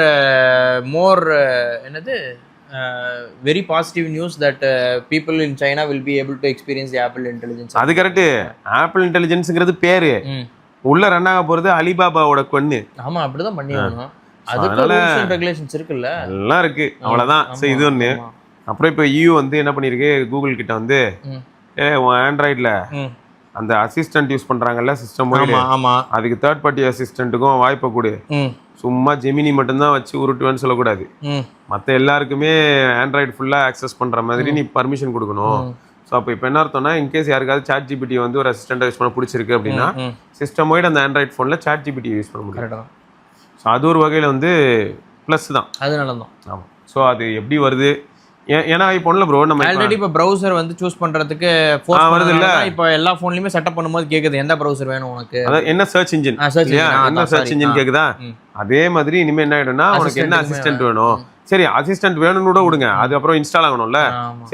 more என்னது very positive news that people in China will be able to experience the Apple intelligence. அது கரெக்ட். ஆப்பிள் இன்டெலிஜென்ஸ்ங்கிறது பேரு, உள்ள ரன் ஆக போறது அலிபாபாவோட கொன்னு. ஆமா, அப்படிதான் பண்ணி ஆகணும். அதுக்கு ரூல்ஸ் அண்ட் ரெகுலேஷன்ஸ் இருக்குல்ல, எல்லாம் இருக்கு. அவ்வளவுதான். சரி, இது ஒண்ணு. அப்புறம் இப்போ EU வந்து என்ன பண்ணிருக்கு, கூகுள் கிட்ட வந்து ஆண்ட்ராய்ட்ல அந்த அசிஸ்டன்ட் யூஸ் பண்றாங்கல்ல சிஸ்டம், அதுக்கு தேர்ட் பார்ட்டி அசிஸ்டன்ட்டுக்கும் வாய்ப்பை கொடு. சும்மா ஜெமினி மட்டும்தான் வச்சு உருட்டுவேன்னு சொல்லக்கூடாது. மற்ற எல்லாருக்குமே ஆண்ட்ராய்டு ஃபுல்லா ஆக்சஸ் பண்ற மாதிரி நீ பர்மிஷன் கொடுக்கணும். ஸோ அப்போ இப்போ என்ன அர்த்தம்னா, இன்கேஸ் யாருக்காவது சாட் ஜிபிடி வந்து ஒரு அசிஸ்டன்ட் யூஸ் பண்ண பிடிச்சிருக்கு அப்படின்னா சிஸ்டம் வைட் அந்த ஆண்ட்ராய்ட் ஃபோனில் சாட் ஜிபிடி யூஸ் பண்ண முடியும். ஸோ அது ஒரு வகையில் வந்து ப்ளஸ் தான். அதனால தான். ஆமாம். ஸோ அது எப்படி வருது, ஏன்னா இப்போ ஒன்றும் ப்ரோ நம்ம ஆல்ரெடி இப்போ ப்ரௌசர் வந்து சூஸ் பண்ணுறதுக்கு வருது இல்லை. இப்போ எல்லா ஃபோன்லையுமே செட்டப் பண்ணும்போது கேட்குது எந்த ப்ரௌசர் வேணும் உனக்கு, என்ன சர்ச் இன்ஜின், என்ன சர்ச் இன்ஜின் கேட்குதா. அதே மாதிரி இனிமேல் என்ன ஆகிடும்னா, உனக்கு என்ன அசிஸ்டன்ட் வேணும், சரி அசிஸ்டன்ட் வேணும்னு கூட விடுங்க, அது அப்புறம் இன்ஸ்டால் ஆகணும்ல.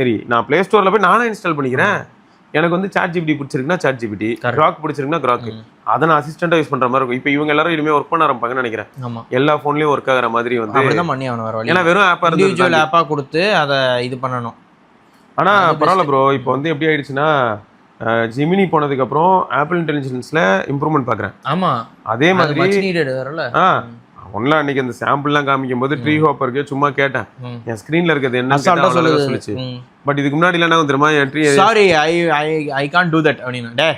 சரி, நான் பிளே ஸ்டோரில் போய் நானே இன்ஸ்டால் பண்ணிக்கிறேன். எனக்கு வந்து சாட் ஜிபிடி பிடிச்சிருக்குன்னா சாட் ஜிபிடி, கிராக் பிடிச்சிருக்குன்னா கிராக், அதை நான் அசிஸ்டண்டா யூஸ் பண்ற மாதிரி இருக்கும். இப்போ இவங்க எல்லாரும் இனிமே ஒர்க் பண்ண ஆரம்பிப்பாங்கன்னு நினைக்கிறேன். எல்லா போன்லயும் ஒர்க் ஆகிற மாதிரி வந்து அப்படிதான் பண்ணி ஆகணும். வேற வழி, ஏன்னா வெறும் ஆப்பா இண்டிவிஜுவல் ஆப்பா கொடுத்து அதை இது பண்ணணும். ஆனா பரவாயில்ல ப்ரோ, இப்போ வந்து எப்படி ஆயிடுச்சுன்னா, ஜெமினி போனதுக்கு அப்புறம் ஆப்பிள் இன்டெலிஜென்ஸ்ல இம்ப்ரூவ்மெண்ட் பாக்குறேன். ஆமா, அதே மாதிரி மச் நீடட் வரல. ஒன்ல அன்னைக்கு அந்த சாம்பிள்லாம் காமிக்கும் போது ட்ரீ ஹாப்பருக்கு சும்மா கேட்டேன், என் ஸ்கிரீன்ல இருக்கிறது என்ன சொல்லுச்சு. பட் இதுக்கு முன்னாடி இல்லைன்னா தெரியுமா, sorry I can't to that அப்படின்னா, டே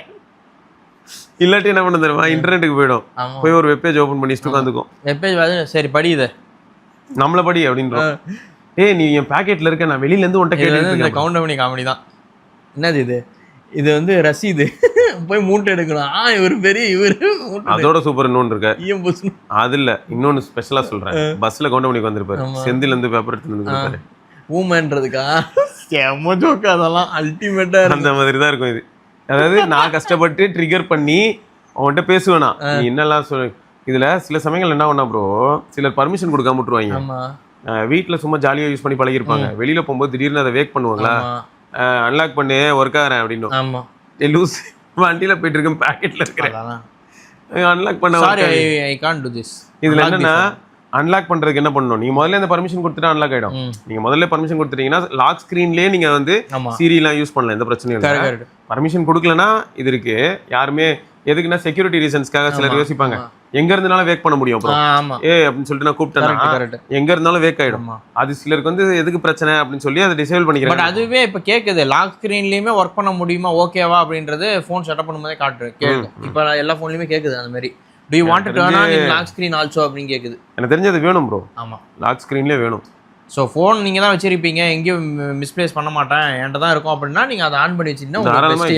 இல்லாட்டி என்ன பண்ண தெரியுமா, இன்டர்நெட்டுக்கு போயிடும், போய் ஒரு வெப்பேஜ் ஓபன் பண்ணிட்டு உட்காந்துக்கும். வெப்பேஜ் சரி படி, இதை நம்மள படி அப்படின்றோம். நீ என் பாக்கெட்ல இருக்க, நான் வெளியில இருந்து உன்ட்ட கேட்டு. இந்த கவுண்டர் பண்ணி காமெடி தான். என்னது இது, இது வந்து ரசீது போய் மூட்டை எடுக்கணும். இவர் பெரிய இவர் அதோட சூப்பர் இன்னொன்று இருக்கு. அது இல்ல, இன்னொன்னு ஸ்பெஷலா சொல்றேன். பஸ்ல கவுண்டர் பண்ணி வந்திருப்பாரு, செந்தில இருந்து பேப்பர் எடுத்து வந்துருப்பாரு. ஊமன்றதுக்கா செம்ம ஜோக்கு, அதெல்லாம் அல்டிமேட்டா அந்த மாதிரி தான் இருக்கும் இது. அதாவது நான் கஷ்டப்பட்டு ட்ரிகர் பண்ணி அவன்கிட்ட பேசுவேனா, நீ என்னெல்லாம் சொல்லு. இதுல சில சமயங்கள் என்ன பண்ணா ப்ரோ, சிலர் பர்மிஷன் கொடுக்காம விட்டுருவாங்க. வீட்டுல சும்மா ஜாலியா யூஸ் பண்ணி பழகிருப்பாங்க, வெளியில போகும்போது திடீர்னு அதை வேக் பண்ணுவாங்களா, அன்லாக் பண்ணி ஒர்க் ஆகிறேன் அப்படின்னு. லூஸ் வண்டியில போயிட்டு இருக்கேன், பாக்கெட்ல இருக்கிறேன், அன்லாக் பண்ண. இதுல என்னன்னா, அன்லாக் பண்றதுக்கு என்ன பண்ணணும், நீங்க முதல்ல இந்த பர்மிஷன் கொடுத்துட்டா அன்லாக் ஆயிடும். நீங்க முதல்ல பர்மிஷன் கொடுத்துட்டீங்கன்னா லாக் ஸ்கிரீன்லயே நீங்க வந்து சீரி எல்லாம் யூஸ் பண்ணலாம், எந்த பிரச்சனையும் இல்லை. பர்மிஷன் கொடுக்கலன்னா இது இருக்கு. யாருமே எதுக்குன்னா செக்யூரிட்டி ரீசன்ஸ்க்காக சிலர் யோசிப்பாங்க, எங்க இருந்தாலும் வேக் பண்ண முடியும் அப்படின்னு சொல்லிட்டு நான் கூப்பிட்டேன், எங்க இருந்தாலும் வேக் ஆயிடும். அது சிலருக்கு வந்து எதுக்கு பிரச்சனை அப்படின்னு சொல்லி அதை டிசேபிள் பண்ணிக்கிறேன். பட் அதுவே இப்ப கேக்குது, லாக் ஸ்கிரீன்லயுமே ஒர்க் பண்ண முடியுமா, ஓகேவா அப்படின்றது போன் செட்டப் பண்ணும்போதே காட்டுறேன், கேட்கும். இப்ப எல்லா போன்லயுமே கேக்குது அந்த மாதிரி, do you want to turn on in lock screen also அப்படின்னு கேக்குது. எனக்கு தெரிஞ்சது வேணும் ப்ரோ. ஆமா, லாக் ஸ்கிரீன்லயே வேணும். ஸோ ஃபோன் நீங்கள் தான் வச்சிருப்பீங்க, எங்கேயும் மிஸ்பிளேஸ் பண்ண மாட்டேன், என்கிட்ட தான் இருக்கும் அப்படின்னா நீங்கள் அதை ஆன் பண்ணி வச்சிங்கன்னா,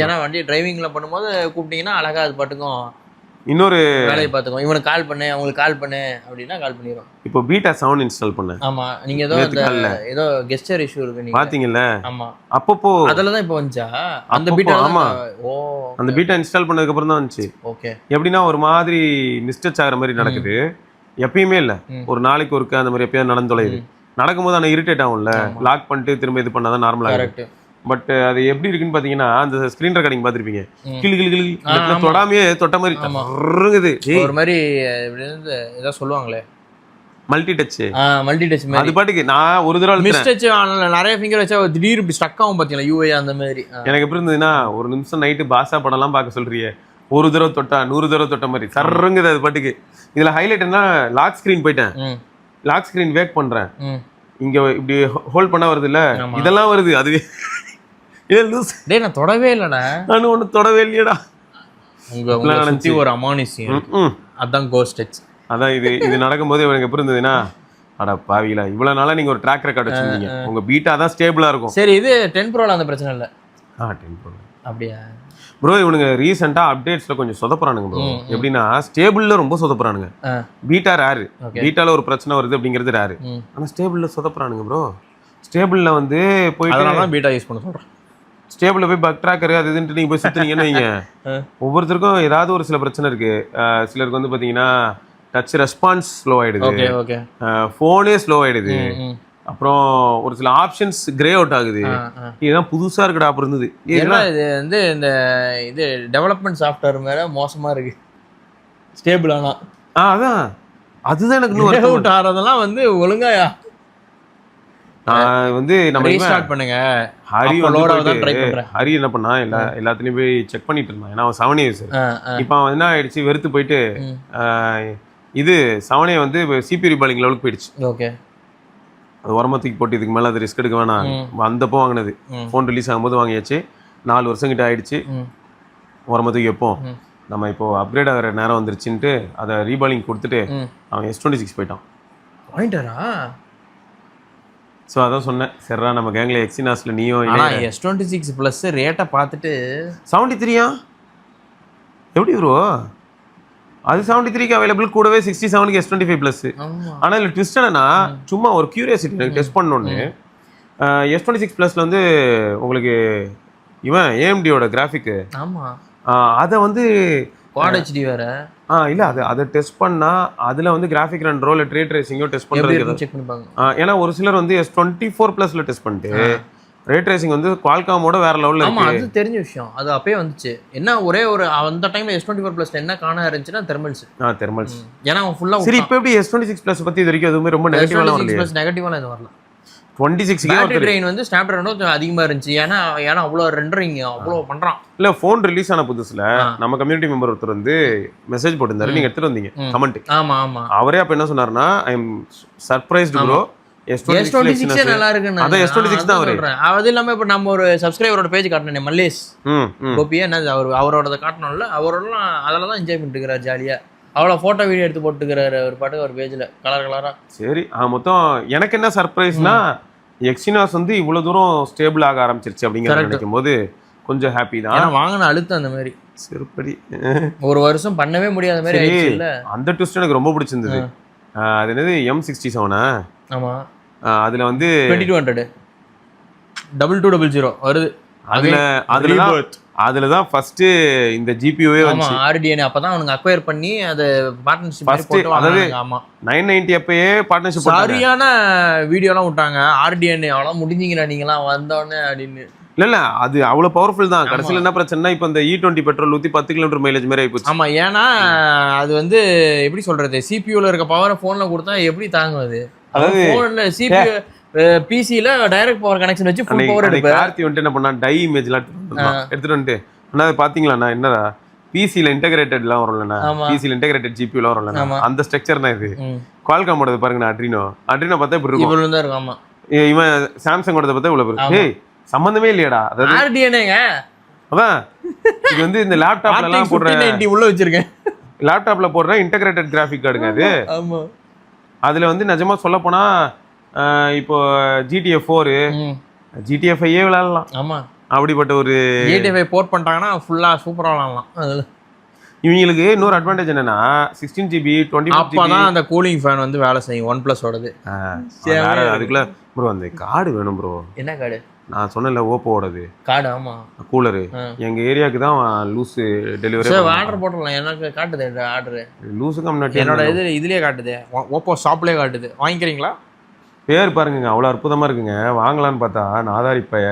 ஏன்னா வண்டி டிரைவிங்கில் பண்ணும்போது கூப்பிட்டீங்கன்னா அழகாக அது பாட்டுக்கும் இன்னொரு வேலையை பார்த்துக்கோ. இவனுக்கு கால் பண்ணு, அவங்களுக்கு கால் பண்ணு அப்படின்னா கால் பண்ணிடும். இப்போ பீட்டா 7 இன்ஸ்டால் பண்ணேன். ஆமாம், நீங்கள் ஏதோ கெஸ்டர் இஷ்யூ இருக்கு நீங்கள் பார்த்தீங்கல்ல. ஆமாம், அப்பப்போ அதில் தான் இப்போ வந்துச்சா அந்த பீட்டா? ஆமாம், அந்த பீட்டா இன்ஸ்டால் பண்ணதுக்கு அப்புறம் தான் வந்துச்சு. ஓகே, எப்படின்னா ஒரு மாதிரி மிஸ்டேக் ஆகிற மாதிரி நடக்குது. எப்பயுமே இல்லை, ஒரு நாளைக்கு ஒருக்க அந்த மாதிரி எப்பயாவது நடந்து தொலையுது. நடக்கும்போது ஆனால் இரிட்டேட் ஆகும்ல, லாக் பண்ணிட்டு திரும்ப இது பண்ணாதான் நார்மலாக இருக்கு. பட் அது எப்படி இருக்குன்னு பாத்தீங்கன்னா, அந்த ஸ்கிரீன் ரெக்கார்டிங் பாத்திருப்பீங்க, கிளி கிளி கிளி தொடாமையே தொட்ட மாதிரி இருக்குது. ஒரு மாதிரி ஏதோ சொல்லுவாங்களே மல்டி டச், அது பாட்டுக்கு நான் ஒரு தடவை மிஸ் டச் நிறைய ஃபிங்கர் வச்சா திடீர் ஸ்டக் ஆகும் பாத்தீங்களா, யூஏ அந்த மாதிரி. எனக்கு எப்படி இருந்ததுன்னா, ஒரு நிமிஷம் நைட்டு பாசா படம்லாம் பார்க்க சொல்றியே, ஒரு தடவை தொட்டா 100 தடவை தொட்ட மாதிரி சர்றங்குது அது பாட்டுக்கு. இதுல ஹைலைட் என்ன, லாக் ஸ்கிரீன் போயிட்டேன், லாக் ஸ்கிரீன் வேக் பண்றேன், இங்க இப்படி ஹோல்ட் பண்ணா வருது இல்ல, இதெல்லாம் வருது. அதுவே நான் தொடவே இல்லடா, நான் ஒண்ணு தொடவே இல்லையடா. உங்க ஒரு அமானுஷ்யம், அதான் கோஸ்ட் டச். அதான் இது நடக்கும்போது எனக்கு எப்படி இருந்ததுன்னா, அட பாவிகளா, இவ்வளவு நாளா நீங்க ஒரு ட்ராக் ரெக்கார்ட் வச்சிருந்தீங்க, உங்க பீட்டா தான் ஸ்டேபிளா இருக்கும். சரி, இது 10 ப்ரோல அந்த பிரச்சனை இல்ல. 10 ப்ரோ அப்படியா ப்ரோ? இவனுங்க ரீசெண்டா அப்டேட்ஸ்ல கொஞ்சம் சொதப்புறானுங்க ப்ரோ. எப்படின்னா, ஸ்டேபிள்ல ரொம்ப சொதப்புறானுங்க. பீட்டா ரேரு, பீட்டால ஒரு பிரச்சனை வருது அப்படிங்கிறது ரேரு, ஆனா ஸ்டேபிள்ல சொதப்புறானுங்க ப்ரோ. ஸ்டேபிள்ல வந்து போயிட்டு பீட்டா யூஸ் பண்ண சொல்றேன். ஸ்டேபிள்ல போய் பக் ட்ராக்கர் அது இதுன்ட்டு நீங்க போய் சுத்துனீங்கன்னு வைங்க, ஒவ்வொருத்தருக்கும் ஏதாவது ஒரு சில பிரச்சனை இருக்கு. சிலருக்கு வந்து பாத்தீங்கன்னா டச் ரெஸ்பான்ஸ் ஸ்லோ ஆயிடுது, போனே ஸ்லோ ஆயிடுது. அப்புறம் ஒரு சில ஆப்ஷன்ஸ் கிரே அவுட் ஆகுது. இதுதான் புதுசா இருக்குடா அப்புறம் இருந்தது. இது வந்து இந்த இது டெவலப்மெண்ட் சாஃப்ட்வேர் மேல மோசமா இருக்கு. ஸ்டேபிள் ஆனா அதான் அதுதான் எனக்கு இன்னும் அவுட் ஆறதெல்லாம் வந்து ஒழுங்கா வந்து நம்ம ரீஸ்டார்ட் பண்ணுங்க. ஹரி ஹரி என்ன பண்ணா எல்லாத்துலயும் போய் செக் பண்ணிட்டு இருந்தான். ஏன்னா அவன் 7 years. இப்போ அவன் என்ன ஆயிடுச்சு, வெறுத்து போயிட்டு இது 7 வந்து சிபி ரீபாலிங் லெவலுக்கு போயிடுச்சு. ஓகே, அது உரமத்துக்கு போட்டு இதுக்கு மேலே அது ரிஸ்க் எடுக்க வேணாம். வந்தப்போ வாங்கினது ஃபோன் ரிலீஸ் ஆகும்போது வாங்கியாச்சு. 4 வருஷம் கிட்ட ஆயிடுச்சு. உரமத்துக்கு எப்போ நம்ம இப்போ அப்கிரேட் ஆகிற நேரம் வந்துருச்சுன்ட்டு அதை ரீபாலிங் கொடுத்துட்டு அவன் S26 போயிட்டான். வாங்கிட்டாரா? ஸோ அதான் சொன்னேன், சரிடா நம்ம கேங்கில் எக்ஸினாஸில் நீயும் S26 ப்ளஸ் ரேட்டை பார்த்துட்டு 73 எப்படி ப்ரோ? அது 73க்கு அவைலபிள், கூடவே 67க்கு S25 ப்ளஸ். ஆனால் இதில் ட்விஸ்ட் என்னன்னா, சும்மா ஒரு கியூரியாசிட்டி எனக்கு டெஸ்ட் பண்ணோன்னு S26 ப்ளஸில் வந்து உங்களுக்கு இவன் AMDயோட கிராஃபிக்கு அதை வந்து குவாட் HD வேற இல்ல அதை டெஸ்ட் பண்ணா அதுல வந்து கிராஃபிக் ரன் ரோல ரே ட்ரேசிங்கோ டெஸ்ட் பண்றது செக் பண்ணிப்பாங்க. ஏன்னா ஒரு சிலர் வந்து S24 ப்ளஸ்ல டெஸ்ட் பண்ணிட்டு ரே ட்ரேசிங் வந்து குவால்காமோட வேற லெவல்ல இருக்கு. ஆமா, அது தெரிஞ்ச விஷயம். அது அப்பவே வந்துச்சு. என்ன ஒரே ஒரு அந்த டைம்ல S24 ப்ளஸ்ல என்ன காண இருந்துச்சுன்னா தெர்மல்ஸ். ஏன்னா ஃபுல்லா சரி. இப்போ எப்படி S26 ப்ளஸ் பத்தி இது வரைக்கும் எதுவுமே ரொம்ப நெகட்டிவான வரல. நெகட்டிவான எதுவும் வரல. 26 பேட்டரி ட்ரெயின் வந்து ஸ்னாப்டிராகன் அதிகமா இருந்துச்சு. ஏன்னா அவ்வளோ ரெண்டரிங் அவ்வளோ பண்றான். இல்ல ஃபோன் ரிலீஸ் ஆன புதுசுல நம்ம கம்யூனிட்டி மெம்பர் ஒருத்தர் வந்து மெசேஜ் போட்டிருந்தாரு, நீங்க எடுத்துட்டு வந்தீங்க கமெண்ட். ஆமா. அவரே அப்ப என்ன சொன்னாருன்னா, I am surprised bro, S26 நல்லா இருக்குன்னு. அதான் S26 தான் அவரு. அது இல்லாம இப்ப நம்ம ஒரு சப்ஸ்கிரைபரோட பேஜ் காட்டினேன், மல்லேஷ் கோபியா, என்ன அவரோட காட்டணும்ல, அவரோடலாம் அதில் தான் என்ஜாய் பண்ணிட்டு இருக்கிறார் ஜாலியா. அவ்வளோ ஃபோட்டோ வீடியோ எடுத்து போட்டுக்கிறாரு ஒரு பாட்டுக்கு ஒரு பேஜில் கலரா. சரி, மொத்தம் எனக்கு என்ன சர்ப்ரைஸ்னா, எக்ஸினாஸ் வந்து இவ்வளவு தூரம் ஸ்டேபிள் ஆக ஆரம்பிச்சிருச்சு அப்படிங்கிறத நினைக்கும் போது கொஞ்சம் ஹாப்பி தான். வாங்கின அழுத்தம் அந்த மாதிரி சிறுபடி ஒரு வருஷம் பண்ணவே முடியாத மாதிரி ஆயிடுச்சு இல்ல. அந்த ட்விஸ்ட் எனக்கு ரொம்ப பிடிச்சிருந்தது. அது என்னது M67? ஆமா, அதுல வந்து 2200 2200 வருது. அதுலதான் ஃபர்ஸ்ட் இந்த ஜிபியூவே வந்துச்சு. RDNA அப்பதான் அவனுங்க அக்வயர் பண்ணி அது பார்ட்னர்ஷிப் மாதிரி போட்டு அதாவது ஆமா 990 அப்பயே பார்ட்னர்ஷிப் சரியான வீடியோலாம் விட்டாங்க. RDNA அவ்வளவு முடிஞ்சீங்கடா நீங்கலாம் வந்தோடனே அப்படின்னு. இல்ல அது அவ்வளவு பவர்ஃபுல் தான். கடைசியில் என்ன பிரச்சனை, இப்போ இந்த E20 பெட்ரோல் ஊத்தி 10 கிலோமீட்டர் மைலேஜ் மாதிரி ஆயிப்போச்சு. ஆமா, ஏன்னா அது வந்து எப்படி சொல்றது, சிபியூல இருக்க பவரை போன்ல கொடுத்தா எப்படி தாங்கும் அது? அதாவது போன்ல சிபியூ பிசில டைரக்ட் பவர் கனெக்ஷன் வச்சு ஃபுல் பவர் எடுப்பேன். கார்த்தி வந்து என்ன பண்ணா, டை இமேஜ்லாம் எடுத்துட்டு வந்துட்டு அண்ணா பாத்தீங்களா என்னடா பிசில இன்டகிரேட்டட்லாம் வரும்லண்ணா, பிசில இன்டகிரேட்டட் ஜிபியூலாம் வரும்லண்ணா, அந்த ஸ்ட்ரக்சர்னா இது. குவால்காமோட பாருங்க, அட்ரினோ பார்த்தா இப்படி இருக்கும். இவ்வளவு தான் இருக்கும். ஆமா, இவன் சாம்சங்கோட பார்த்தா இவ்வளவு இருக்கு. ஏய் சம்பந்தமே இல்லையடா. அதாவது RDNAங்க. அதான் இது வந்து இந்த லேப்டாப்ல எல்லாம் போடுறேன், உள்ள வச்சிருக்கேன். லேப்டாப்ல போடுற இன்டகிரேட்டட் கிராஃபிக் கார்டுங்க அது. ஆமா, அதுல வந்து நிஜமா சொல்ல போனா இப்போ GTA 4 GTA 5 விளையாடலாம். ஆமா, அப்படிப்பட்ட ஒரு GTA 5 போர்ட் பண்ணிட்டாங்கன்னா ஃபுல்லா சூப்பரா விளையாடலாம். அதுல இவங்களுக்கு இன்னொரு அட்வான்டேஜ் என்னன்னா 16GB 24GB அப்பதான் அந்த கூலிங் ஃபேன் வந்து வேலை செய்யும். OnePlus ஓடது. அதுக்குள்ள ப்ரோ அந்த கார்டு வேணும் ப்ரோ. என்ன கார்டு? நான் சொன்னேன்ல ஓப்போடது கார்டு. ஆமா, கூலரு எங்க ஏரியாக்கு தான் லூஸ் டெலிவரி. சார் ஆர்டர் போட்டுடலாம். எனக்கு காட்டுது ஆர்டர். லூஸுக்கு முன்னாடி என்னோட இதுலயே காட்டுது, ஓப்போ ஷாப்லயே காட்டுது. வாங்கிக்கிறீங்களா? பேர் பாருங்க, அவ்வளோ அற்புதமா இருக்குங்க. வாங்கலான்னு பார்த்தா நாதாரி பைய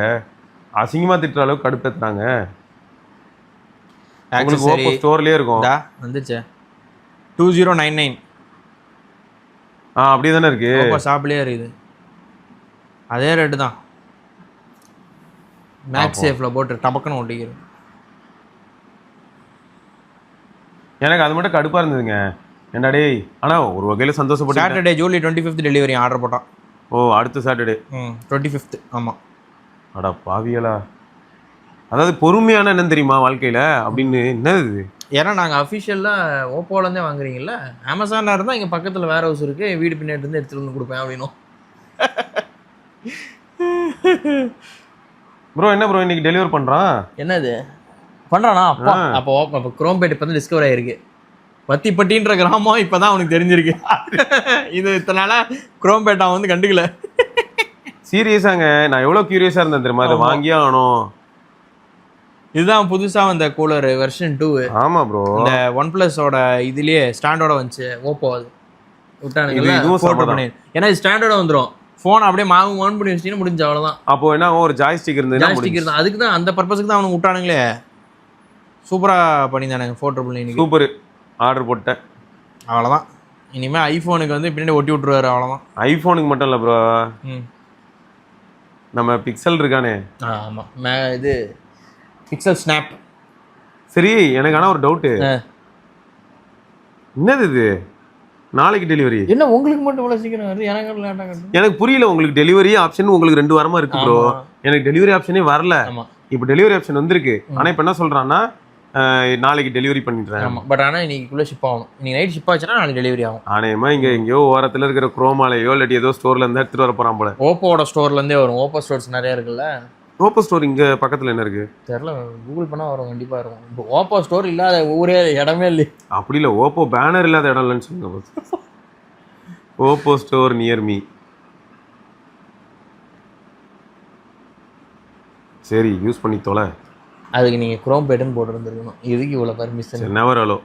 அசிங்கமா திட்டுற அளவுக்கு கடுப்பேத்துறாங்க. உங்களுக்கு ஓப்போ ஸ்டோர்லயே இருக்கும். வந்துச்சு 2099. அப்படியே தானே இருக்கு, ஓப்போ ஷாப்லயே இருக்குது. அதே ரேட்டு தான். மேக்ஸ் சேஃப்ல போட்டு டபக்குன்னு ஒட்டிக்கிறேன். எனக்கு அது மட்டும் கடுப்பா இருந்ததுங்க. என்ன டேய், ஆனா ஒரு வகையில சந்தோஷப்பட்டு சாட்டர்டே ஜூலை 25 டெலிவரி ஆர்டர் போட்டான். ஓ, அடுத்த சாட்டர்டே 25. ஆமா. அடா பாவியலா. அதாவது பொறுமையான என்னன்னு தெரியுமா வாழ்க்கையில அப்படின்னு. என்னது, ஏன்னா நாங்கள் அஃபிஷியலாக ஓப்போலேருந்தே வாங்குறீங்கல்ல. அமேசானில் இருந்தால் இங்கே பக்கத்தில் வேர் ஹவுஸ் இருக்குது, வீடு பின்னாடி இருந்து எடுத்துகிட்டு வந்து கொடுப்பேன் அப்படின்னும். ப்ரோ என்ன ப்ரோ இன்னைக்கு டெலிவர் பண்ணுறான்? என்னது பண்ணுறானா? அப்பா அப்போ குரோம்பேட் இப்போ தான் டிஸ்கவர் ஆகிருக்கு. வத்திப்பட்டின்ற கிராமம் இப்போ தான் அவனுக்கு தெரிஞ்சிருக்கு. இது இத்தனை நாளாக குரோம்பேட் அவன் வந்து கண்டுக்கல. சீரியஸாங்க, நான் எவ்வளோ க்யூரியஸாக இருந்தேன் தெரியுமா, அதை வாங்கியே ஆகணும். இதுதான் புதுசாக வந்த கூலர் வெர்ஷன் 2. ஆமாம் ப்ரோ, இந்த OnePlusஓட இதுலேயே ஸ்டாண்டோட வந்துச்சு. ஓப்போ அது விட்டானுங்க. ஏன்னா இது ஸ்டாண்டோட வந்துடும். ஃபோன் அப்படியே மவுண்ட் பண்ணி வச்சிட்டீங்கன்னா முடிஞ்ச அவ்வளோதான். அப்போ என்ன ஒரு ஜாய்ஸ்டிக் இருந்தது, ஜாய்ஸ்டிக் இருந்தால் அதுக்கு தான் அந்த பர்பஸுக்கு தான் அவனுக்கு விட்டானுங்களே. சூப்பராக பண்ணியிருந்தானுங்க 499. சூப்பர், ஆர்டர் போட்டேன் அவ்வளோதான். இனிமேல் ஐஃபோனுக்கு வந்து பின்னாடி ஒட்டி விட்ருவாரு அவ்வளோதான். ஐஃபோனுக்கு மட்டும் இல்லை ப்ரோ, நம்ம பிக்சல் இருக்கானே. ஆமாம், இது பிக்சல் ஸ்னாப். சரி, எனக்கு ஆனால் ஒரு டவுட்டு, என்னது இது நாளைக்கு டெலிவரி? என்ன உங்களுக்கு மட்டும் இவ்வளோ சீக்கிரம் வருது, எனக்கு புரியல. உங்களுக்கு டெலிவரி ஆப்ஷன் உங்களுக்கு 2 வாரமா இருக்கு ப்ரோ, எனக்கு டெலிவரி ஆப்ஷனே வரல. இப்போ டெலிவரி ஆப்ஷன் வந்திருக்கு, ஆனால் இப்போ என்ன சொல்றான்னா நாளைக்கு டெலிவரி பண்ணிடுறேன். பட் ஆனால் இன்னைக்குள்ளே ஷிப் ஆகணும். இன்னைக்கு நைட் ஷிப் ஆச்சுன்னா நாளைக்கு டெலிவரி ஆகும். ஆனேமா இங்கே எங்கேயோ ஓரத்தில் இருக்கிற குரோமாலையோ இல்லாட்டி ஏதோ ஸ்டோர்ல இருந்தா எடுத்துட்டு வர போறான் போல. ஓப்போட ஸ்டோர்லேருந்தே வரும். ஓப்போ ஸ்டோர்ஸ் நிறைய இருக்குல்ல. ஓப்போ ஸ்டோர் இங்க பக்கத்துல என்ன இருக்கு தெரியல, கூகுள் பண்ணா வரும், கண்டிப்பா இருக்கும். இப்போ ஓப்போ ஸ்டோர் இல்லாத ஊரே இடமே இல்லை. அப்படி இல்லை, ஓப்போ பேனர் இல்லாத இடம் இல்லைன்னு சொல்லுங்க. Oppo store near me. சரி, யூஸ் பண்ணி தொலை. அதுக்கு நீங்க குரோம் பேட்டன் போட்டுருந்துருக்கணும். இதுக்கு இவ்வளவு பர்மிஷன்? நெவர் அலோ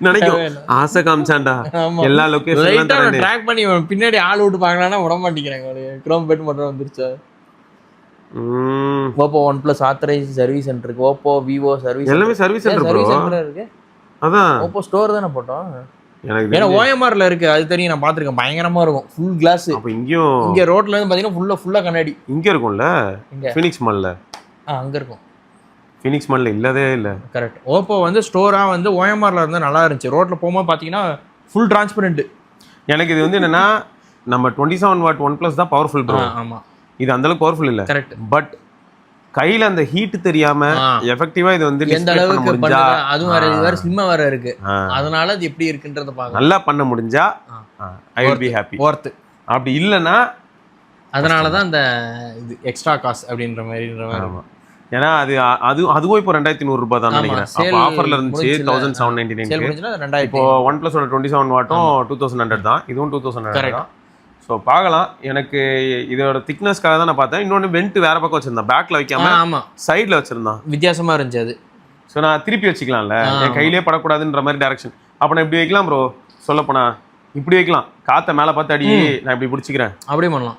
நினைக்கும். ஆசை காமிச்சாண்டா எல்லா லொகேஷன்லாம் ட்ராக் பண்ணி பின்னாடி ஆள் விட்டு பார்க்கலாம்னா விட மாட்டேங்கிறாங்க. குரோம் பேட்டன் மட்டும் வந்துருச்சா? Oppo OnePlus authorise service centre இருக்கு. ஓப்போ விவோ சர்வீஸ் எல்லாமே சர்வீஸ் சென்டர் இருக்கு. அதான் ஓப்போ ஸ்டோர் தானே போட்டோம். எனக்கு ஏன்னா OMRல இருக்கு, அது தெரியும், நான் பாத்துருக்கேன். பயங்கரமா இருக்கும், ஃபுல் கிளாஸ். அப்ப இங்கேயும் இங்க ரோட்ல இருந்து பாத்தீங்கன்னா ஃபுல்லா கண்ணாடி. இங்க இருக்கும்ல, ஃபீனிக்ஸ் மால்ல. அங்க இருக்கும். ஃபீனிக்ஸ் மால்ல இல்லதே இல்ல. கரெக்ட். ஓப்போ வந்து ஸ்டோரா வந்து OMRல இருந்து நல்லா இருந்துச்சு. ரோட்ல போகும்போது பாத்தீங்கன்னா ஃபுல் டிரான்ஸ்பரண்ட். எனக்கு இது வந்து என்னன்னா, நம்ம 27 வாட் OnePlus தான் பவர்ஃபுல் ப்ரோ. ஆமா, இது அந்த அளவுக்கு பவர்ஃபுல் இல்ல. கரெக்ட். பட் கையில அந்த ஹீட் தெரியாம எஃபெக்டிவா இது வந்து எந்த அளவுக்கு பண்ணா, அதுவும் வேற ஸ்லிம்மா வேற இருக்கு, அதனால அது எப்படி இருக்குன்றத பாக்க நல்லா பண்ண முடிஞ்சா I will be happy. Worth. அப்படி இல்லனா அதனால தான் அந்த இது எக்ஸ்ட்ரா காஸ்ட் அப்படின்ற மாதிரி. ஏன்னா அதுவும் இப்போ 2100 ரூபாய் தான் நினைக்கிறேன். அப்போ ஆஃபர்ல இருந்துச்சு 1799. இப்போ OnePlus ஓட 27 வாட்டும் 2100 தான், இதுவும் 2100 தான். ஸோ பார்க்கலாம். எனக்கு இதோட திக்னஸ்க்காக தான் நான் பார்த்தேன். இன்னொன்று வெண்ட் வேற பக்கம் வச்சிருந்தேன், பேக்ல வைக்காம சைட்ல வச்சிருந்தான், வித்தியாசமா இருந்துச்சு அது. ஸோ நான் திருப்பி வச்சுக்கலாம்ல, என் கையிலே படக்கூடாதுன்ற மாதிரி டைரக்ஷன். அப்போ நான் இப்படி வைக்கலாம் ப்ரோ, சொல்லப்போனா இப்படி வைக்கலாம், காற்றை மேலே பார்த்து அடி, நான் இப்படி பிடிச்சிக்கிறேன், அப்படியே பண்ணலாம்.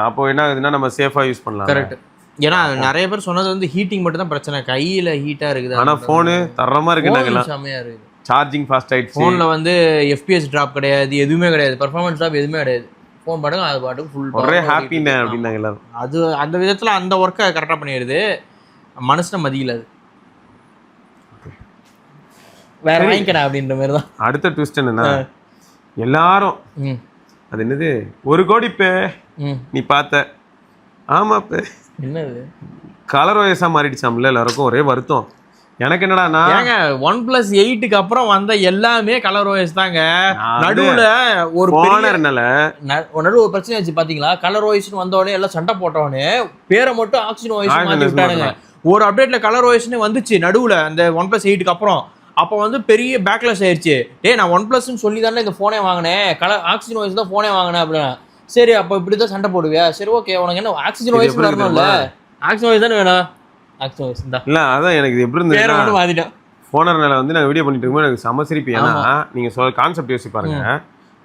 அப்போ என்ன ஆகுதுன்னா நம்ம சேஃபா யூஸ் பண்ணலாம். கரெக்ட். ஏன்னா நிறைய பேர் சொன்னது வந்து ஹீட்டிங் மட்டும் தான் பிரச்சனை, கையில ஹீட்டா இருக்குது. ஆனா போனு தரமா இருக்கு, செமையா இருக்கு, சார்ஜிங் ஃபாஸ்ட் ஆயிடுச்சு. போன்ல வந்து FPS டிராப் கிடையாது, எதுவுமே கிடையாது, பெர்ஃபார்மன்ஸ் டிராப் எதுவுமே கிடையாது. ஃபோன் பாட்டுக்கு அது பாட்டுக்கு ஃபுல் ஒரே ஹாப்பினே அப்படின்னாங்க எல்லாரும். அது அந்த விதத்துல அந்த ஒர்க்கை கரெக்டா பண்ணிடுது, மனுஷனை மதியில அது வேற வாங்கிக்கடா அப்படின்ற மாதிரி தான். அடுத்த ட்விஸ்ட் என்னன்னா, எல்லாரும் அது என்னது 1 கோடி பே நீ பார்த்த, ஆமா பே என்னது கலர் வயசா மாறிடுச்சாம்ல, எல்லாருக்கும் ஒரே வருத்தம். எனக்கு என்னடானா, ஏங்க OnePlus 8க்கு அப்புறம் வந்த எல்லாமே கலர் OS தாங்க. நடுவுல ஒரு நடுவுல ஒரு பிரச்சனை ஆச்சு பாத்தீங்களா? கலர் OSன்னு வந்தோடனே எல்லாம் சண்டை போட்டவனே பேரை மட்டும் ஆக்சிஜன் OS மாத்தி விட்டானுங்க. ஒரு அப்டேட்ல கலர் OSன்னு வந்துச்சு நடுவுல அந்த OnePlus 8க்கு அப்புறம். அப்போ வந்து பெரிய பேக்லெஸ் ஆயிடுச்சு. நான் OnePlusன்னு சொல்லி தானே இந்த போனே வாங்கினேன், கலர் ஆக்சிஜன் OS தான் போனே வாங்கினேன் அப்படின்னா. சரி, அப்போ இப்படிதான் சண்டை போடுவியா? சரி ஓகே, உனக்கு என்ன ஆக்சிஜன் OS வரணும்ல, ஆக்சிஜன் OS தானே வேணும். இல்ல அதான் எனக்கு இது எப்படி இருந்தது, போனர்னால வந்து நான் வீடியோ பண்ணிட்டு இருக்கும்போது எனக்கு செம சிரிப்பு. ஏன்னா நீங்க சொல்ற கான்செப்ட் யோசிச்சு பாருங்க.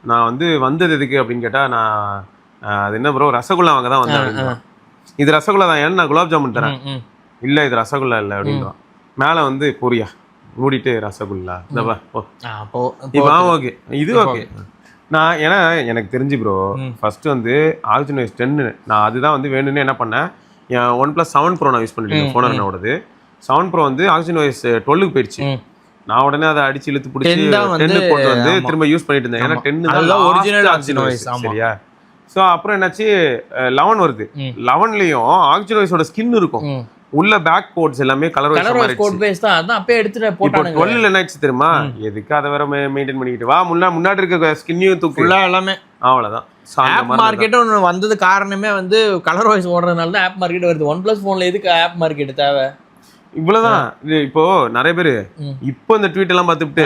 நான் வந்து வந்தது எதுக்கு அப்படின்னு கேட்டா, நான் அது என்ன ப்ரோ ரசகுல்லா வாங்க தான் வந்தேன். இது ரசகுல்லா தான், ஏன்னா நான் குலாப் ஜாமுன் தரேன். இல்ல இது ரசகுல்லா இல்லை அப்படின்றான். மேல வந்து பொரியா மூடிட்டு ரசகுல்லா இந்தப்பா ஓகே இது ஓகே. நான் ஏன்னா எனக்கு தெரிஞ்சு ப்ரோ, ஃபர்ஸ்ட் வந்து ஆக்சிஜன் OS 10 நான் அதுதான் வந்து வேணும்னு என்ன பண்ணேன், என் OnePlus 7 Pro நான் யூஸ் பண்ணிட்டு இருக்கேன். போனோடது 7 Pro வந்து ஆக்சிஜன் OS 12க்கு போயிடுச்சு. நான் உடனே அதை அடிச்சு இழுத்து பிடிச்சி 10 கொண்டு வந்து திரும்ப யூஸ் பண்ணிட்டு இருந்தேன். ஏன்னா 10 தான் ஒரிஜினல் ஆக்சிஜன் OS. சரியா? ஸோ அப்புறம் என்னாச்சு, 11 வருது. 11லயும் ஆக்சிஜன் OS ஓட ஸ்கின் இருக்கும், உள்ள பேக் கோட்ஸ் எல்லாமே கலர் கோட் பேஸ் தான். அதான் அப்பே எடுத்துட்டு போட்டானுங்க. 12 என்ன ஆச்சு தெரியுமா, எதுக்கு அதை வேற மெயின்டைன் பண்ணிக்கிட்டு வா, முன்னாடி இருக்க ஸ்கின்னையும் தூக்கு எல்லாமே, அவ்வளவுதான். ஆப் மார்க்கெட் ஒன்று வந்தது காரணமே வந்து கலர் OS ஓடுறதுனால தான் ஆப் மார்க்கெட் வருது. OnePlus போன்ல எதுக்கு ஆப் மார்க்கெட் தேவை? இவ்வளவுதான். இப்போ நிறைய பேரு இப்போ இந்த ட்வீட் எல்லாம் பார்த்துட்டு,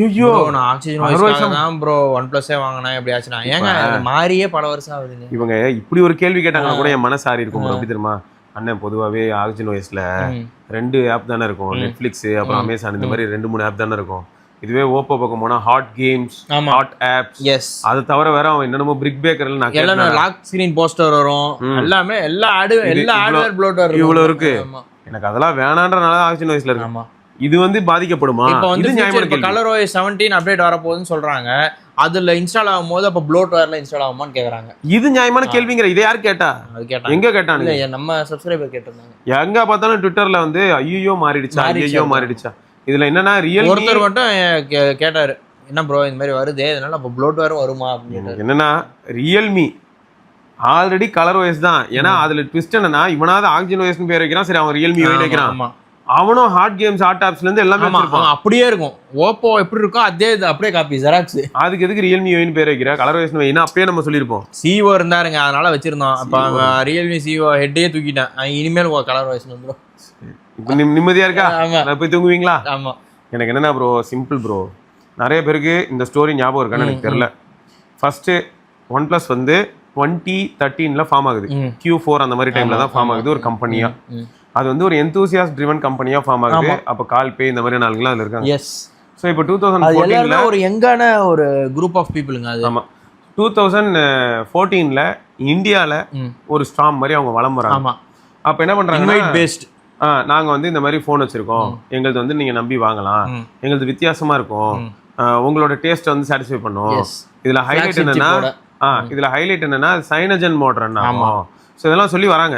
ஐயோ நான் ஆக்சிஜன் OS தான் ப்ரோ OnePlus வாங்கினேன் எப்படி ஆச்சுனா, ஏங்க மாறியே பல வருஷம் ஆகுதுங்க. இவங்க இப்படி ஒரு கேள்வி கேட்டாங்கன்னா கூட என் மனசு ஆறி இருக்கும். எப்படி தெரியுமா, அண்ணன் பொதுவாகவே ஆக்சிஜன் OSல 2 ஆப் தானே இருக்கும், நெட்ஃப்ளிக்ஸ் அப்புறம் அமேசான், இந்த மாதிரி 2-3 ஆப் தானே இருக்கும். இதுவே ஓப்போ பக்கம் போனா hot games, hot apps, yes, அது தவிர வேற அவன் என்னென்னமோ பிரிக் பேக்கர்ல நான் எல்லாமே லாக் ஸ்கிரீன் போஸ்டர் வரும், எல்லாமே எல்லா ஹார்ட்வேர் ப்ளோட்டர் இவ்வளவு இருக்கு. எனக்கு அதெல்லாம் வேணான்றனால ஆக்சிஜன் வாய்ஸ்ல இருக்கு. ஆமா, இது வந்து பாதிக்கப்படுமா? இப்போ வந்து ColorOS 17 அப்டேட் வர போகுதுன்னு சொல்றாங்க. அதுல இன்ஸ்டால் ஆகும்போது அப்ப ப்ளோட்வேர்ல இன்ஸ்டால் ஆகுமான்னு கேக்குறாங்க. இது நியாயமான கேள்விங்கிற. இதை யார் கேட்டா? அது கேட்டாங்க. எங்க கேட்டானுங்க? இல்ல நம்ம சப்ஸ்கிரைபர் கேட்டிருந்தாங்க. எங்க பார்த்தாலும் ட்விட்டர்ல வந்து ஐயோ மாறிடுச்சா. இதுல என்னன்னா ரியல்மி ஒருத்தர் மட்டும் கேட்டாரு, என்ன ப்ரோ இந்த மாதிரி வருது, அதனால அப்ப ப்ளோட்வேரும் வருமா அப்படின்னு. என்னன்னா ரியல்மி ஆல்ரெடி ColorOS தான். ஏன்னா அதுல ட்விஸ்ட் என்னன்னா இவனாவது ஆக்சிஜன் OS பேர் வைக்கிறான், சரி அவன் ரியல்மி வைக்கிறான். அவனும் ஹாட் கேம்ஸ், ஹாட் ஆப்ஸ்ல இருந்து எல்லாமே வச்சிருப்பான். அப்படியே இருக்கும். ஓப்போ எப்படி இருக்கோ அதே இது அப்படியே காப்பி ஜெராக்ஸ். அதுக்கு எதுக்கு ரியல்மி யூன்னு பேர் வைக்கிற? ColorOS வைனா அப்பயே நம்ம சொல்லிருப்போம். சிஓ இருந்தாருங்க, அதனால வச்சிருந்தோம். அப்ப ரியல்மி சிஓ ஹெட்டே தூக்கிட்டேன். இனிமேல் ColorOS வந்துடும். இப்போ நிம்மதியா இருக்கா? நான் போய் தூங்குவீங்களா? ஆமா. எனக்கு என்னன்னா ப்ரோ, சிம்பிள் ப்ரோ. நிறைய பேருக்கு இந்த ஸ்டோரி ஞாபகம் இருக்கான்னு எனக்கு தெரியல. ஃபர்ஸ்ட் OnePlus வந்து 2013ல ஃபார்ம் ஆகுது. Q4 அந்த மாதிரி டைம்ல தான் ஃபார்ம் ஆகுது ஒரு கம்பெனியா. அது வந்து ஒரு எந்தூசியாஸ்ட் ட்ரிவன் கம்பெனியா ஃபார்ம் ஆகுது. அப்ப கால்பே இந்த மாதிரி ஆளுங்கலாம் அதுல இருக்காங்க. எஸ். சோ இப்போ 2014ல ஒரு யங்கான ஒரு குரூப் ஆஃப் பீப்புளுங்க அது. ஆமா. 2014ல இந்தியால ஒரு ஸ்டார்ம் மாதிரி அவங்க வலம் வராங்க. ஆமா. அப்ப என்ன பண்றாங்க? Invite based. நாங்க வந்து இந்த மாதிரி போன் வச்சிருக்கோம், எங்களுக்கு வந்து நீங்க நம்பி வாங்கலாம், எங்களுக்கு வித்தியாசமா இருக்கும், உங்களோட டேஸ்ட் வந்து சாட்டிஸ்ஃபை பண்ணும். இதுல ஹைலைட் என்னன்னா சைனஜன் மோட்டர்னா. சோ இதெல்லாம் சொல்லி வராங்க.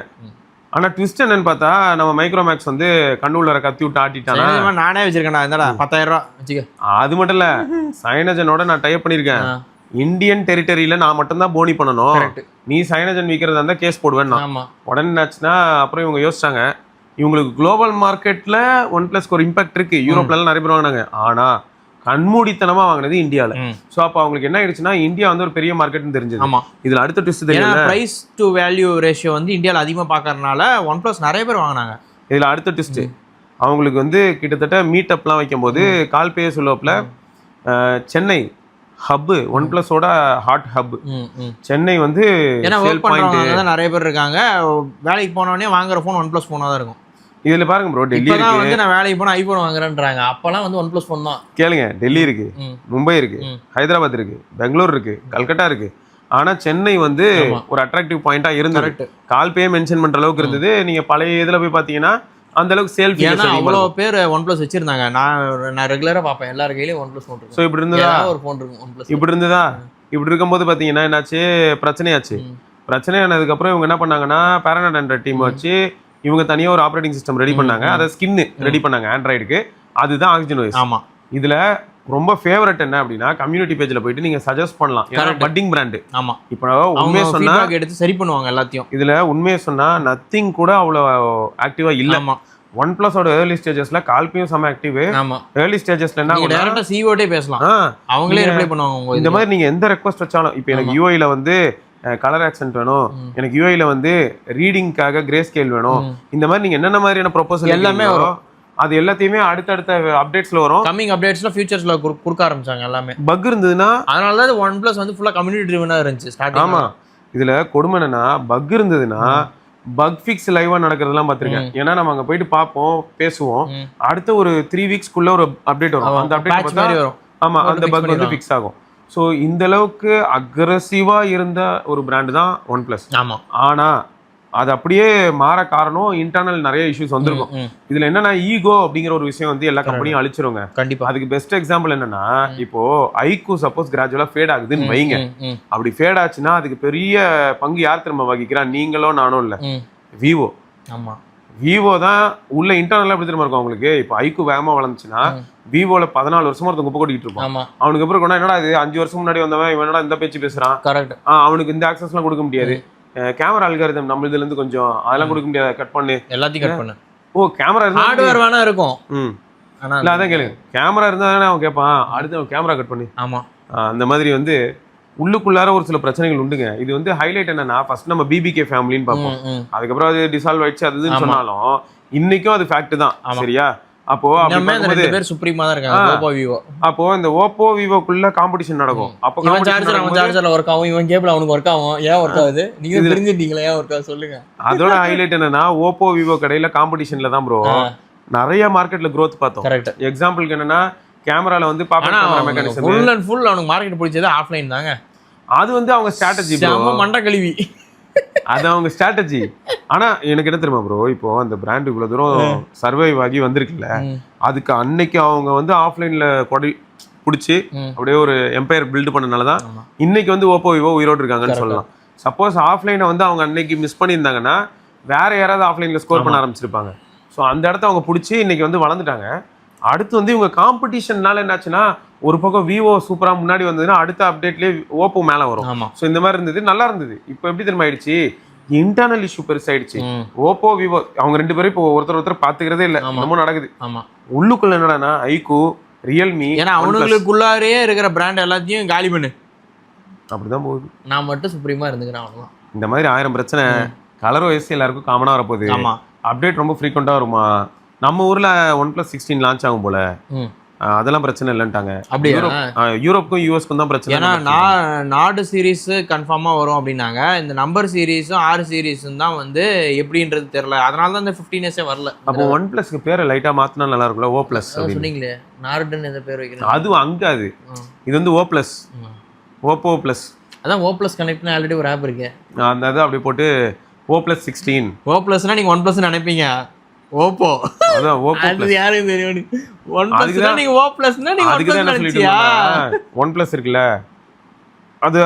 ஆனா ட்விஸ்ட் என்னன்னு பார்த்தா நம்ம மைக்ரோமேக்ஸ் வந்து கண்ணுள்ள கத்தி விட்டு ஆட்டிட்டானா. நானே வச்சிருக்கேன். 10,000 ரூபா வச்சுக்க. அது மட்டும் இல்ல, சைனஜனோட நான் டைப் பண்ணிருக்கேன். இந்தியன் டெரிட்டரியில நான் மட்டும் தான் போனி பண்ணணும், நீ சைனஜன் விற்கிறதா இருந்தா கேஸ் போடுவேன். உடனே என்னாச்சுன்னா அப்புறம் இவங்க யோசிச்சாங்க, இவங்களுக்கு குளோபல் மார்க்கெட்ல OnePlusக்கு ஒரு இம்பாக்ட் இருக்கு, யூரோப்ல எல்லாம் நிறைய பேர் வாங்கினாங்க. ஆனா கண்மூடித்தனமா வாங்கினது இந்தியால. சோ அப்ப அவங்களுக்கு என்ன ஆயிடுச்சுன்னா இந்தியா வந்து ஒரு பெரிய மார்க்கெட்னு தெரிஞ்சது. இதுல அடுத்த ட்விஸ்ட் தெரியும், பிரைஸ் டு வேல்யூ ரேஷியோ வந்து இந்தியால அதிகமா பாக்கறதுனால OnePlus நிறைய பேர் வாங்கினாங்க. இதுல அடுத்த ட்விஸ்ட், அவங்களுக்கு வந்து கிட்டத்தட்ட மீட்டப்லாம் வைக்கும்போது கால்பே சொல்லப்பல சென்னை ஹப், OnePlusோட ஹாட் ஹப் சென்னை வந்து நிறைய பேர் இருக்காங்க. வேலைக்கு போனோடனே வாங்குற போன் OnePlus போனா தான் இருக்கும். இதுல பாருங்க ப்ரோ, டெல்லி இருக்கு. வந்து நான் வேலைக்கு போனா ஐபோன் வாங்குறேன்றாங்க. அப்பலாம் வந்து OnePlus போன் தான். கேளுங்க, டெல்லி இருக்கு, மும்பை இருக்கு, ஹைதராபாத் இருக்கு, பெங்களூர் இருக்கு, கல்கட்டா இருக்கு. ஆனா சென்னை வந்து ஒரு அட்ராக்டிவ் பாயிண்டா இருந்தது. கால்பே மென்ஷன் பண்ற அளவுக்கு இருந்தது. நீங்க பழைய இதுல போய் பாத்தீங்கன்னா அந்த அளவுக்கு சேல் ஃபீச்சர்ஸ் அவ்வளவு பேர் OnePlus வச்சிருந்தாங்க. நான் ரெகுலரா பாப்பேன், எல்லார் கையிலயும் OnePlus போன் இருக்கு. சோ இப்படி இருந்ததா ஒரு போன் இருக்கும் OnePlus. இப்படி இருந்ததா? இப்படி இருக்கும்போது பாத்தீங்கன்னா என்னாச்சு, பிரச்சனையாச்சு. பிரச்சனையானதுக்கு அப்புறம் இவங்க என்ன பண்ணாங்கன்னா பேரனாட் டீம் வச்சு இவங்க தனியா ஒரு ஆப்ரேட்டிங் சிஸ்டம் ரெடி பண்ணாங்க. அதை ஸ்கின் ரெடி பண்ணாங்க ஆண்ட்ராய்டுக்கு. அதுதான் ஆக்சிஜன் OS. ஆமா. இதுல ரொம்ப ஃபேவரட் என்ன அப்படின்னா கம்யூனிட்டி பேஜ்ல போயிட்டு நீங்க சஜஸ்ட் பண்ணலாம். ஏன்னா பட்டிங் பிராண்ட். ஆமா. இப்போ உண்மையை சொன்னா எடுத்து சரி பண்ணுவாங்க எல்லாத்தையும். இதுல உண்மையை சொன்னா நத்திங் கூட அவ்வளவு ஆக்டிவா இல்ல. OnePlusோட ஏர்லி ஸ்டேஜஸ்ல கால்பேயும் செம ஆக்டிவ். ஏர்லி ஸ்டேஜஸ்ல என்ன டைரக்டா சிஓட்டே பேசலாம், அவங்களே ரிப்ளை பண்ணுவாங்க. இந்த மாதிரி நீங்க எந்த ரெக்வெஸ்ட் வச்சாலும், இப்போ எனக்கு யூஐல வந்து கலர் ஆக்சென்ட் வேணும், எனக்கு யூஐல வந்து ரீடிங்காக கிரே ஸ்கேல் வேணும், இந்த மாதிரி நீங்க என்னென்ன மாதிரியான ப்ரொபோசல் எல்லாமே வரும். அது எல்லாத்தையுமே அடுத்தடுத்த அப்டேட்ஸ்ல வரும். கமிங் அப்டேட்ஸ்ல ஃபியூச்சர்ஸ்ல கொடுக்க ஆரம்பிச்சாங்க எல்லாமே. பக் இருந்ததுன்னா அதனால தான் OnePlus வந்து ஃபுல்லா கம்யூனிட்டி ட்ரிவனா இருந்துச்சு ஸ்டார்டிங். ஆமா. இதுல கொடுமை என்னன்னா பக் இருந்ததுன்னா பக் ஃபிக்ஸ் லைவா நடக்கிறதெல்லாம் பாத்திருக்கேன். ஏன்னா நம்ம அங்க போயிட்டு பார்ப்போம், பேசுவோம், அடுத்த ஒரு 3 வீக்ஸ்க்குள்ள ஒரு அப்டேட் வரும். அந்த அப்டேட் வரும். ஆமா, அந்த பக் வந்து ஃபிக்ஸ் ஆகும். ஸோ இந்த அளவுக்கு அக்ரெசிவா இருந்த ஒரு பிராண்ட் தான் OnePlus. ஆமா. ஆனா அது அப்படியே மாற காரணம் இன்டர்னல் நிறைய இஷ்யூஸ் வந்திருக்கும். இதுல என்னன்னா ஈகோ அப்படிங்கிற ஒரு விஷயம் வந்து எல்லா கம்பெனியும் அழிச்சிருங்க. கண்டிப்பா. அதுக்கு பெஸ்ட் எக்ஸாம்பிள் என்னன்னா, இப்போ ஐக்கூ சப்போஸ் கிராஜுவலா ஃபேட் ஆகுதுன்னு வைங்க. அப்படி ஃபேட் ஆச்சுன்னா அதுக்கு பெரிய பங்கு யார் திரும்ப வகிக்கிறா? நீங்களோ நானும் இல்ல, விவோ. ஆமா. விவோ தான் உள்ள இன்டர்னலா எப்படி திரும்ப இருக்கும் அவங்களுக்கு. இப்போ ஐக்கூ வேகமா வளர்ந்துச்சுன்னா விவோல 14 வருஷமா ஒருத்தன் குப்பை கொட்டிட்டு இருப்பான். அவனுக்கு அப்புறம் கொண்டா என்னடா இது 5 வருஷம் முன்னாடி வந்தவன் இவன் என்னடா இந்த பேச்சு பேசுறான். கரெக்ட். அவனுக்கு இந்த ஆக்சஸ் எல்லாம் கொடுக்க முடியாது. கேமரா அல்காரிதம் நம்ம இதுல இருந்து கொஞ்சம் அதெல்லாம் கொடுக்க முடியாது, கட் பண்ணு, எல்லாத்தையும் கட் பண்ணு. ஓ கேமரா இருந்தா ஹார்ட்வேர் வேணா இருக்கும். இல்ல அதான் கேளுங்க, கேமரா இருந்தா தானே அவன் கேட்பான், அடுத்து கேமரா கட் பண்ணு. ஆமா. அந்த மாதிரி வந்து உள்ளுக்குள்ளார ஒரு சில பிரச்சனைகள் உண்டுங்க. இது வந்து ஹைலைட் என்னன்னா, ஃபர்ஸ்ட் நம்ம பிபிகே ஃபேமிலின்னு பார்ப்போம், அதுக்கப்புறம் அது டிசால்வ் ஆயிடுச்சு அதுன்னு சொன்னாலும் இன்னைக்கும் அது ஃபேக்ட் தான். சரியா? அப்போ ரெண்டு பேர் சுப்ரீமா தான் இருக்காங்க, ஓப்போ விவோ. அப்போ இந்த ஓப்போ விவோக்குள்ள காம்படிஷன் நடக்கும். அப்போ இவன் சார்ஜர்ல ஒர்க் ஆகும், இவன் கேபிள் அவனுக்கு ஒர்க் ஆகும். ஏன் ஒர்க் ஆகுது? நீங்க தெரிஞ்சிட்டீங்களா ஏன் ஒர்க் ஆகுது சொல்லுங்க. அதோட ஹைலைட் என்னன்னா, ஓப்போ விவோ கடையில காம்படிஷன்ல தான் ப்ரோ நிறைய மார்க்கெட்ல growth பார்த்தோம். கரெக்ட். எக்ஸாம்பிளுக்கு என்னன்னா, கேமரால வந்து பாப்பா மெக்கானிசம் ஃபுல் அண்ட் ஃபுல் அவனுக்கு மார்க்கெட் பிடிச்சது ஆஃப்லைன் தாங்க. அது வந்து அவங்க ஸ்ட்ராட்டஜி மண்ட கழுவி, அது அவங்க ஸ்ட்ராட்டஜி. ஆனா எனக்கு என்ன தெரியுமா ப்ரோ, இப்போ அந்த பிராண்ட் இவ்வளவு தூரம் சர்வைவ் ஆகி வந்திருக்குல்ல, அதுக்கு அன்னைக்கு அவங்க வந்து ஆஃப்லைன்ல கொடி பிடிச்சி அப்படியே ஒரு எம்பையர் பில்டு பண்ணனாலதான் இன்னைக்கு வந்து ஓப்போ விவோ உயிரோடு இருக்காங்கன்னு சொல்லலாம். சப்போஸ் ஆஃப்லைனை வந்து அவங்க அன்னைக்கு மிஸ் பண்ணியிருந்தாங்கன்னா வேற யாராவது ஆஃப்லைன்ல ஸ்கோர் பண்ண ஆரம்பிச்சிருப்பாங்க. ஸோ அந்த இடத்த அவங்க பிடிச்சி இன்னைக்கு வந்து வளர்ந்துட்டாங்க. அடுத்து வந்து இவங்க காம்படிஷன்னால என்னாச்சுன்னா, ஒரு பக்கம் விவோ சூப்பரா முன்னாடி வந்ததுன்னா அடுத்த அப்டேட்லயே ஓப்போ மேல வரும். ஸோ இந்த மாதிரி இருந்தது, நல்லா இருந்தது. இப்போ எப்படி தெரியுமா ஆயிடுச்சு, இன்டர்னல் இஷ்யூ பெருசாயிடுச்சு. ஓப்போ விவோ அவங்க 2 பேரும் இப்போ ஒருத்தர் பாத்துக்கிறதே இல்லை, என்னமோ நடக்குது. உள்ளுக்குள்ள என்னடானா ஐக்கூ ரியல்மி, ஏன்னா அவனுங்களுக்குள்ளாரே இருக்கிற பிராண்ட் எல்லாத்தையும் காலி பண்ணு, அப்படிதான் போகுது. நான் மட்டும் சுப்ரீமா இருந்துக்கிறேன் அவ்வளவுதான். இந்த மாதிரி 1000 பிரச்சனை. கலர் வயசு எல்லாருக்கும் காமனா வரப்போகுது. அப்டேட் ரொம்ப ஃப்ரீக்வெண்டா வருமா. நம்ம ஊர்ல OnePlus 16 லான்ச் ஆகும் போல, அதெல்லாம் பிரச்சனை இல்லைன்ட்டாங்க. அப்படியே யூரோப்புக்கும் யூஎஸ்க்கும் தான் பிரச்சனை. ஏன்னா நாடு சீரீஸ் கன்ஃபார்மா வரும் அப்படின்னாங்க. இந்த நம்பர் சீரீஸும் 6 சீரீஸும் தான் வந்து எப்படின்றது தெரியல. அதனால தான் இந்த 15s வரல. அப்போ OnePlusக்கு பேரை லைட்டா மாத்தினா நல்லா இருக்கும்ல, O Plus சொன்னீங்களே, நார்டன் எந்த பேர் வைக்கிறேன், அது அங்க அது இது வந்து O Plus, Oppo Plus. அதான் O Plus கனெக்ட்னு ஆல்ரெடி ஒரு ஆப் இருக்கு, அந்த அது அப்படி போட்டு O Plus 16. O Plusனா நீங்க OnePlus நினைப்பீங்க, ஓப்போ அதான் ஓப்போ அது யாருக்கு தெரியும். OnePlus நீங்க O Plusனா நீங்க அதுக்கு தான் சொல்லிட்டியா. OnePlus இருக்குல்ல, அது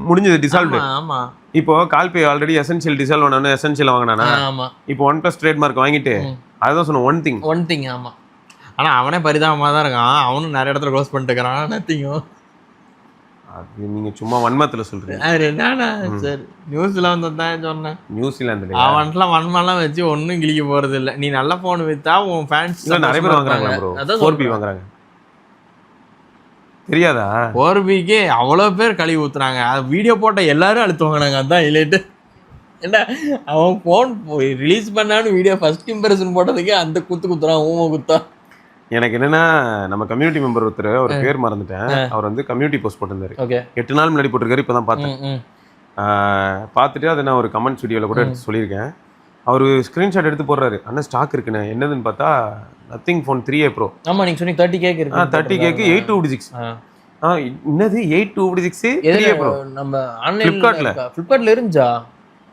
முடிஞ்சது டிசால்வ். ஆமா, இப்போ கால்பே ஆல்ரெடி எசென்ஷியல் டிசால்வ் பண்ணனும், எசென்ஷியல் வாங்குனானா. ஆமா, இப்போ OnePlus ட்ரேட்மார்க் வாங்கிட்டு அதான் சொன்ன ஒன் திங். ஆமா, ஆனா அவனே பரிதாபமா தான் இருக்கான். அவனும் நிறைய இடத்துல க்ளோஸ் பண்ணிட்டு இருக்கான். நத்திங்கும் அது நீங்க சும்மா வன்மத்துல சொல்றீங்க. சரி, நியூஸ்ல வந்ததான் சொன்னேன். நியூசிலாந்துல அவன்லாம் வன்மம்லாம் வச்சு ஒன்னும் கிழிக்க போறது இல்ல. நீ நல்ல போன் வித்தா உன் ஃபேன்ஸ் நிறைய பேர் வாங்குறாங்க ப்ரோ. 4B வாங்குறாங்க, தெரியாதா? 4Bக்கு அவ்வளவு பேர் கழுவி ஊத்துறாங்க. அது வீடியோ போட்ட எல்லாரும் அழுத்து வாங்கினாங்க. அதான் ஹைலைட். என்ன அவன் போன் ரிலீஸ் பண்ணான்னு வீடியோ ஃபர்ஸ்ட் இம்ப்ரெஷன் போட்டதுக்கு அந்த குத்துறான், ஊம குத்தா. எனக்கு என்னன்னா, நம்ம கம்யூனிட்டி மெம்பர் ஒருத்தர், ஒரு பேர் மறந்துட்டேன், அவர் வந்து கம்யூனிட்டி போஸ்ட் போட்டிருந்தாரு. 8 நாள் முன்னாடி போட்டிருக்காரு. இப்பதான் பார்த்தேன். பார்த்துட்டு அதை நான் ஒரு கமெண்ட்ஸ் வீடியோல கூட எடுத்து சொல்லியிருக்கேன். அவர் ஸ்கிரீன்ஷாட் எடுத்து போடுறாரு, அண்ணா ஸ்டாக் இருக்குண்ணே. என்னதுன்னு பார்த்தா நத்திங் ஃபோன் 3A Pro. ஆமா, நீங்க சொன்னீங்க 30K இருக்கு. 30K 826. என்னது 826 3A Pro? நம்ம ஃபிளிப்கார்ட்ல இருந்துச்சா?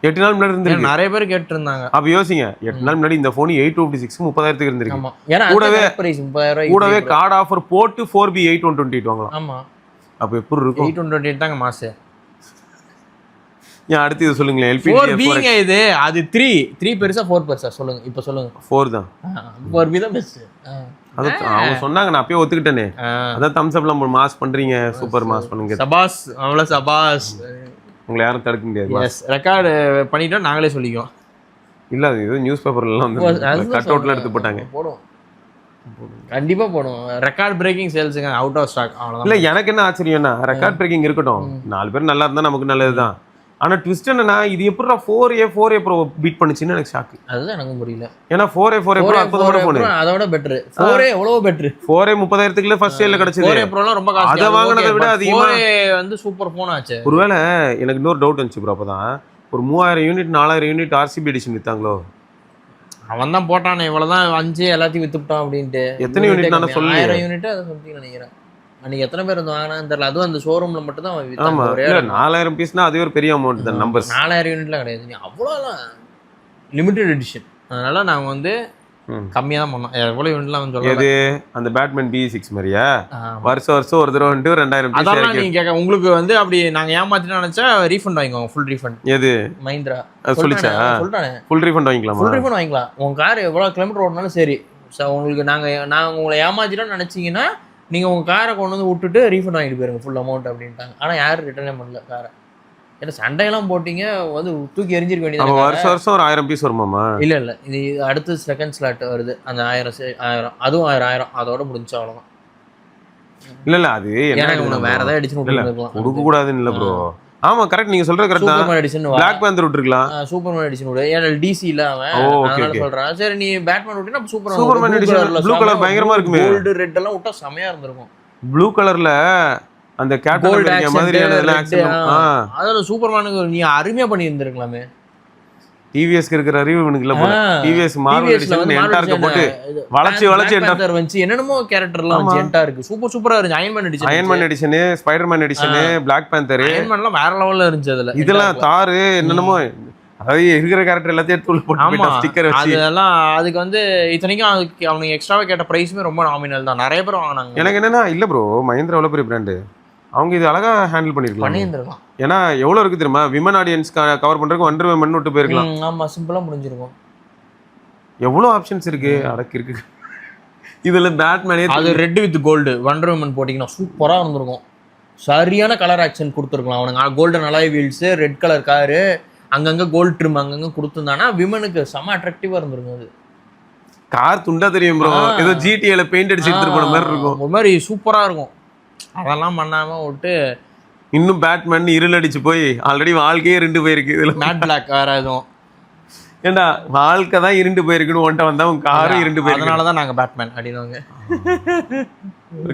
8 நாள் முன்னாடி இருந்து நிறைய பேர் கேட்டு இருந்தாங்க. அப்ப யோசிங்க, 8 நாள் முன்னாடி இந்த போன் 826 30,000க்கு இருந்திருக்கு. கூடவே கார்டு ஆஃபர் போட்டு 4B 8128 வாங்கலாம். ஆமா, அப்ப எப்படி இருக்கும்? 8128 தாங்க மாசே. ஏன் அடுத்து இது சொல்லுங்களேன். LPG 4Bங்க இது. அது 3 பெருசா 4 பெருசா சொல்லுங்க. இப்ப சொல்லுங்க. 4 தான். 4B தான் பெஸ்ட். அது அவங்க சொன்னாங்க, நான் அப்பயே ஒத்துக்கிட்டேனே. அதான் தம்ஸ் அப்ல மாஸ் பண்றீங்க, சூப்பர் மாஸ் பண்ணுங்க. சபாஸ், அவ்வளவு சபாஸ். உங்களை யாரும் தடுக்க முடியாது. எஸ், ரெக்கார்டு பண்ணிட்டோம், நாங்களே சொல்லிக்குவோம். இல்ல அது ஏதோ நியூஸ் பேப்பர்லாம் வந்து கட் அவுட்ல எடுத்து போட்டாங்க. போடுவோம், கண்டிப்பா போடுவோம். ரெக்கார்ட் பிரேக்கிங் சேல்ஸுங்க, அவுட் ஆஃப் ஸ்டாக். அவ்வளவுதான். இல்ல எனக்கு என்ன ஆச்சரியம்னா, ரெக்கார்ட் பிரேக்கிங் இருக்கட்டும், 4 பேர் நல்லா இருந்தா நமக்கு நல்லதுதான். ஆனா ட்விஸ்ட் என்னன்னா, இது எப்படிடா 4A Pro பீட் பண்ணுச்சுன்னு எனக்கு ஷாக்கு. அதுதான் எனக்கும் புரியல. ஏன்னா 4A Pro அற்புதமான போன். அதோட பெட்டர் 4A எவ்வளவு பெட்டர். 4A 30,000க்குள்ள ஃபர்ஸ்ட் சேல்ல கிடைச்சது. 4A Pro ரொம்ப காஸ்ட்லி. அத வாங்குனதை விட அதிகமா 4A வந்து சூப்பர் போன் ஆச்சு. ஒருவேளை எனக்கு இன்னொரு டவுட் வந்துச்சு ப்ரோ. அப்பதான் ஒரு 3000 யூனிட் 4000 யூனிட் RCB எடிஷன் வித்தாங்களோ. அவன் தான் போட்டானே, இவ்வளவுதான் 5 எல்லாத்தையும் வித்துட்டான் அப்படின்ட்டு. எத்தனை யூனிட் நான் சொல்லுங்க. 1000 யூனிட் அத சொல்லிட்டு நினைக்கிறேன். அன்னைக்கு எத்தனை பேர் வந்து வாங்கினான்னு தெரியல. அதுவும் அந்த ஷோரூம்ல மட்டும் தான் வித்தாங்க. ஒரே 4000 பீஸ்னா அதுவே ஒரு பெரிய அமௌண்ட் தான். நம்பர்ஸ் 4000 யூனிட்லாம் கிடையாது. நீ அவ்வளோலாம் லிமிடெட் எடிஷன். அதனால நாங்க வந்து கம்மியா தான் பண்ணோம். எவ்வளவு யூனிட்லாம் வந்து சொல்லுங்க. எது அந்த பேட்மேன் B6 மாதிரியா? வருஷம் ஒரு தடவை வந்து 2000 பீஸ். அதெல்லாம் நீங்க கேட்க உங்களுக்கு வந்து அப்படி நாங்க ஏமாத்திட்டு நினைச்சா ரீஃபண்ட் வாங்கிக்கோங்க. Full refund. எது மஹிந்திரா சொல்லிச்சா? சொல்லிட்டானே, ஃபுல் ரீஃபண்ட் வாங்கிக்கலாம். ஃபுல் ரீஃபண்ட் வாங்கிக்கலாம். உங்க கார் எவ்வளவு கிலோமீட்டர் ஓடினாலும் சரி. உங்களுக்கு நாங்க உங்களை ஏமாத்திட்டோம்னு நினைச்சீங்கன்னா நீங்க உங்க காரை கொண்டு வந்து விட்டுட்டு ரீஃபண்ட் வாங்கிட்டு போயிருங்க ஃபுல் அமௌண்ட் அப்படின்ட்டாங்க. ஆனா யாரும் ரிட்டர்னே பண்ணல காரை. ஏன்னா சண்டையெல்லாம் போட்டீங்க, வந்து தூக்கி எரிஞ்சிருக்க வேண்டியது. வருஷம் ஒரு 1000 பீஸ் வருமாமா? இல்ல இது அடுத்து செகண்ட் ஸ்லாட் வருது. அந்த 1000 அதுவும் 1000 அதோட முடிஞ்சு அவ்வளவுதான். இல்ல அது என்ன வேற ஏதாவது எடிஷன் கொடுக்க கூடாதுன்னு இல்ல ப்ரோ. ஆமா கரெக்ட், நீங்க சொல்றது கரெக்ட் தான். சூப்பர்மேன் எடிஷன் Black Panther விட்டுறலாம். சூப்பர்மேன் எடிஷன் விடு. ஏன்னா DC இல்ல அவன். அதனால சொல்றேன். சரி நீ பேட்மேன் விட்டுனா சூப்பர்மேன் எடிஷன் ப்ளூ கலர் பயங்கரமா இருக்குமே. கோல்ட் ரெட் எல்லாம் விட்டா செமையா இருந்திருக்கும். ப்ளூ கலர்ல அந்த கேப்டன் மாதிரியான எல்லாம் ஆக்சன். அதனால சூப்பர்மேனுக்கு நீ அருமையா பண்ணி இருந்திருக்கலாமே. டிவிஎஸ்க்கு இருக்கிற அறிவு இவனுக்கு இல்ல போல. டிவிஎஸ் மார்வல் எடிஷன் என்டார்க்க போட்டு வளைச்சு என்டார் வந்துச்சு, என்னென்னமோ கேரக்டர்லாம் வந்துச்சு என்டார் இருக்கு. சூப்பரா இருந்துச்சு. Iron Man edition, Spider Man edition, Black Panther, அயன்மேன்லாம் வேற லெவல்ல இருந்துச்சு. அதுல இதெல்லாம் தார் என்னென்னமோ, அதாவது இருக்கிற கேரக்டர் எல்லாத்தையும் எடுத்து போட்டு ஸ்டிக்கர் வச்சு அதெல்லாம். அதுக்கு வந்து இத்தனைக்கும் அதுக்கு அவங்க எக்ஸ்ட்ராவா கேட்ட பிரைஸுமே ரொம்ப நாமினல் தான். நிறைய பேர் வாங்கினாங்க. எனக்கு என்னன்னா இல்ல ப்ரோ, மஹிந்திரா எவ்வளவு பெரிய பிராண்டு, அவங்க இது அழகா ஹேண்டில் பண்ணிருக்கலாம். ஏன்னா எவ்வளவு இருக்கு தெரியுமா, விமன் ஆடியன்ஸ் கவர் பண்றதுக்கு வண்டர் விமன் விட்டு போயிருக்கலாம். ஆமா, சிம்பிளா முடிஞ்சிருக்கும். எவ்வளவு ஆப்ஷன்ஸ் இருக்கு, அடக்கு இருக்கு. இதுல பேட்மேனே அது red with gold Wonder Women போட்டிங்கன்னா சூப்பரா இருந்திருக்கும். சரியான கலர் ஆக்ஷன் கொடுத்துருக்கலாம் அவனுங்க. Golden alloy wheels, red colour car, அங்கங்க கோல்ட் ட்ரிம் அங்கங்க கொடுத்துருந்தானா விமனுக்கு செம அட்ராக்டிவா இருந்திருக்கும். அது கார் துண்டா தெரியும் ப்ரோ, ஏதோ ஜிடிஏல பெயிண்ட் அடிச்சு எடுத்துட்டு போன மாதிரி இருக்கும். ஒரு மாதிரி சூப்பரா இருக்கும். அதெல்லாம் பண்ணாம விட்டு இன்னும் பேட்மேன் இருள் அடிச்சு போய் ஆல்ரெடி வாழ்க்கையே இருண்டு போயிருக்கு. இதுல மேட் பிளாக் வேற எதுவும் ஏண்டா வாழ்க்கை தான் இருண்டு போயிருக்குன்னு ஒன்ட்ட வந்தா உங்க காரும் இருண்டு போயிருக்கு. அதனாலதான் நாங்க பேட்மேன் அப்படின்னுவாங்க.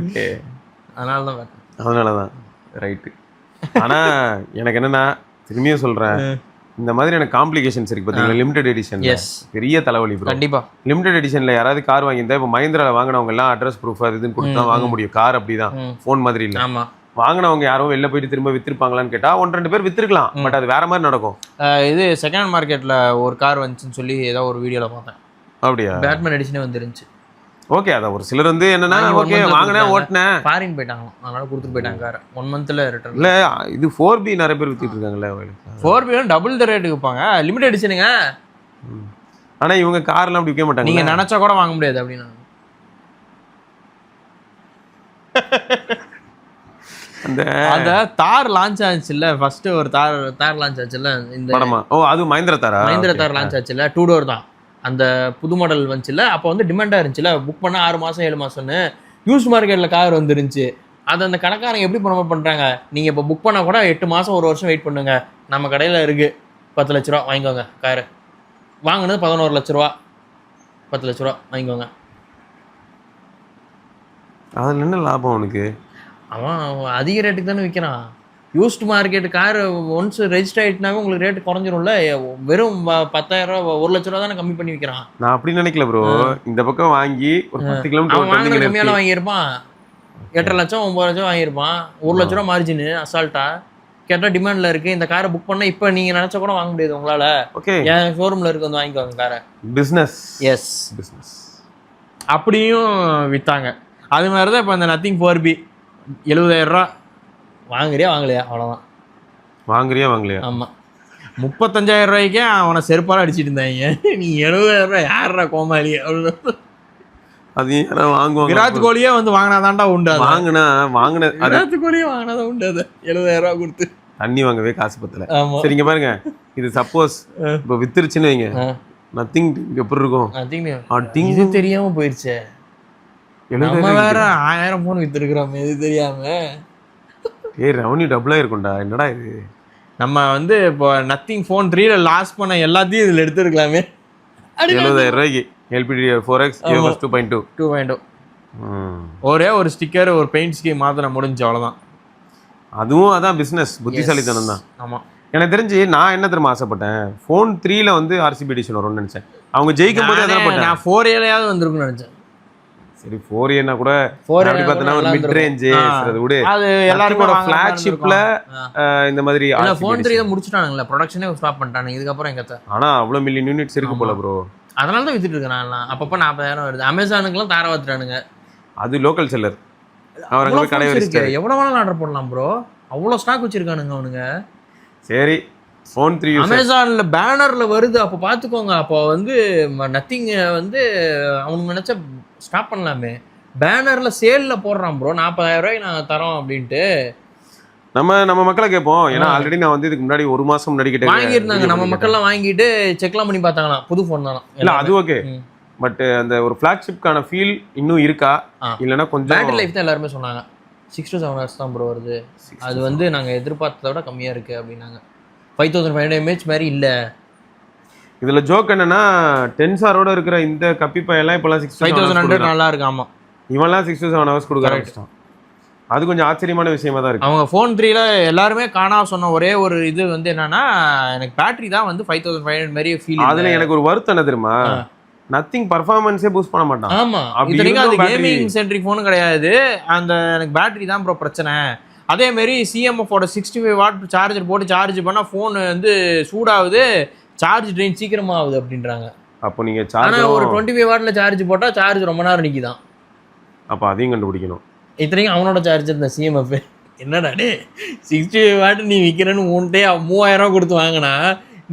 ஓகே, அதனாலதான் பேட்மேன். அதனாலதான் ரைட்டு. ஆனா எனக்கு என்னன்னா, திரும்பியும் சொல்றேன், இந்த மாதிரியான காம்ப்ளிகேஷன்ஸ் இருக்கு பாத்தீங்களா லிமிடெட் எடிஷன், பெரிய தலைவலி ப்ரோ. கண்டிப்பா லிமிடெட் எடிஷன்ல யாராவது கார் வாங்கியிருந்தா, இப்போ மஹிந்திரால வாங்கினவங்க எல்லாம் அட்ரஸ் ப்ரூஃப் அது இதுன்னு கொடுத்து தான் வாங்க முடியும். கார் அப்படிதான், போன் மாதிரி இல்ல. ஆமா, வாங்கினவங்க யாரும் வெளில போயிட்டு திரும்ப வித்திருப்பாங்களான்னு கேட்டா 1-2 பேர் வித்திருக்கலாம். பட் அது வேற மாதிரி நடக்கும். இது செகண்ட் ஹேண்ட் மார்க்கெட்ல ஒரு கார் வந்துச்சுன்னு சொல்லி ஏதோ ஒரு வீடியோல பார்த்தேன். அப்படியா? பேட்மேன் எடிஷனே வந்துருந்துச்சு. ஓகே, அத ஒரு சிலர் வந்து என்னன்னா, ஓகே வாங்கினேன் ஓட்டினேன் ஃபாரின் போயிட்டாங்க, அதனால கொடுத்துட்டு போயிட்டாங்க காரை. 1 மந்த்ல ரிட்டர்ன். இல்ல இது 4B நிறைய பேர் வித்திட்டு இருக்காங்கல்ல. 4B டபுள் த ரேட்டுக்கு விற்பாங்க. லிமிடெட் எடிஷனுங்க. ஆனா இவங்க கார்லாம் அப்படி விற்க மாட்டாங்க. நீங்க நினைச்சா கூட வாங்க முடியாது அப்படின்னா. அந்த தார் லான்ச் ஆச்சுல்ல, ஃபர்ஸ்ட் ஒரு தார் லான்ச் ஆச்சுல்ல இந்த படமா? ஓ, அது மஹிந்திரா தார் லான்ச் ஆச்சுல்ல, 2 டோர் தான். அந்த புது மாடல் வந்துச்சுல்ல, அப்போ வந்து டிமாண்டா இருந்துச்சுல. புக் பண்ணா 6 மாசம் 7 மாசம்னு யூஸ் மார்க்கெட்ல கார் வந்துருந்துச்சு. அது அந்த கடைக்காரங்க எப்படி ப்ரொமோட் பண்றாங்க, நீங்க இப்போ புக் பண்ணா கூட 8 மாசம் 1 வருஷம் வெயிட் பண்ணுங்க, நம்ம கடையில இருக்கு 10 லட்ச ரூபா வாங்கிக்கோங்க. காரு வாங்கினது 11 லட்ச ரூபா, 10 லட்ச ரூபா வாங்கிக்கோங்க. அதுல என்ன லாபம் உனக்கு? அவன் அதிக ரேட்டுக்கு தானே விற்கிறான். Used market car once register ஆயிட்டுனாவே உங்களுக்கு ரேட் குறைஞ்சிரும்ல. வெறும் 10,000 ரூபா 1 லட்ச ரூபா தானே கம்மி பண்ணி விற்கிறான். நான் அப்படி நினைக்கல ப்ரோ. இந்த பக்கம் வாங்கி ஒரு 10 கிலோமீட்டர் வாங்கின கம்மியால வாங்கியிருப்பான். 8 லட்சம் 9 லட்சம் வாங்கியிருப்பான். 1 லட்ச ரூபா மார்ஜின் அசால்ட்டா. கேட்டா டிமாண்ட்ல இருக்கு இந்த காரை புக் பண்ணா இப்ப நீங்க நினைச்சா கூட வாங்க முடியாது உங்களால. ஓகே, என் ஷோரூம்ல இருக்கு, வந்து வாங்கிக்கோங்க காரை. பிசினஸ். Yes, business. அப்படியும் வித்தாங்க. அது மாதிரிதான் இப்போ இந்த நத்திங் 4B 70,000 ரூபா வாங்குறியா வாங்கலையா, அவ்வளோதான். வாங்குறியா வாங்கலையா? ஆமாம், 35,000 ரூபாய்க்கே அவனை செருப்பால அடிச்சிட்டு இருந்தாங்க. நீ 70,000 ரூபாய் யாரா கோமாளி அவ்வளோ. அது வாங்குவாங்க. விராட் கோலியே வந்து வாங்கினாதான்டா உண்டு. வாங்கின விராட் கோலியே வாங்கினாதான் உண்டு. அது 70,000 ரூபா கொடுத்து தண்ணி வாங்கவே காசு பத்தல. சரிங்க பாருங்க, இது சப்போஸ் இப்போ வித்துருச்சுன்னு வைங்க, நத்திங் எப்படி இருக்கும்? இது தெரியாம போயிருச்சு. நம்ம வேற 1000 போன் வித்துருக்கிறோம், இது தெரியாம. ரெவன்யூ டபுளா இருக்கும்டா. என்னடா இது, நம்ம வந்து இப்போ நத்திங் ஃபோன் 3ல லாஸ் பண்ண எல்லாத்தையும் இதுல எடுத்துருக்கலாமே. 70,000 ரூபாய்க்கு LPD 4X 2.2. ஒரே ஒரு ஸ்டிக்கர் ஒரு பெயிண்ட் ஸ்கீம் மாத்திர முடிஞ்சு, அவ்வளவுதான். அதுவும் அதான் பிசினஸ், புத்திசாலித்தனம் தான். ஆமா, எனக்கு தெரிஞ்சு நான் என்ன தெரியுமா ஆசைப்பட்டேன், ஃபோன் 3ல வந்து RCB எடிஷன் வரும்னு நினைச்சேன். அவங்க ஜெயிக்கும் போது அதான் போட்டேன். நான் 4Aலயாவது வந்திருக்கும்னு நினைச்சேன். சரி, 4Aனா கூட அப்படி பார்த்தனா ஒரு மிட் ரேஞ்ச் அது விடு. அது எல்லாரும் ஃபிளாக்ஷிப்ல இந்த மாதிரி ஃபோன் 3 தான் முடிச்சிட்டானுங்களே, ப்ரொடக்ஷனே ஸ்டாப் பண்ணிட்டானுங்க. இதுக்கு அப்புறம் எங்கத்த? ஆனா அவ்வளவு மில்லியன் யூனிட்ஸ் இருக்கு போல ப்ரோ. அதனால தான் வித்துட்டு இருக்கேன். அப்பப்போ 40,000 வருது. அமேசானுக்குலாம் தார வாத்துறானுங்க. அது லோக்கல் செல்லர், அவரங்க போய் கடை வச்சிருக்காரு. எவ்வளவு வேணாலும் ஆர்டர் பண்ணலாம் ப்ரோ, அவ்வளோ ஸ்டாக் வச்சிருக்கானுங்க அவனுங்க. சரி, ஃபோன் 3 அமேசான்ல பேனர்ல வருது, அப்போ பார்த்துக்கோங்க. அப்போ வந்து நத்திங் வந்து அவனுக்கு நினைச்சா ஸ்டாப் பண்ணலாமே. பேனர்ல சேல்ல போடுறான் ப்ரோ, 40,000 ரூபாய்க்கு நாங்கள் தரோம் அப்படின்ட்டு. நம்ம மக்களை கேட்போம். ஏன்னா ஆல்ரெடி நான் வந்து இதுக்கு முன்னாடி 1 மாசம் முன்னாடி கிட்ட வாங்கியிருந்தாங்க. நம்ம மக்கள்லாம் வாங்கிட்டு செக்லாம் பண்ணி பார்த்தாங்களாம், புது ஃபோன் தானா. இல்ல அது ஓகே, பட் அந்த ஒரு ஃபிளாக்ஷிப்கான ஃபீல் இன்னும் இருக்கா? இல்லைன்னா கொஞ்சம் பேட்டரி லைஃப் தான் எல்லாருமே சொன்னாங்க. 6 to 7 hours தான் ப்ரோ வருது. அது வந்து நாங்கள் எதிர்பார்த்ததை விட கம்மியாக இருக்குது அப்படின்னாங்க. 5500 mAh மாதிரி இல்லை. இதுல ஜோக் என்னன்னா, டென்சாரோட இருக்கிற இந்த கப்பிப்பாயெல்லாம் இப்போலாம் 6500 நல்லா இருக்கு. ஆமாம், இவன்லாம் 6 to 7 hours கொடுக்க ஆரம்பிச்சிட்டான். அது கொஞ்சம் ஆச்சரியமான விஷயமா தான் இருக்கு. அவங்க ஃபோன் 3ல எல்லாருமே காணா சொன்ன ஒரே ஒரு இது வந்து என்னன்னா, எனக்கு பேட்டரி தான் வந்து 5500 மாதிரி ஃபீல். அதுல எனக்கு ஒரு வருத்தம் என்ன தெரியுமா, நத்திங் பர்ஃபார்மன்ஸே பூஸ்ட் பண்ண மாட்டான். ஆமா, இத்தனைக்கும் அது கேமிங் சென்ட்ரிக் ஃபோனும் கிடையாது. அந்த எனக்கு பேட்டரி தான் ப்ரோ பிரச்சனை. அதே மாதிரி சிஎம்எஃபோட 65 வாட் சார்ஜர் போட்டு சார்ஜ் பண்ணா ஃபோன் வந்து சூடாகுது, சார்ஜ் ட்ரெயின் சீக்கிரமா ஆகுது அப்படின்றாங்க. அப்போ நீங்க சார்ஜ் ஒரு 25 வாட்ல சார்ஜ் போட்டா சார்ஜ் ரொம்ப நேரம் நிக்குதான். அப்ப அதையும் கண்டுபிடிக்கணும். இத்தனைக்கும் அவனோட சார்ஜர் இந்த சிஎம்எஃப் என்னடா டே 65 வாட் நீ விற்கிறேன்னு உன்ட்டே 3000 கொடுத்து வாங்கினா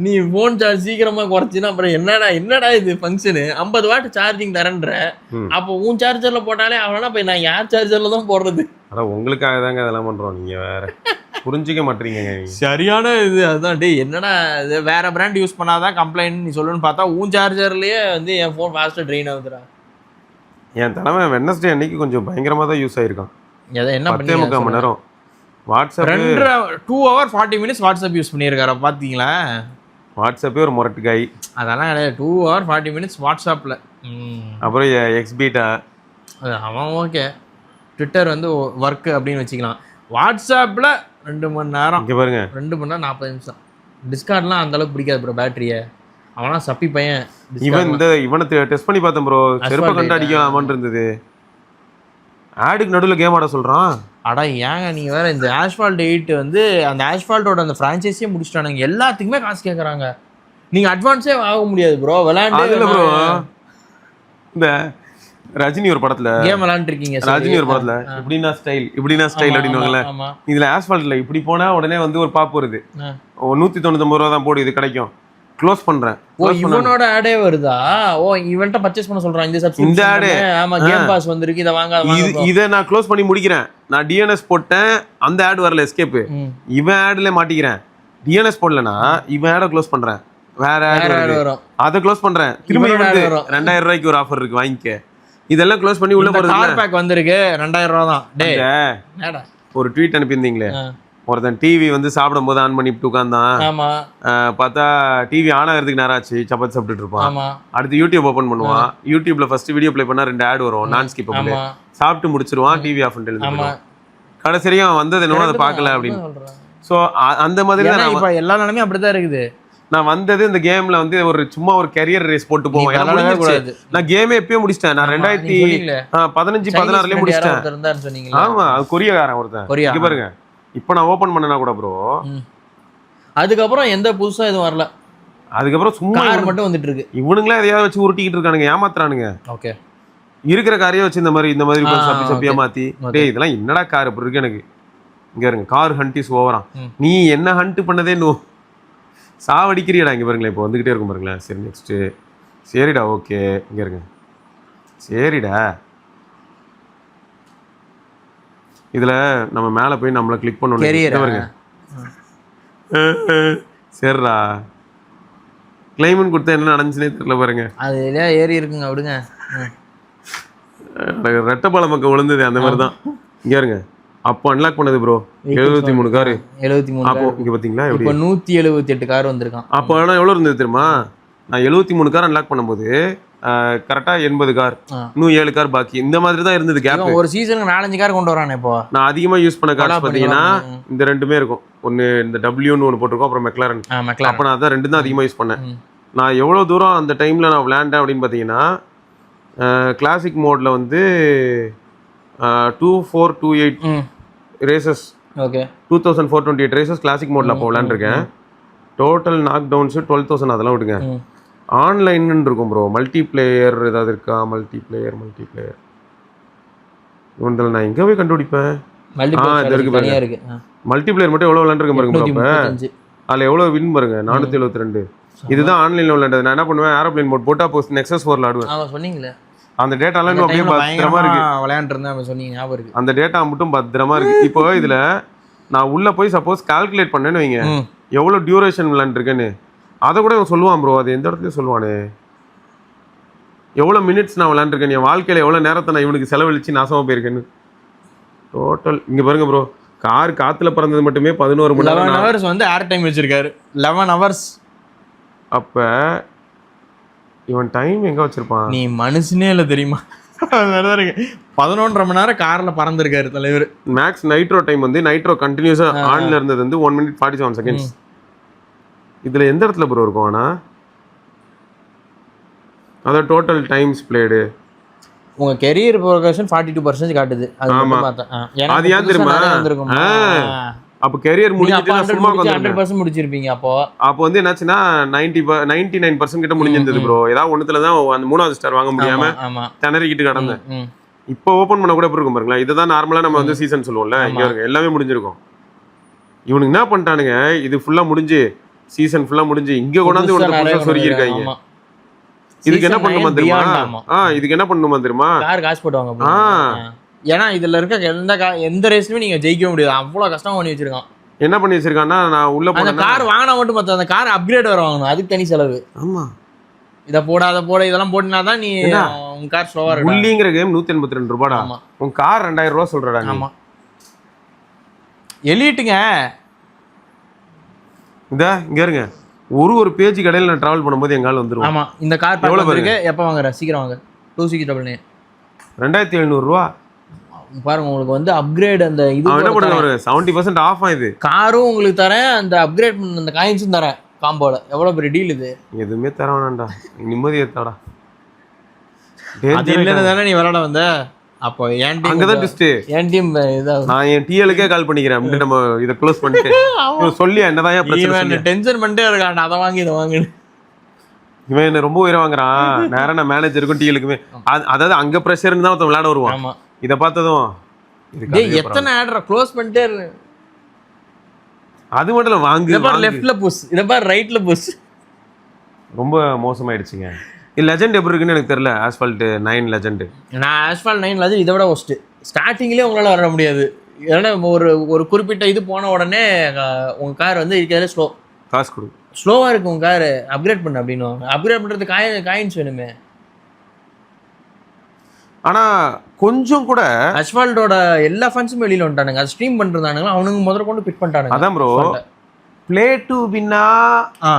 நீ ஃபோன் சார்ஜ் சீக்கிரமா குறைச்சினா அப்புறம் என்னடா இது ஃபங்க்ஷனு 50 வாட் சார்ஜிங் தரேன்ற. அப்போ உன் சார்ஜர்ல போட்டாலே அவனா போய் நான் யார் சார்ஜர்ல தான் போடுறது? அதான் உங்களுக்காக தாங்க அதெல்லாம் பண்றோம், நீங்க வேற புரிஞ்சிக்க மாட்டீங்க. சரியான இது அதுதான் டே, என்னடா இது வேற பிராண்ட் யூஸ் பண்ணாதான் கம்ப்ளைண்ட் நீ சொல்லுன்னு பார்த்தா உன் சார்ஜர்லயே வந்து என் ஃபோன் ஃபாஸ்ட்டாக ட்ரெயின் ஆகுதுடா. என் தலைமை வெட்னஸ்டே அன்னைக்கு கொஞ்சம் பயங்கரமாக தான் யூஸ் ஆயிருக்கான். என்ன 10 மணி நேரம் WhatsApp 2 hour 40 minutes WhatsApp use பண்ணியிருக்காரா பார்த்தீங்களா? வாட்ஸ்அப்பே ஒரு முரட்டு காய். அதெல்லாம் கிடையாது, 2 hour 40 minutes வாட்ஸ்அப்பில். அப்புறம் எக்ஸ்பீட்டா அவன் ஓகே, ட்விட்டர் வந்து ஒர்க்கு அப்படின்னு வச்சுக்கலாம். வாட்ஸ்அப்பில் 2 மணி நேரம், இங்கே பாருங்க 2 மணி நேரம் 40 நிமிஷம். டிஸ்கார்ட்லாம் அந்த அளவுக்கு பிடிக்காது ப்ரோ பேட்டரியை. அவனா சப்பி பையன். இவனை டெஸ்ட் பண்ணி பார்த்தேன் ப்ரோ, செருப்பை கண்டு அடிக்கலாமான்னு இருந்தது. ஆடுக்கு நடுவில் கேம் ஆட சொல்கிறான். அடா ஏங்க நீங்கள் வேறு, இந்த ஆஷ்ஃபால்ட் 8 வந்து அந்த ஆஷ்ஃபால்ட்டோட அந்த ஃப்ரான்ச்சைஸியே முடிச்சிட்டானுங்க. எல்லாத்துக்குமே காசு கேட்குறாங்க. நீங்கள் அட்வான்ஸே ஆக முடியாது ப்ரோ விளையாண்டு. ப்ரோ இந்த ரஜினி ஒரு படத்துல கேம் விளையாண்டுருக்கீங்க, ரஜினி ஒரு படத்துல இப்படின்னா ஸ்டைல் அப்படின்னுவாங்கல்ல, இதுல ஆஸ்பால்ட்ல இப்படி போனா உடனே வந்து ஒரு பாப்பு வருது, 199 ரூபா தான் போடு இது கிடைக்கும், க்ளோஸ் பண்றேன். இவனோட ஆடே வருதா? ஓ இவன்ட்ட பர்ச்சேஸ் பண்ண சொல்றான் இந்த சப்ஸ்கிரிப்ஷன். இந்த ஆட் ஆமா கேம் பாஸ் வந்திருக்கு, இத வாங்க. இத நான் க்ளோஸ் பண்ணி முடிக்கிறேன். நான் டிஎன்எஸ் போட்டேன், அந்த ஆட் வரல, எஸ்கேப். இவன் ஆட்ல மாட்டிக்கிறேன். டிஎன்எஸ் போடலனா இவன் ஆட க்ளோஸ் பண்றேன், வேற ஆட் வரும், அத க்ளோஸ் பண்றேன். திரும்ப வந்து 2000 ரூபாய்க்கு ஒரு ஆஃபர் இருக்கு வாங்கிக்க. இதெல்லாம் க்ளோஸ் பண்ணி உள்ள போறது. கார் பேக் வந்திருக்கு 2000 ரூபாய் தான். டேய் ஒரு ட்வீட் அனுப்பியிருந்தீங்களே, ஒருத்தன் டிவி வந்து சாப்பிடும் போது ஆன் பண்ணிட்டு உட்கார்ந்தான். பார்த்தா டிவி ஆன் ஆகிறதுக்கு நேரம் ஆச்சு, சப்பாத்தி சாப்பிட்டுட்டு இருப்பான். அடுத்து யூடியூப் ஓபன் பண்ணுவான், யூடியூப்ல ஃபர்ஸ்ட் வீடியோ ப்ளே பண்ணா 2 ஆட் வரும், நான் ஸ்கிப் பண்ணி சாப்பிட்டு முடிச்சிருவான், டிவி ஆஃப் பண்ணிட்டு எழுந்துருவான். கடைசியா வந்தது என்னவோ அதை பார்க்கல அப்படின்னு. ஸோ அந்த மாதிரி தான் இப்ப எல்லா நிலைமையும் அப்படிதான் இருக்குது. நான் வந்தது இந்த கேம்ல வந்து ஒரு சும்மா ஒரு கரியர் ரேஸ் போட்டு போவேன். நான் கேமே எப்பயே முடிச்சிட்டேன். நான் 2015-16 முடிச்சிட்டேன். ஆமா, அது கொரியக்காரன் ஒருத்தன் பாருங்க. இப்போ நான் ஓபன் பண்ணனா கூட ப்ரோ, அதுக்கப்புறம் எந்த புதுசா எதுவும் வரல. அதுக்கப்புறம் சும்மா மட்டும் வந்துட்டு இருக்கு. இவனுங்களே எதையாவது வச்சு உருட்டிக்கிட்டு இருக்கானுங்க, ஏமாத்துறானுங்க. ஓகே, இருக்கிற காரையே வச்சு இந்த மாதிரி சப்பியா மாத்தி, டேய் இதெல்லாம் என்னடா கார் இப்படி இருக்கு எனக்கு. இங்க இருங்க, கார் ஹண்ட் இஸ் ஓவரா. நீ என்ன ஹண்ட் பண்ணதே சாவடிக்கிறியடா. இங்க பாருங்களேன், இப்போ வந்துகிட்டே இருக்கும் பாருங்களேன். சரி நெக்ஸ்ட், சரிடா ஓகே, இங்க இருங்க, சரிடா. இதுல நம்ம மேல போய் நம்மள கிளிக் பண்ணணும். சரிடா, கிளைமன் கொடுத்தா என்ன நடந்துச்சுனே தெரியல பாருங்க. அது ஏறி இருக்குங்க, விடுங்க. ரெட்டப்பால மக்கள் விழுந்தது அந்த மாதிரி தான். இங்க இருங்க, அப்போ அன்லாக் பண்ணது ப்ரோ 73 கார். 73 அப்போ இங்க பாத்தீங்களா, இப்போ 178 கார் வந்திருக்கான். அப்போ ஆனா எவ்வளவு இருந்தது தெரியுமா? நான் 73 கார் அன்லாக் பண்ணும்போது கரெக்டா 80 கார், இன்னும் 7 கார் பாக்கி. இந்த மாதிரி தான் இருந்தது கேப். ஒரு சீசனுக்கு 4-5 கார் கொண்டு வரானே. இப்போ நான் அதிகமா யூஸ் பண்ண கார்ஸ் பாத்தீங்கன்னா இந்த ரெண்டுமே இருக்கும். ஒன்னு இந்த டபிள்யூன்னு ஒன்று போட்டிருக்கோம், அப்புறம் மெக்லாரன். அப்போ நான் அதான் 2 தான் அதிகமா யூஸ் பண்ணேன். நான் எவ்வளவு தூரம் அந்த டைம்ல நான் விளையாண்டேன் அப்படின்னு பாத்தீங்கன்னா, கிளாசிக் மோட்ல வந்து 2428 ரேசஸ், ஓகே 2428 ரேசஸ் கிளாசிக் மோட்ல அப்போ விளையாண்டுருக்கேன். Total knock downs 12,000. அதெல்லாம் விடுங்க. ஆன்லைன் இருக்கும் ப்ரோ, மல்டி பிளேயர் ஏதாவது இருக்கா? மல்டி பிளேயர் இவன்ல நான் எங்க போய் கண்டுபிடிப்பேன்? இது இருக்கு பாருங்க, மல்டி பிளேயர் மட்டும் எவ்வளவு விளையாண்டுருக்கேன் பாருங்க. அப்ப அதுல எவ்வளவு வின் பாருங்க, 472. இதுதான் ஆன்லைன்ல விளையாண்டது. நான் என்ன பண்ணுவேன், ஏரோப்ளேன் மோட் போட்டு அப்போ நெக்ஸஸ் 4ல ஆடுவேன். சொன்னீங்களே அந்த டேட்டாலாம் இன்னும் அப்படியே பத்திரமா இருக்கு. விளையாண்டு இருந்தேன் சொன்னீங்க, ஞாபகம் இருக்கு. அந்த டேட்டா மட்டும் பத்திரமா இருக்கு. இப்போ இதுல நான் உள்ள போய் சப்போஸ் கால்குலேட் பண்ணேன்னு வைங்க, எவ்வளவு டியூரேஷன் விளையாண்டுருக்கேன்னு அதை கூட இவன் சொல்லுவான் ப்ரோ. அது எந்த இடத்துலயும் சொல்லுவானே, எவ்வளவு மினிட்ஸ் நான் விளையாண்டுருக்கேன், என் வாழ்க்கையில எவ்வளவு நேரத்தை நான் இவனுக்கு செலவழிச்சு நாசமா போயிருக்கேன்னு. டோட்டல் இங்க பாருங்க ப்ரோ, கார் காத்துல பறந்தது மட்டுமே 11 மணி நேரம். 11 hours வந்து ஏர் டைம் வச்சிருக்காரு. 11 hours. அப்ப இவன் டைம் எங்க வச்சிருப்பான்? நீ மனுஷனே இல்ல தெரியுமா? அதனாலதான் இருக்கு 11.5 மணி நேரம் கார்ல பறந்துருக்காரு தலைவர். மேக்ஸ் நைட்ரோ டைம் வந்து நைட்ரோ கண்டினியூஸா ஆன்ல இருந்தது வந்து 1 minute 47 seconds. இதுல எந்த இடத்துல ப்ரோ இருக்கும்? ஆனா அதான் டோட்டல் டைம்ஸ் பிளேடு உங்க கெரியர் ப்ரோக்ரஷன் 42% காட்டுது. அது மட்டும் பார்த்தேன். அது ஏன் தெரியுமா? அப்ப கெரியர் முடிஞ்சிட்டு சும்மா 100% முடிச்சிருப்பீங்க. அப்போ வந்து என்னாச்சுன்னா 99% கிட்ட முடிஞ்சிருந்தது ப்ரோ. ஏதாவது ஒண்ணுத்துல தான் அந்த 3வது ஸ்டார் வாங்க முடியாம திணறிக்கிட்டு கடந்தேன். இப்போ ஓபன் பண்ண கூட எப்படி இருக்கும் பாருங்களா. இதுதான் நார்மலா நம்ம வந்து சீசன் சொல்லுவோம்ல. இங்க இருக்கு எல்லாமே முடிஞ்சிருக்கும். இவனுக்கு என்ன பண்ணிட்டானுங்க, இது ஃபுல்லா முடிஞ்சு சீசன் ஃபுல்லா முடிஞ்சு இங்க கொண்டாந்து இவனுக்கு சொருகி இருக்காங்க. இதுக்கு என்ன பண்ணுமா தெரியுமா? இதுக்கு என்ன பண்ணுமா தெரியுமா? கார் காசு போடுவாங்க. ஏன்னா இதுல இருக்க எந்த ரேஸ்லயுமே நீங்க ஜெயிக்க முடியாது. அவ்வளவு கஷ்டம் பண்ணி வச்சிருக்கான். என்ன பண்ணி வச்சிருக்கான்னா, நான் உள்ள போன கார் வாங்கினா மட்டும் பார்த்தா அந்த கார் அப்கிரேட் வர வாங்கணும். அதுக்கு தனி செலவு. ஆமா, இத போட இதெல்லாம் போட்டினாதான் நீ உன் கார் ஸ்லோவா இருக்கும். புள்ளிங்கிற கேம் 182 ரூபாடா. உன் கார் 2000 ரூபாய் சொல்றடா. ஆமா, எலிட்டுங்க. இங்க இருங்க, ஒரு பேஜ் கடையில் நான் டிராவல் பண்ணும்போது எங்கால வந்துரும். ஆமா, இந்த கார் எவ்வளவு இருக்கு, எப்ப வாங்குற, சீக்கிரம் வாங்க. 2699 2700 ரூபா பாருங்க. உங்களுக்கு வந்து அப்கிரேட் அந்த இது என்ன பண்ணுங்க, ஒரு 70% ஆஃப் ஆயிது. காரும் உங்களுக்கு தரேன், அந்த அப்கிரேட் பண்ண அந்த காயின்ஸும் தரேன் காம்போல. எவ்வளவு பெரிய டீல் இது. எதுவுமே தர வேணாம்டா, நிம்மதி ஏத்தாடா. அது இல்லன்னு தானே நீ விளையாட வந்த. அப்போ என் டீம் அங்கதான் ட்விஸ்ட். என் டீம் நான் என் டிஎலுக்கே கால் பண்ணிக்கிறேன். அப்படி நம்ம இத க்ளோஸ் பண்ணிட்டு சொல்லி என்னதான் பிரச்சனை, டென்ஷன் பண்ணிட்டே இருக்கான். அதை வாங்கி இதை வாங்கு. இவன் என்ன ரொம்ப உயிரை வாங்குறான். நேரம் நான் மேனேஜருக்கும் டிஎலுக்குமே, அதாவது அங்க பிரஷர்னு தான் விளையாட வருவான். ஆமா, இத பார்த்ததும் எத்தனை ஆட்ரா க்ளோஸ் பண்ணிட்டே இரு. அது மட்டும் இல்ல, வாங்கு லெஃப்ட்ல புஷ், இத பாரு ரைட்ல புஷ். ரொம்ப மோசமாயிடுச்சுங்க. லெஜெண்ட் எப்படி இருக்குன்னு எனக்கு தெரியல. Asphalt 9 legend. நான் ஆஸ்பால்ட் 9 லெஜெண்ட் இதை விட ஒஸ்ட். ஸ்டார்டிங்லேயே உங்களால் வர முடியாது. ஏன்னா ஒரு குறிப்பிட்ட இது போன உடனே உங்கள் கார் வந்து இருக்கிறதுல காசு கொடு, ஸ்லோவாக இருக்கு உங்கள் கார், அப்கிரேட் பண்ணு அப்படின்னு. அப்கிரேட் பண்ணுறது காயின்ஸ் வேணுமே. ஆனால் கொஞ்சம் கூட அஸ்பால்ட்டோட எல்லா ஃபண்ட்ஸும் வெளியில் வந்துட்டானுங்க. அது ஸ்ட்ரீம் பண்ணுறானுங்களா, அவனுங்க முதல்ல கொண்டு பிட் பண்ணிட்டானுங்க. அதான் ப்ரோ, ப்ளே டு வின்னா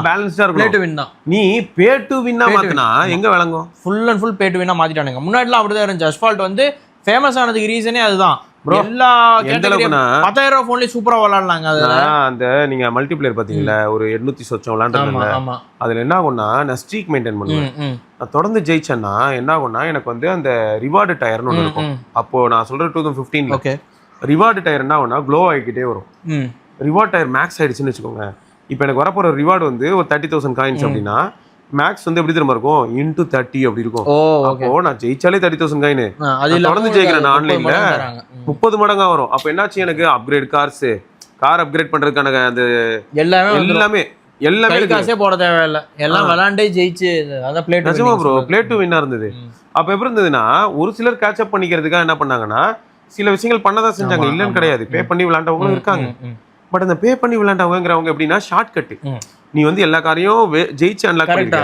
பேலன்ஸ்டா இருக்கும். ப்ளே டு வின் தான். நீ பே டு வின்னா மாத்தினா எங்க விளங்கும்? Full and full pay to வின்னா மாத்திட்டானுங்க. முன்னாடிலாம் அப்படிதான் இருந்துச்சு. அஸ்பால்ட் வந்து ஃபேமஸ் ஆனதுக்கு ரீசனே அதுதான். எல்லா கேட்டகரியும் 10,000 ரூபாய் போன்லயே சூப்பரா விளையாடலாங்க. அதுல அந்த நீங்க மல்டிபிளேயர் பாத்தீங்களா, ஒரு 800 சொச்சம் விளையாண்டுருந்தேன். அதுல என்ன ஆகும்னா, நான் ஸ்ட்ரீக் மெயின்டைன் பண்ணுவேன். நான் தொடர்ந்து ஜெயிச்சேன்னா என்ன ஆகும்னா, எனக்கு வந்து அந்த ரிவார்டு டயர்னு ஒன்று இருக்கும். அப்போ நான் சொல்றேன் 2015 ரிவார்டு டயர் என்ன ஆகும்னா க்ளோ ஆகிக்கிட்டே வரும். ரிவார்ட் டயர் மேக்ஸ் ஆயிடுச்சுன்னு வச்சுக்கோங்க. இப்போ எனக்கு வரப்போற ரிவார்டு வந்து ஒரு 30,000 காயின்ஸ் அப்படின்னா, மேக்ஸ் வந்து எப்படி திரும்ப இருக்கும், இன்டூ 30 அப்படி இருக்கும். அப்போ நான் ஜெயிச்சாலே 30,000 காயின், தொடர்ந்து ஜெயிக்கிறேன் ஆன்லைன்ல 30 மடங்கா வரும். அப்போ என்னாச்சு, எனக்கு அப்கிரேட் கார் அப்கிரேட் பண்றதுக்கான அந்த எல்லாமே காசே போட தேவையில்லை, எல்லாம் விளையாண்டே ஜெயிச்சு. அதான் பிளே டு நிஜமா ப்ரோ, பிளே டு வின்னா இருந்தது. அப்போ எப்படி இருந்ததுன்னா, ஒரு சிலர் கேட்ச் அப் பண்ணிக்கிறதுக்காக என்ன பண்ணாங்கன்னா, சில விஷயங்கள் பண்ணதான் செஞ்சாங்க, இல்லன்னு கிடையாது. பே பண்ணி விளையாண்டவங்களும் இருக்காங்க. பட் அந்த பே பண்ணி விளையாண்டவங்கிறவங்க எப்படின்னா, ஷார்ட் கட்டு. நீ வந்து எல்லா காரையும் ஜெயிச்சு அன்லாக் பண்ணிருக்க,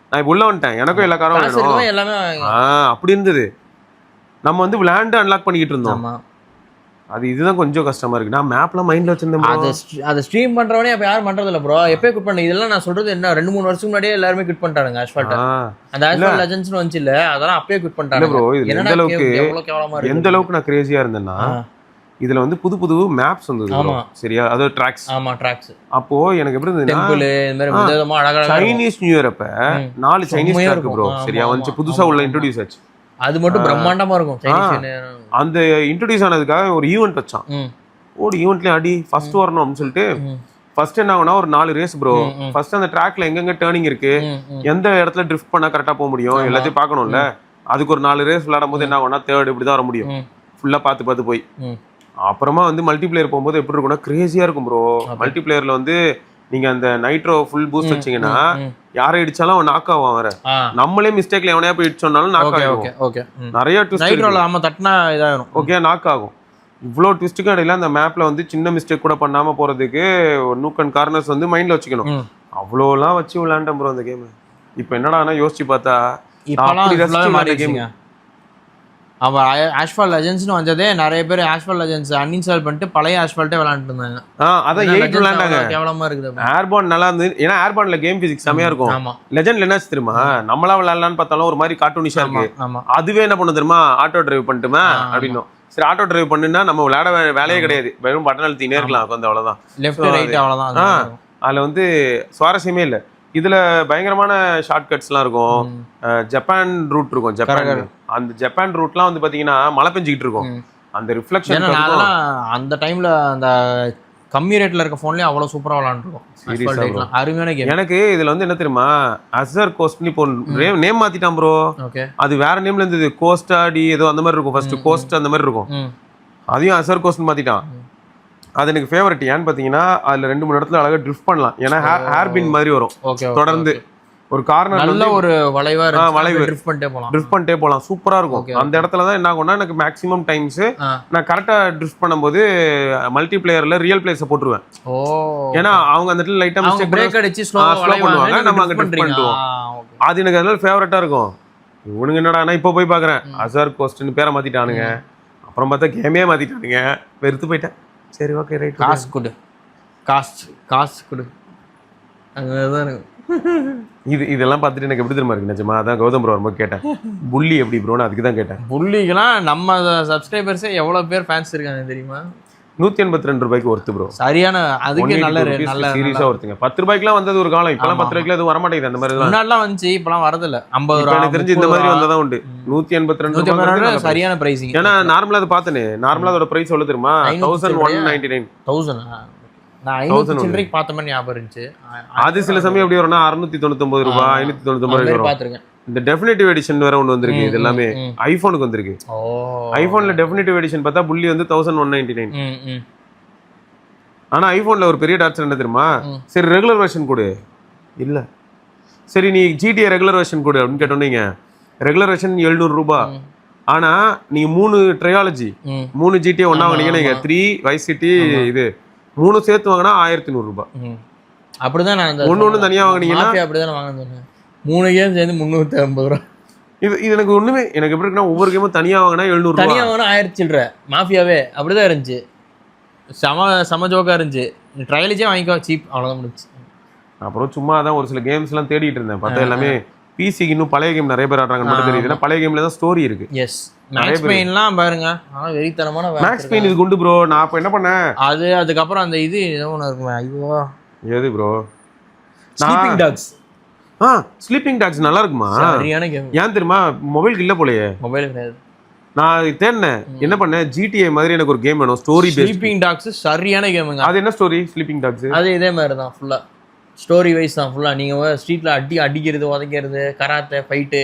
நான் இப்ப உள்ள வந்துட்டேன், எனக்கும் எல்லா காரும் வேணும் அப்படி இருந்தது. நம்ம வந்து விளையாண்டு அன்லாக் பண்ணிக்கிட்டு இருந்தோம். அது இதுதான் கொஞ்சம் கஷ்டமா இருக்கு. நான் மேப்லாம் மைண்ட்ல வச்சிருந்தேன். அதை ஸ்ட்ரீம் பண்றவனே அப்ப யாரும் பண்றது இல்ல ப்ரோ. எப்பயே குட் பண்ண இதெல்லாம் நான் சொல்றது என்ன, 2-3 வருஷத்துக்கு முன்னாடியே எல்லாருமே குட் பண்ணிட்டாங்க. அஸ்பால்ட் அந்த அஸ்பால்ட் லெஜெண்ட்ஸ்னு வந்துச்சு இல்ல, அதெல்லாம் அப்பயே குட் பண்ணிட்டாங்க ப்ரோ. இது எந்த அளவுக்கு நான் கிரேசியா இருந்தேன்னா, இதுல வந்து புது மேப்ஸ் வந்தது சரியா, அது ட்ராக்ஸ். ஆமா, ட்ராக்ஸ். அப்போ எனக்கு எப்படி இருந்ததுன்னா, டெம்பிள் இந்த மாதிரி விதமா அழகா சைனீஸ் நியூ இயர் அப்ப 4 சைனீஸ் ட்ராக் ப்ரோ சரியா வந்து புதுசா உள்ள இன்ட்ரோடியூஸ் ஆச்சு. அது மட்டும் பிரம்மாண்டமா இருக்கும். அந்த இன்ட்ரோடியூஸ் ஆனதுக்காக ஒரு ஈவென்ட் வச்சான். ஓடி ஈவென்ட்லயே அடி ஃபர்ஸ்ட் வரணும் அப்படின்னு சொல்லிட்டு ஃபர்ஸ்ட் என்ன ஆகுனா, ஒரு 4 ரேஸ் ப்ரோ. ஃபர்ஸ்ட் அந்த ட்ராக்ல எங்கெங்க டர்னிங் இருக்கு, எந்த இடத்துல ட்ரிஃப்ட் பண்ணா கரெக்டா போக முடியும், எல்லாத்தையும் பார்க்கணும்ல. அதுக்கு ஒரு 4 ரேஸ் விளையாடும் போது என்ன ஆகும்னா, தேர்ட் இப்படிதான் வர முடியும், ஃபுல்லா பார்த்து போய். அப்புறமா வந்து மல்டிபிளேயர் போகும்போது எப்படி இருக்கும்னா, கிரேசியா இருக்கும் ப்ரோ. மல்டிபிளேயர்ல வந்து நீங்க அந்த நைட்ரோ ஃபுல் பூஸ்ட் வச்சீங்கன்னா, யாரை இடிச்சாலும் அவன் நாக் ஆவான். வேற நம்மளே மிஸ்டேக்ல எவனையா போய் இடிச்சோம்னாலும் நாக் ஆகும். நிறைய ட்விஸ்ட் ஓகே நாக் ஆகும். இவ்வளோ ட்விஸ்ட்டுக்கு இடையில அந்த மேப்ல வந்து சின்ன மிஸ்டேக் கூட பண்ணாம போறதுக்கு நூக் அண்ட் கார்னர்ஸ் வந்து மைண்ட்ல வச்சுக்கணும். அவ்வளோலாம் வச்சு விளையாண்டேன் ப்ரோ அந்த கேம். இப்போ என்னடா யோசிச்சு பார்த்தா, அவ ஆஷ்பால்ட் லெஜெண்ட்ஸ்னு வந்ததே நிறைய பேர் ஆஷ்பால்ட் லெஜெண்ட்ஸ் அன்இன்ஸ்டால் பண்ணிட்டு பழைய ஆஷ்பால்ட்டே விளையாண்டுட்டு இருந்தாங்க. அதான் 8 விளையாண்டாங்க. கேவலமா இருக்குது. ஏர்பாண்ட் நல்லா இருந்து, ஏன்னா ஏர்பாண்ட்ல கேம் பிசிக்ஸ் செமையா இருக்கும். ஆமா. லெஜெண்ட்ல என்ன தெரியுமா, நம்மளா விளையாடலாம்னு பார்த்தாலும் ஒரு மாதிரி கார்ட்டூனிஷா இருக்கு. அதுவே என்ன பண்ணு தெரியுமா, ஆட்டோ டிரைவ் பண்ணிட்டுமா அப்படின்னும். சரி ஆட்டோ டிரைவ் பண்ணுன்னா நம்ம விளையாட வேலையே கிடையாது, வெறும் பட்டன் அழுத்தினே இருக்கலாம் உட்காந்து, அவ்வளவுதான். லெஃப்ட் ரைட் அவ்வளவுதான். அதுல வந்து சுவாரஸ்யமே இல்லை. இதுல பயங்கரமான ஷார்ட் கட்ஸ்லாம் இருக்கும். ஜப்பான் ரூட் இருக்கும். ஜப்பான் அந்த ஜப்பான் ரூட்லாம் வந்து பாத்தீங்கன்னா மழை பெஞ்சிக்கிட்டு இருக்கும். அந்த ரிஃப்ளெக்ஷன் அந்த டைம்ல அந்த கம்மி ரேட்ல இருக்க போன்லயே அவ்வளவு சூப்பரா விளையாண்டுருக்கும். அருமையான கேம். எனக்கு இதுல வந்து என்ன தெரியுமா, அசர் கோஸ்ட்னு இப்போ நேம் மாத்திட்டான் ப்ரோ. அது வேற நேம்ல இருந்தது, கோஸ்டாடி ஏதோ அந்த மாதிரி இருக்கும். ஃபர்ஸ்ட் கோஸ்ட் அந்த மாதிரி இருக்கும், அதையும் அசர் கோஸ்ட்னு மாத்திட்டான். அது எனக்கு ஃபேவரட். ஏன்னு பாத்தீங்கன்னா அதுல 2-3 இடத்துல அழகா ட்ரிஃப்ட் பண்ணலாம். ஏன்னா ஹேர் பின் மாதிரி வரும் தொடர்ந்து ஒரு கார்னர், நல்ல ஒரு வளைவு ட்ரிஃப்ட் பண்ணிட்டே போலாம். சூப்பரா இருக்கும். அந்த இடத்துல தான் என்ன ஆகும்னா, எனக்கு மேக்ஸிமம் டைம்ஸ் நான் கரெக்டா ட்ரிஃப்ட் பண்ணும்போது மல்டி பிளேயர்ல ரியல் பிளேயர்ஸை போட்டுருவேன். ஏன்னா அவங்க அந்த இடத்துல லைட்டா மிஸ்டேக் பிரேக் அடிச்சு ஸ்லோ பண்ணுவாங்க, நம்ம அங்க ட்ரிஃப்ட் பண்ணிடுவோம். அது எனக்கு அதனால ஃபேவரட்டா இருக்கும். இவனுங்க என்னடா இப்போ போய் பாக்குறேன் அசர் கோஸ்ட்னு பேரை மாத்திட்டானுங்க. அப்புறம் பார்த்தா கேமே மாத்திட்டானுங்க, வெறுத்து போயிட்டேன். சரி ஓகே ரைட், காசு கொடு, காசு கொடு. அங்கதான் இதெல்லாம் பார்த்துட்டு எனக்கு எப்படி தெரியுமா இருக்கு நிஜமா. அதான் கௌதம் ப்ரோ ரொம்ப கேட்டேன், புள்ளி எப்படி ப்ரோன்னு அதுக்கு தான் கேட்டேன். புள்ளிக்கெல்லாம் நம்ம சப்ஸ்கிரைபர்ஸே எவ்வளவு பேர் ஃபேன்ஸ் இருக்காங்க தெரியுமா. 182 ரூபாய்க்கு ஒர்த்து ப்ரோ. சரியான, அதுக்கு நல்ல சீரியஸா ஒருத்துங்க. 10 ரூபாய்க்குலாம் வந்தது ஒரு காலம். இப்பெல்லாம் 10 ரூபாய்க்குலாம் எதுவும் வரமாட்டேங்குது. அந்த மாதிரி முன்னாடிலாம் வந்துச்சு, இப்பெல்லாம் வரதில்ல. 50 ரூபாய் எனக்கு தெரிஞ்சு இந்த மாதிரி வந்ததான் உண்டு. 182 சரியான பிரைசிங். ஏன்னா நார்மலா அதை பார்த்தேனே, நார்மலா அதோட பிரைஸ் எவ்வளவு தெரியுமா, 1199. 1000 நான் 500 சில்லறைக்கு பார்த்த மாதிரி ஞாபகம் இருந்துச்சு. அது சில சமயம் எப்படி வரும்னா 699 ரூபாய் 599 ரூபாய் பார்த்திருக்கேன். இந்த டெஃபினிட்டிவ் எடிஷன் வேற ஒன்று வந்திருக்கு. இது எல்லாமே ஐபோனுக்கு வந்திருக்கு. ஐபோன்ல டெஃபினிட்டிவ் எடிஷன் பார்த்தா புள்ளி வந்து 1199. ஆனா ஐபோன்ல ஒரு பெரிய டார்ச்சர் என்ன தெரியுமா, சரி ரெகுலர் வெர்ஷன் கொடு, இல்ல சரி நீ ஜிடிஏ ரெகுலர் வெர்ஷன் கொடு அப்படின்னு கேட்டோன்னீங்க. ரெகுலர் வெர்ஷன் 700 ரூபாய். ஆனா நீங்க 3 ட்ரையாலஜி 3 ஜிடிஏ ஒன்னா வாங்கினீங்க, 3 வைஸ் சிட்டி இது 3 சேர்த்து வாங்கினா 1100 ரூபாய். அப்படிதான் நான் ஒன்னு தனியா வாங்கினீங்கன்னா அப்படிதான் வாங்கினேன். 3 கேம் சேர்ந்து 350 ரூபாய். இது எனக்கு ஒண்ணுமே, எனக்கு எப்படி இருக்குன்னா ஒவ்வொரு கேமும் தனியா வாங்கினா 700 ரூபாய், தனியா வாங்கினா 1000 சில்லற. மாஃபியாவே அப்படிதான் இருந்துச்சு. சம ஜோக்கா இருந்துச்சு. ட்ரையலேஜே வாங்கிக்கோ, சீப், அவ்வளோதான் முடிச்சு. அப்புறம் சும்மா தான் ஒரு சில கேம்ஸ் எல்லாம் தேடிட்டு இருந்தேன். பார்த்தா எல்லாமே பிசிக்கு இன்னும் பழைய கேம் நிறைய பேர் ஆடுறாங்கன்னு மட்டும் தெரியுது. பழைய கேம்ல தான் ஸ்டோரி இருக்கு. எஸ், மேக்ஸ் பெயின்லாம் பாருங்க, வெறித்தனமான மேக்ஸ் பெயின் இது குண்டு ப்ரோ. நான் அப்ப என்ன பண்ணேன், அது அதுக்கப்புறம் அந்த இது ஏதோ ஒன்று இருக்குமே, ஐயோ எது bro, sleeping dogs. Sleeping dogs நல்லா இருக்குமா? சரியான கேம். ஏன் தெரியுமா, மொபைலுக்கு இல்ல போலயே. மொபைல் கிடையாது. நான் தேடினேன், என்ன பண்ணேன், ஜிடிஏ மாதிரி எனக்கு ஒரு கேம் வேணும், ஸ்டோரி பேஸ்ட். ஸ்லீப்பிங் டாக்ஸ் சரியான கேமுங்க. அது என்ன ஸ்டோரி ஸ்லீப்பிங் டாக்ஸ்? அது இதே மாதிரி தான், ஃபுல்லா ஸ்டோரி வைஸ் தான். ஃபுல்லா நீங்க ஸ்ட்ரீட்ல அடிக்கிறது, உதைக்கிறது, கராத்தே, ஃபைட்டு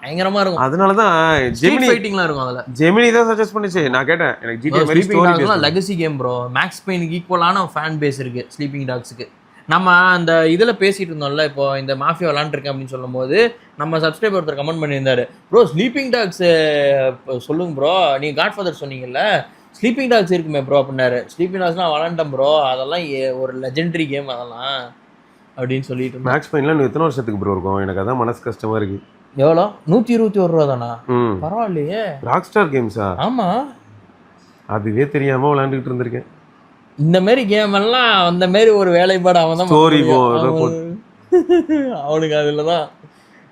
பயங்கரமா இருக்கும். அதனாலதான் ஜெமினி ஃபைட்டிங்லாம் இருக்கும். அதுல ஜெமினி தான் சஜஸ்ட் பண்ணுச்சு. நான் கேட்டேன், எனக்கு ஜிடிஏ மாதிரி story based legacy game bro. Max பெயினுக்கு ஈக்குவலான ஃபேன் பேஸ் இருக்கு ஸ்லீப்பிங் டாக்ஸ்க்கு. நம்ம அந்த இதில் பேசிட்டு இருந்தோம்ல, இப்போ இந்த மாஃபியா விளாண்டுருக்கேன் அப்படின்னு சொல்லும் போது நம்ம சப்ஸ்கிரைபர் ஒருத்தர் கமெண்ட் பண்ணியிருந்தாரு, ப்ரோ ஸ்லீப்பிங் டாக்ஸ் சொல்லுங்க ப்ரோ, நீங்கள் காட்ஃபாதர் சொன்னீங்கல்ல, ஸ்லீப்பிங் டாக்ஸ் இருக்குமே ப்ரோ அப்படின்னாரு. ஸ்லீப்பிங் டாக்ஸ்லாம் விளாண்டேன் ப்ரோ, அதெல்லாம் ஒரு லெஜெண்டரி கேம் அதெல்லாம் அப்படின்னு சொல்லிட்டு. மேக்ஸ் பெயின்லாம் எத்தனை வருஷத்துக்கு ப்ரோ இருக்கும்? எனக்கு அதான் மனசு கஷ்டமா இருக்கு. எவ்வளோ? 121 ரூபா தானா? பரவாயில்லையே. ராக் ஸ்டார் கேம்ஸா? ஆமா, அதுவே தெரியாம விளையாண்டுட்டு இருந்திருக்கேன். இந்த மாதிரி கேம் எல்லாம் அந்த மாதிரி ஒரு வேலைப்பாடு அவன் தான் அவனுக்கு. அதுல தான்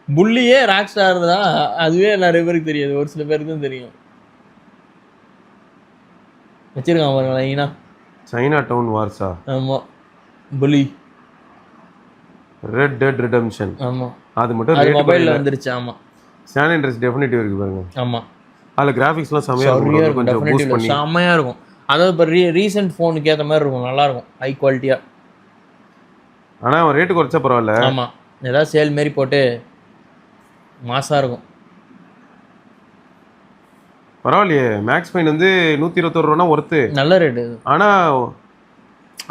புள்ளியே ராக் ஸ்டார் தான். அதுவே நிறைய பேருக்கு தெரியாது, ஒரு சில பேருக்கு தான் தெரியும். வச்சிருக்கான் பாருங்களா, சைனா டவுன் வார்ஸா? ஆமா, புலி, ரெட் டெட் ரிடெம்ப்ஷன். ஆமா, அது மட்டும் மொபைல்ல வந்துருச்சு. ஆமா, சான் ஆண்ட்ரியாஸ் டெஃபினிட்டிவ் இருக்கு பாருங்க. ஆமா, அதுல கிராபிக்ஸ்லாம் செமையா இருக்கும், கொஞ்சம் பூஸ்ட் பண்ணி செமையா இருக்கும். அதாவது இப்போ ரீசெண்ட் ஃபோனுக்கு ஏற்ற மாதிரி இருக்கும், நல்லா இருக்கும், ஹை குவாலிட்டியா. ஆனால் அவன் ரேட்டு குறைச்சா பரவாயில்ல. ஆமாம், ஏதாவது சேல் மாரி போட்டு மாசாக இருக்கும். பரவாயில்லையே, மேக்ஸ் பெயின் வந்து 121 ரூபா ஒர்த்து, நல்ல ரேட்டு. ஆனால்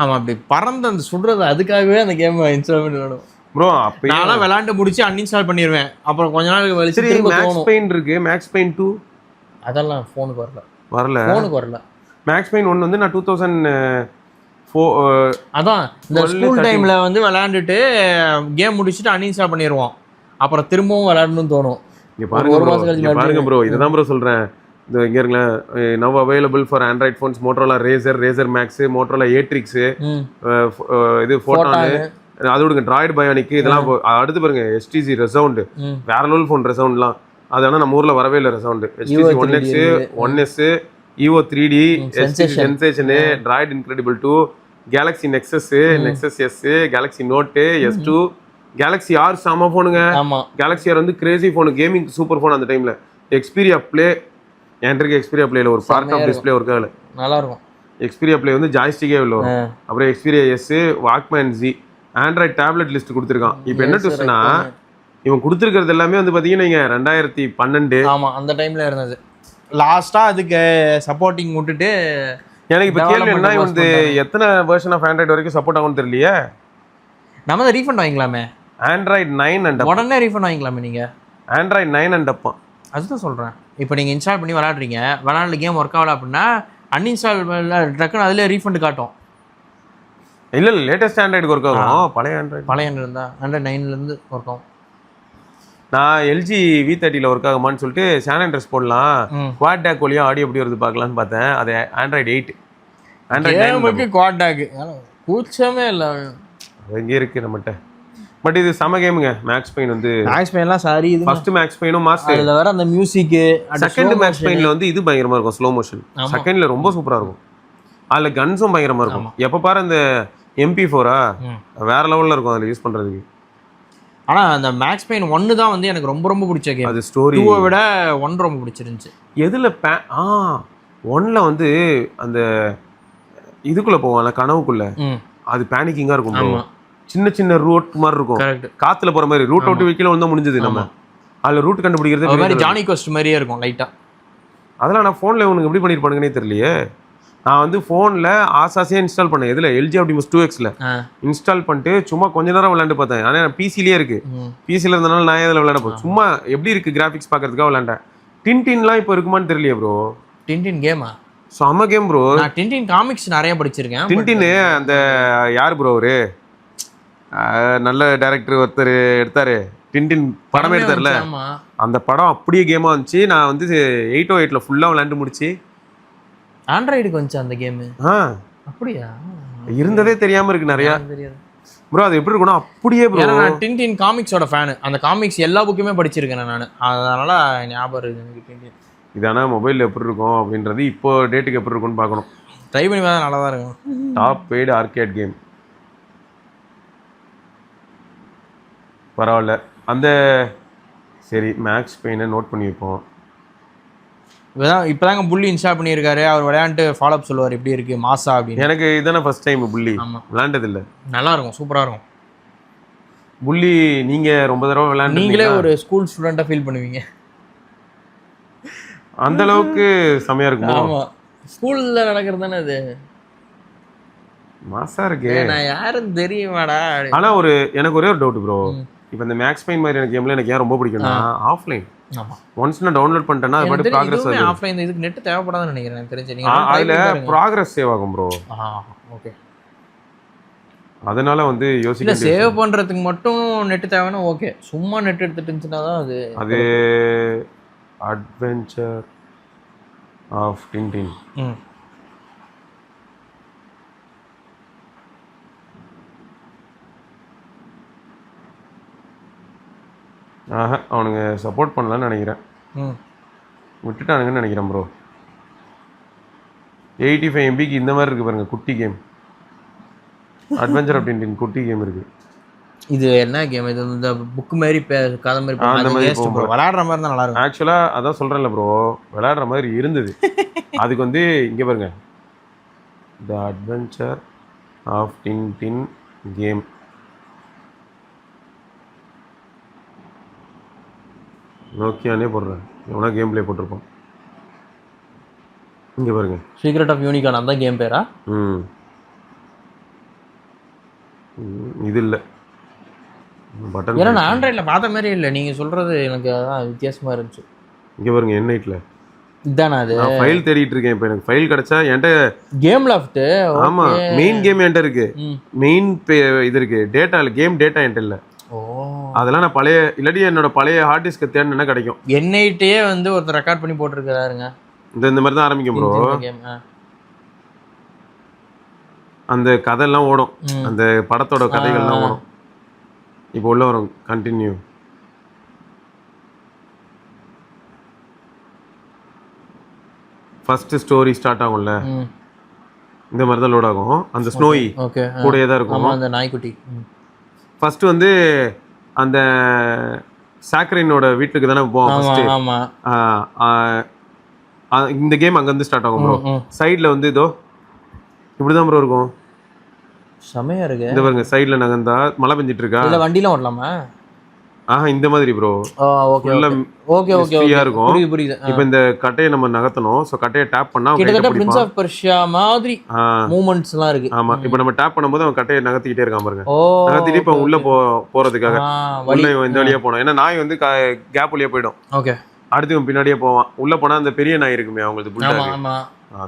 ஆமாம், அப்படி பறந்து அந்த சுடுறது, அதுக்காகவே அந்த கேம் இன்ஸ்டால் பண்ணி விடும் ப்ரோ. அப்போ நான்லாம் விளாண்டு முடிச்சு அன்இன்ஸ்டால் பண்ணிடுவேன். அப்புறம் கொஞ்ச நாள் வலிச்சு மேக்ஸ் பெயின் இருக்கு, மேக்ஸ் பெயின் 2 அதெல்லாம் ஃபோனுக்கு ஃபோனுக்கு வரல. மேக்ஸ் பெயின் 1 வந்து நான் 2004 அதான் இந்த ஸ்கூல் டைமில் வந்து விளையாண்டுட்டு கேம் முடிச்சுட்டு அன்இன்ஸ்டால் பண்ணிடுவோம். அப்புறம் திரும்பவும் விளையாடணும்னு தோணும். இங்க பாருங்க ப்ரோ, இதுதான் ப்ரோ சொல்றேன். இந்த இங்க இருங்களேன், now available for Android phones Motorola Razr Max, Motorola Atrix, இது ஃபோட்டான், அது விடுங்க டிராய்டு பயோனிக், இதெல்லாம் அடுத்து பாருங்க HTC ரெசவுண்ட், வேற லெவல் ஃபோன் ரெசவுண்ட்லாம். அது ஆனால் நம்ம ஊர்ல வரவே இல்லை ரெசவுண்ட். HTC 1X 1S, EVO 3D, HTC Sensation, Droid Incredible 2, Galaxy Nexus S, Galaxy Note S2, Galaxy R செம ஃபோனுங்க. கேலக்ஸி R வந்து crazy phone, gaming super phone அந்த டைம்ல. எக்ஸ்பீரியா ப்ளே என்ட்ருக்கு, எக்ஸ்பீரியா ப்ளேல ஒரு பார்ட் ஆஃப் டிஸ்பிளே ஒர்க் ஆகல, நல்லா இருக்கும். எக்ஸ்பீரியா ப்ளே வந்து ஜாய்ஸ்டிக்கே உள்ள வரும். அப்புறம் Xperia S, Walkman Z, Android tablet list கொடுத்துருக்கான். இப்போ என்ன ட்விஸ்ட்னா, இவன் கொடுத்துருக்கிறது எல்லாமே வந்து பார்த்தீங்கன்னா 2012 அந்த டைம்ல இருந்தது. லாஸ்டா அதுக்கு சப்போர்ட்டிங் விட்டுட்டு எனக்கு இப்போ கேள்வி என்ன, வந்து எத்தனை வெர்ஷன் ஆஃப் ஆண்ட்ராய்டு வரைக்கும் சப்போர்ட் ஆகும்னு தெரியலையே. நம்ம தான் ரீஃபண்ட் வாங்கிக்கலாமே. ஆண்ட்ராய்டு 9 அண்ட் உடனே ரீஃபண்ட் வாங்கிக்கலாமே நீங்க. ஆண்ட்ராய்டு 9 அண்ட் அப்பா அதுதான் சொல்றேன். இப்போ நீங்க இன்ஸ்டால் பண்ணி விளையாடுறீங்க, விளையாடுற கேம் ஒர்க் ஆகல அப்படின்னா அன்இன்ஸ்டால் டக்குன்னு அதுல ரீஃபண்ட் காட்டும். இல்ல லேட்டஸ்ட் ஆண்ட்ராய்டுக்கு ஒர்க் ஆகும். பழைய ஆண்ட்ராய்டு இருந்தா ஆண்ட்ராய்டு 9ல இருந்து ஒர்க் ஆகும். நான் LG V30ல ஒர்க் ஆகுமான்னு சொல்லிட்டு சான் அண்ட்ரஸ் போடலாம், குவாட் டேக் வழியா ஆடியோ எப்படி வருது பார்க்கலான்னு பார்த்தேன். அது ஆண்ட்ராய்டு 8, ஆண்ட்ராய்டு 9 குவாட் டேக் கூச்சமே இல்லை, எங்கே இருக்கு நம்மகிட்ட. பட் இது சம கேமுங்க. மேக்ஸ் பெயின் வந்து மேக்ஸ் பெயின்லாம் சாரி, இது ஃபர்ஸ்ட் மேக்ஸ் பெயினும் மாஸ்டர். அதுல வர அந்த மியூசிக். செகண்ட் மேக்ஸ் பெயின்ல வந்து இது பயங்கரமா இருக்கும், ஸ்லோ மோஷன். செகண்ட்ல ரொம்ப சூப்பரா இருக்கும். அதுல கன்ஸும் பயங்கரமா இருக்கும். எப்ப பாரு அந்த MP4 வேற லெவல்ல இருக்கும் அதுல யூஸ் பண்றதுக்கு. ஆனா அந்த மேக்ஸ் பெயின் 1 தான் வந்து எனக்கு ரொம்ப ரொம்ப பிடிச்ச கேம். அது ஸ்டோரி 2 விட 1 ரொம்ப பிடிச்சிருந்துச்சு. எதுல 1ல வந்து அந்த இதுக்குள்ள போவான்ல கனவுக்குள்ள, அது பேனிக்கிங்கா இருக்கும். சின்ன சின்ன ரூட் மாதிரி இருக்கும், காத்துல போற மாதிரி. ரூட் அவுட் வைக்கல வந்தா முடிஞ்சது. நம்ம அதுல ரூட் கண்டுபிடிக்கிறது மாதிரி ஜானி கோஸ்ட் மாதிரியே இருக்கும் லைட்டா. அதெல்லாம் நான் போன்ல உனக்கு எப்படி பண்ணிருப்பானுங்கன்னே தெரியலையே. நான் வந்து போன்ல ஆசாசியா இன்ஸ்டால் பண்ணேன். எதுல LG Optimus 2Xல இன்ஸ்டால் பண்ணிட்டு சும்மா கொஞ்ச நேரம் விளையாண்டு பார்த்தேன். ஆனா பிசிலேயே இருக்கு, பிசில இருந்தனால நான் எதுல விளையாட போறேன், சும்மா எப்படி இருக்கு கிராபிக்ஸ் பாக்குறதுக்காக விளையாண்டேன். டின்டின்லாம் இப்போ இருக்குமான்னு தெரியலையே ப்ரோ. டின்டின் கேமா? செம கேம் ப்ரோ. நான் டின்டின் காமிக்ஸ் நிறைய படிச்சிருக்கேன். டின்டின் அந்த யார் ப்ரோ அவரு, நல்ல டைரக்டர் ஒருத்தர் எடுத்தாரு டின்டின் படமே எடுத்தார்ல, அந்த படம் அப்படியே கேமா இருந்துச்சு. நான் வந்து 808ல ஃபுல்லா விளையாண்டு முடிச்சு. ஆண்ட்ராய்டுக்கு வந்துச்சு அந்த கேம். அப்படியா? இருந்ததே தெரியாம இருக்கு நிறைய ப்ரோ. அது எப்படி இருக்கும்னா அப்படியே ப்ரோ. நான் டின்டின் காமிக்ஸோட ஃபேன். அந்த காமிக்ஸ் எல்லா புக்குமே படிச்சிருக்கேன் நான். அதனால ஞாபகம் இருக்கு எனக்கு டின்டின். இதானா மொபைல் எப்படி இருக்கும் அப்படின்றது இப்போ டேட்டுக்கு எப்படி இருக்கும்னு பார்க்கணும். ட்ரை பண்ணி பார்த்தா நல்லா தான் இருக்கும். டாப் பெய்டு ஆர்கேட் கேம் பரவாயில்ல. அந்த சரி மேக்ஸ் பெயினை நோட் பண்ணி வைப்போம். இப்போதாங்க புள்ளி இன்ஸ்டால் பண்ணியிருக்காரு. அவர் விளையாண்டு ஃபாலோ அப் சொல்லுவார் எப்படி இருக்கு மாசா அப்படின்னு. எனக்கு இதானே ஃபர்ஸ்ட் டைம் புள்ளி விளையாண்டது இல்லை. நல்லா இருக்கும், சூப்பராக இருக்கும் புள்ளி. நீங்க ரொம்ப தடவை விளையாண்டு நீங்களே ஒரு ஸ்கூல் ஸ்டூடெண்ட்டாக ஃபீல் பண்ணுவீங்க. அந்த அளவுக்கு செமையா இருக்கும். ஆமாம், ஸ்கூலில் நடக்கிறது தானே அது. மாசா இருக்கு. நான் யாரும் தெரியுமாடா. ஆனா எனக்கு ஒரே ஒரு டவுட் ப்ரோ. இப்போ இந்த மேக்ஸ் பெயின் மாதிரி கேம்ல எனக்கு ஏன் ரொம்ப பிடிக்கும்னா ஆஃப்லைன். ஆமா, ஒன்ஸ் நான் டவுன்லோட் பண்ணிட்டேன்னா அது மட்டும் progress ஆகும். ஆஃப்லைன் இதுக்கு நெட் தேவைப்படாதுன்னு நினைக்கிறேன் எனக்கு தெரிஞ்சு. நீங்க அதுல progress சேவ் ஆகும் ப்ரோ. ஓகே, அதனால வந்து யோசிக்க சேவ் பண்றதுக்கு மட்டும் நெட் தேவைன்னா ஓகே. சும்மா நெட் எடுத்துட்டு இருந்துச்சுனா தான் அது அட்வென்ச்சர் ஆஃப் டின்டின். அவனுங்க சப்போர்ட் பண்ணலான்னு நினைக்கிறேன், விட்டுட்டானுங்கன்னு நினைக்கிறேன் ப்ரோ. 85 MBக்கு இந்த மாதிரி இருக்கு பாருங்க குட்டி கேம். அட்வென்ச்சர் ஆஃப் டின்டின் குட்டி கேம் இருக்கு. இது என்ன கேம்? இது இந்த புக் மாதிரி கதை மாதிரி விளையாடுற மாதிரி தான் நல்லா இருக்கும். ஆக்சுவலா அதான் சொல்றேன்ல ப்ரோ, விளையாடுற மாதிரி இருந்தது. அதுக்கு வந்து இங்க பாருங்க, த அட்வென்ச்சர் ஆஃப் டின்டின் கேம். நோக்கியானே போடுறேன், எவ்வளோ கேம் பிளே போட்டிருப்போம். இங்கே பாருங்க, சீக்ரெட் ஆஃப் யூனிகார்ன். அந்த கேம் பேரா? இது இல்லை பட்டன். ஏன்னா நான் ஆண்ட்ராய்டில் பார்த்த மாதிரி இல்லை, நீங்கள் சொல்கிறது எனக்கு அதான் வித்தியாசமாக இருந்துச்சு. இங்கே பாருங்க, என்ஐட்டில் இதானா அது? நான் ஃபைல் தேடிட்டு இருக்கேன். இப்போ எனக்கு ஃபைல் கிடைச்சா என்கிட்ட கேம் லெஃப்ட். ஆமாம், மெயின் கேம் என்கிட்ட இருக்கு. மெயின் இது இருக்கு, டேட்டா இல்லை, கேம் டேட்டா என்கிட்ட இல்லை. ஓ அதெல்லாம் நான் பழைய இல்லாட்டி என்னோட பழைய ஹார்ட் டிஸ்க் தேடினா கிடைக்கும். என்னைட்டே வந்து ஒருத்தர் ரெக்கார்ட் பண்ணி போட்டுருக்காருங்க. இந்த மாதிரி தான் ஆரம்பிக்கும் ப்ரோ. அந்த கதையெல்லாம் ஓடும், அந்த படத்தோட கதைகள்லாம் ஓடும். இப்போ உள்ள வரும் கண்டினியூ. ஃபர்ஸ்ட் ஸ்டோரி ஸ்டார்ட் ஆகும்ல, இந்த மாதிரி தான் லோட் ஆகும். அந்த ஸ்னோய் கூடயே தான் இருக்கும், அந்த நாய்க்குட்டி. ஃபர்ஸ்ட் வந்து அந்த சாக்ரினோட வீட்டுக்கு தானே போவோம் ஃபர்ஸ்ட். இந்த கேம் அங்க இருந்து ஸ்டார்ட் ஆகும் ப்ரோ. சைடுல வந்து இதோ இப்படிதான் ப்ரோ இருக்கும். செமையா இருக்கு. இந்த பாருங்க சைடுல நகர்ந்தா மழை பெஞ்சிட்டு இருக்கா. இல்ல வண்டிலாம் ஓடலாமா? இந்த மாதிரி ப்ரோ. ஓகே இருக்கும். புரியுது. இப்போ இந்த கட்டையை நம்ம நகர்த்தணும். சோ கட்டையை டேப் பண்ணா கிட்டத்தட்ட பிரின்ஸ் ஆஃப் பெர்ஷியா மாதிரி மூவ்மெண்ட்ஸ்லாம் இருக்கு. ஆமா, இப்போ நம்ம டேப் பண்ணும்போது அவன் கட்டையை நகர்த்திட்டே இருக்கான் பாருங்க. நகர்த்திட்டு இப்போ உள்ள போறதுக்காக உள்ள இந்த வழியா போனோம். ஏன்னா நாய் வந்து கேப் வழியா போயிடும். ஓகே, அடுத்து இவன் பின்னாடியே போவான். உள்ள போனா அந்த பெரிய நாய் இருக்குமே அவங்களுக்கு புல்லா.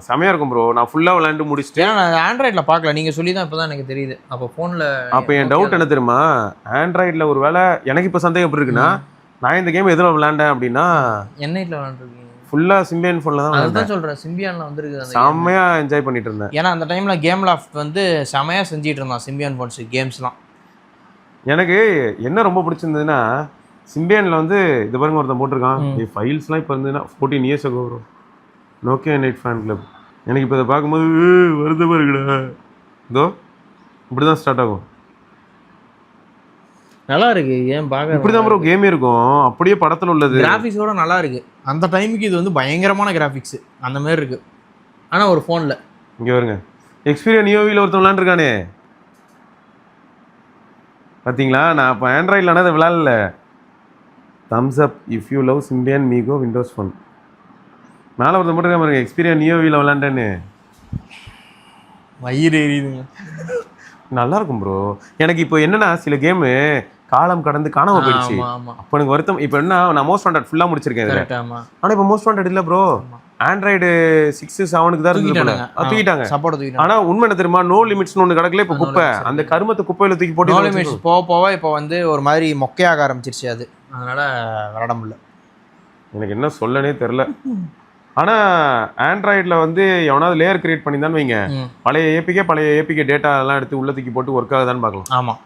செமையா இருக்கும் ப்ரோ. நான் ஃபுல்லா விளையாண்டு முடிச்சிட்டேன். நான் ஆண்ட்ராய்ட்ல பார்க்கல, நீங்க சொல்லி தான் இப்பதான் எனக்கு தெரியுது. அப்போ போன்ல அப்போ என் டவுட் என்ன தெரியுமா, ஆண்ட்ராய்ட்ல ஒரு வேளை எனக்கு இப்போ சந்தேகம் எப்படி இருக்குன்னா, நான் இந்த கேம் எதுல விளையாண்டேன் அப்படின்னா என்னைட்ல விளையாண்டுருக்கீங்க? ஃபுல்லா சிம்பியன் போன்ல தான். அதுதான் சொல்றேன், சிம்பியான்ல வந்திருக்கு. செமையா என்ஜாய் பண்ணிட்டு இருந்தேன். ஏன்னா அந்த டைம்ல கேம் லாஃப்ட் வந்து செமையா செஞ்சிட்டு இருந்தான் சிம்பியான் போன்ஸ் கேம்ஸ்லாம். எனக்கு என்ன ரொம்ப பிடிச்சிருந்ததுன்னா, சிம்பியான்ல வந்து இது பாருங்க ஒருத்தன் போட்டிருக்கான், ஃபைல்ஸ்லாம் இப்போ இருந்ததுன்னா 14 years ago bro. Nokia night fan club. எனக்கு இப்போ இதை பார்க்கும்போது வருத்தமாக இருக்குடா. இதோ இப்படி தான் ஸ்டார்ட் ஆகும். நல்லா இருக்கு. ஏன் பார்க்க இப்படி தான் ப்ரோ கேமே இருக்கும், அப்படியே படத்தில் உள்ளது. கிராஃபிக்ஸோட நல்லா இருக்கு. அந்த டைமுக்கு இது வந்து பயங்கரமான கிராஃபிக்ஸ் அந்த மாதிரி இருக்கு. ஆனால் ஒரு ஃபோனில் இங்கே வருங்க, எக்ஸ்பீரியன் நியோவியில் ஒருத்தன் விளாண்டுருக்கானே பார்த்தீங்களா? நான் இப்போ ஆண்ட்ராய்டில் ஆனால் அதை விளாட்ல. Thumbs up if you love Symbian MeeGo Windows phone. மேலே ஒருத்தன் போட்டுருக்கேன் பாருங்க, எக்ஸ்பீரியன் நியோவியில் விளாண்டேன்னு. வயிறு எரியுதுங்க. நல்லா இருக்கும் ப்ரோ. எனக்கு இப்போ என்னன்னா சில கேமு காலம் கடந்து காணாம போயிடுச்சு. அப்போ எனக்கு வருத்தம். இப்போ என்ன, நான் மோஸ்ட் வாண்டட் ஃபுல்லாக முடிச்சிருக்கேன் இதில். ஆனால் இப்போ மோஸ்ட் வாண்டட் இல்லை ப்ரோ. ஆண்ட்ராய்டு 6, 7க்கு தான் தூக்கிட்டாங்க. ஆனால் உண்மை என்ன தெரியுமா, நோ லிமிட்ஸ்னு ஒன்று கிடக்கல. இப்போ குப்பை, அந்த கருமத்தை குப்பையில் தூக்கி போட்டு நோ லிமிட்ஸ் போக இப்போ வந்து ஒரு மாதிரி மொக்கையாக ஆரம்பிச்சிருச்சு அது. அதனால விளாட முடியல. எனக்கு என்ன சொல்லனே தெரில. ஆனால் ஆண்ட்ராய்டில் வந்து எவனாவது லேயர் கிரியேட் பண்ணியிருந்தான்னு வைங்க, பழைய ஏபிகே டேட்டா எல்லாம் எடுத்து உள்ள தூக்கி போட்டு ஒர்க் ஆகுதான்னு பார்க்கலாம். ஆமாம்,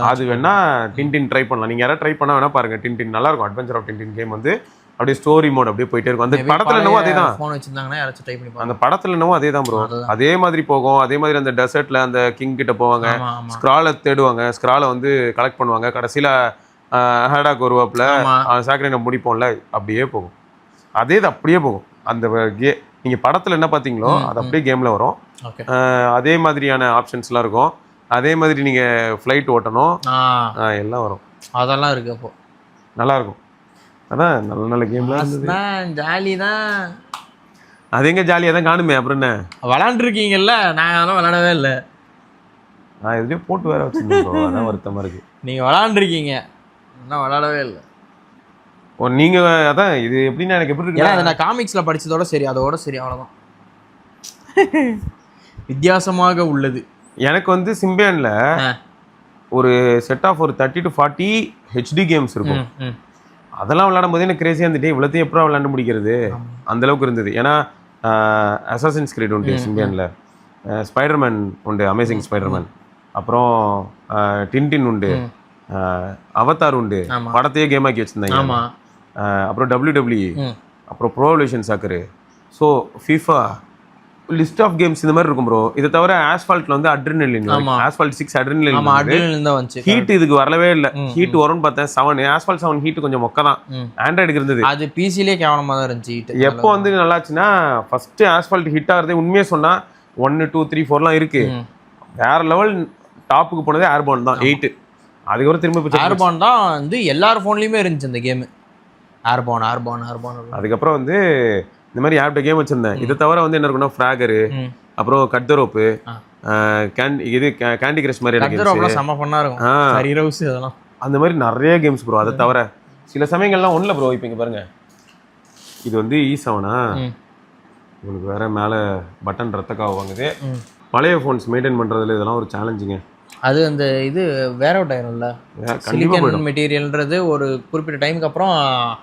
அது வேணா டின்டின் ட்ரை பண்ணலாம். நீங்கள் யாராவது ட்ரை பண்ணா வேணா பாருங்க. டின்டின் நல்லா இருக்கும். அட்வென்ச்சர் ஆஃப் டின்டின் கேம் வந்து அப்படியே ஸ்டோரி மோட் அப்படியே போயிட்டே இருக்கும். அந்த படத்தில் என்னவோ அதே தான். ஃபோன் வச்சிருந்தாங்கன்னா யாராச்சும் ட்ரை பண்ணி அந்த படத்தில் என்னவோ அதே தான் ப்ரோ. அதே மாதிரி போகும். அதே மாதிரி அந்த டெசர்ட்ல அந்த கிங் கிட்ட போவாங்க, ஸ்க்ராலை தேடுவாங்க, ஸ்க்ராலை வந்து கலெக்ட் பண்ணுவாங்க. கடைசியில் ஹேடாக் வருவாப்புல, சாக்ரினை முடிப்போம்ல, அப்படியே போகும். அதே இது அப்படியே போகும். அந்த நீங்கள் படத்தில் என்ன பார்த்தீங்களோ அது அப்படியே கேமில் வரும். அதே மாதிரியான ஆப்ஷன்ஸ்லாம் இருக்கும். அதே மாதிரி நீங்கள் ஃப்ளைட் ஓட்டணும், எல்லாம் வரும். அதெல்லாம் இருக்குது. அப்போ நல்லாயிருக்கும். அதான் நல்ல நல்ல கேம்லாம் ஜாலி தான். அது எங்கே ஜாலியாக தான் காணுமே. அப்புறம் என்ன விளாண்டுருக்கீங்கல்ல, நான் அதெல்லாம் விளாடவே இல்லை. நான் எதுலேயும் போட்டு வேற வச்சுருக்கேன். அதான் வருத்தமாக இருக்குது. நீங்கள் விளாண்டுருக்கீங்க, நான் விளாடவே இல்லை. நீங்கள் அதான் இது எப்படின்னா எனக்கு எப்படி இருக்கு, அதை நான் காமிக்ஸில் படித்ததோட சரி, அதோட சரி, அவ்வளோதான். வித்தியாசமாக உள்ளது. எனக்கு வந்து சிம்பியானில் ஒரு செட் ஆஃப் ஒரு 30 to 40 HD கேம்ஸ் இருக்கும். அதெல்லாம் விளையாடும் போது எனக்கு கிரேஸியாக இருந்துட்டு இவ்வளோத்தையும் எப்போ விளையாண்டு முடிக்கிறது அந்த அளவுக்கு இருந்தது. ஏன்னா அசாசின்ஸ் கிரீட் உண்டு சிம்பியானில், ஸ்பைடர்மேன் உண்டு, அமேசிங் ஸ்பைடர்மேன், அப்புறம் டின்டின் உண்டு, அவதார் உண்டு, படத்தையே கேம் ஆக்கி வச்சுருந்தாங்க. அப்புறம் WWE, அப்புறம் Pro Evolution Soccer, so FIFA, list of games இந்த மாதிரி இருக்கும் ப்ரோ. இதை தவிர ஆஸ்பால்ட்ல வந்து அட்ரினலின், ஆஸ்பால்ட் 6 அட்ரினலின் தான் வந்துச்சு. ஹீட் இதுக்கு வரவே இல்லை. ஹீட் வரும்னு பார்த்தேன் 7, ஆஸ்பால்ட் 7 ஹீட் கொஞ்சம் மொக்க தான். ஆண்ட்ராய்டுக்கு இருந்தது. அது பிசிலே கேவலமாக தான் இருந்துச்சு ஹீட். எப்போ வந்து நல்லாச்சுன்னா ஃபர்ஸ்ட் ஆஸ்பால்ட் ஹிட் ஆகிறதே உண்மையே சொன்னா 1, 2, 3, 4லாம் இருக்கு. வேற லெவல் டாப்புக்கு போனதே ஏர்பான் தான் 8. அதுக்கப்புறம் திரும்ப ஏர்பான் தான் வந்து எல்லார் ஃபோன்லையுமே இருந்துச்சு அந்த கேமு. ஏர்பான். அதுக்கப்புறம் வந்து இந்த மாதிரி ஆப்ட கேம் வச்சிருந்தேன். இதை தவிர வந்து என்ன இருக்குன்னா ஃப்ராகரு, அப்புறம் கட் த ரோப்பு, இது கேண்டி கிரஷ் மாதிரி அந்த மாதிரி நிறைய கேம்ஸ் ப்ரோ. அதை தவிர சில சமயங்கள்லாம் ஒன்றும் ப்ரோ. இப்போ இங்கே பாருங்க, இது வந்து E7 உங்களுக்கு வேற மேலே பட்டன் ரத்தக்காக வாங்குது. பழைய ஃபோன்ஸ் மெயின்டைன் பண்ணுறதுல இதெல்லாம் ஒரு சேலஞ்சுங்க. அது அந்த இது வேர் அவுட் ஆயிரும்ல, சிலிக்கன் மெட்டீரியல்ன்றது ஒரு குறிப்பிட்ட டைமுக்கு அப்புறம்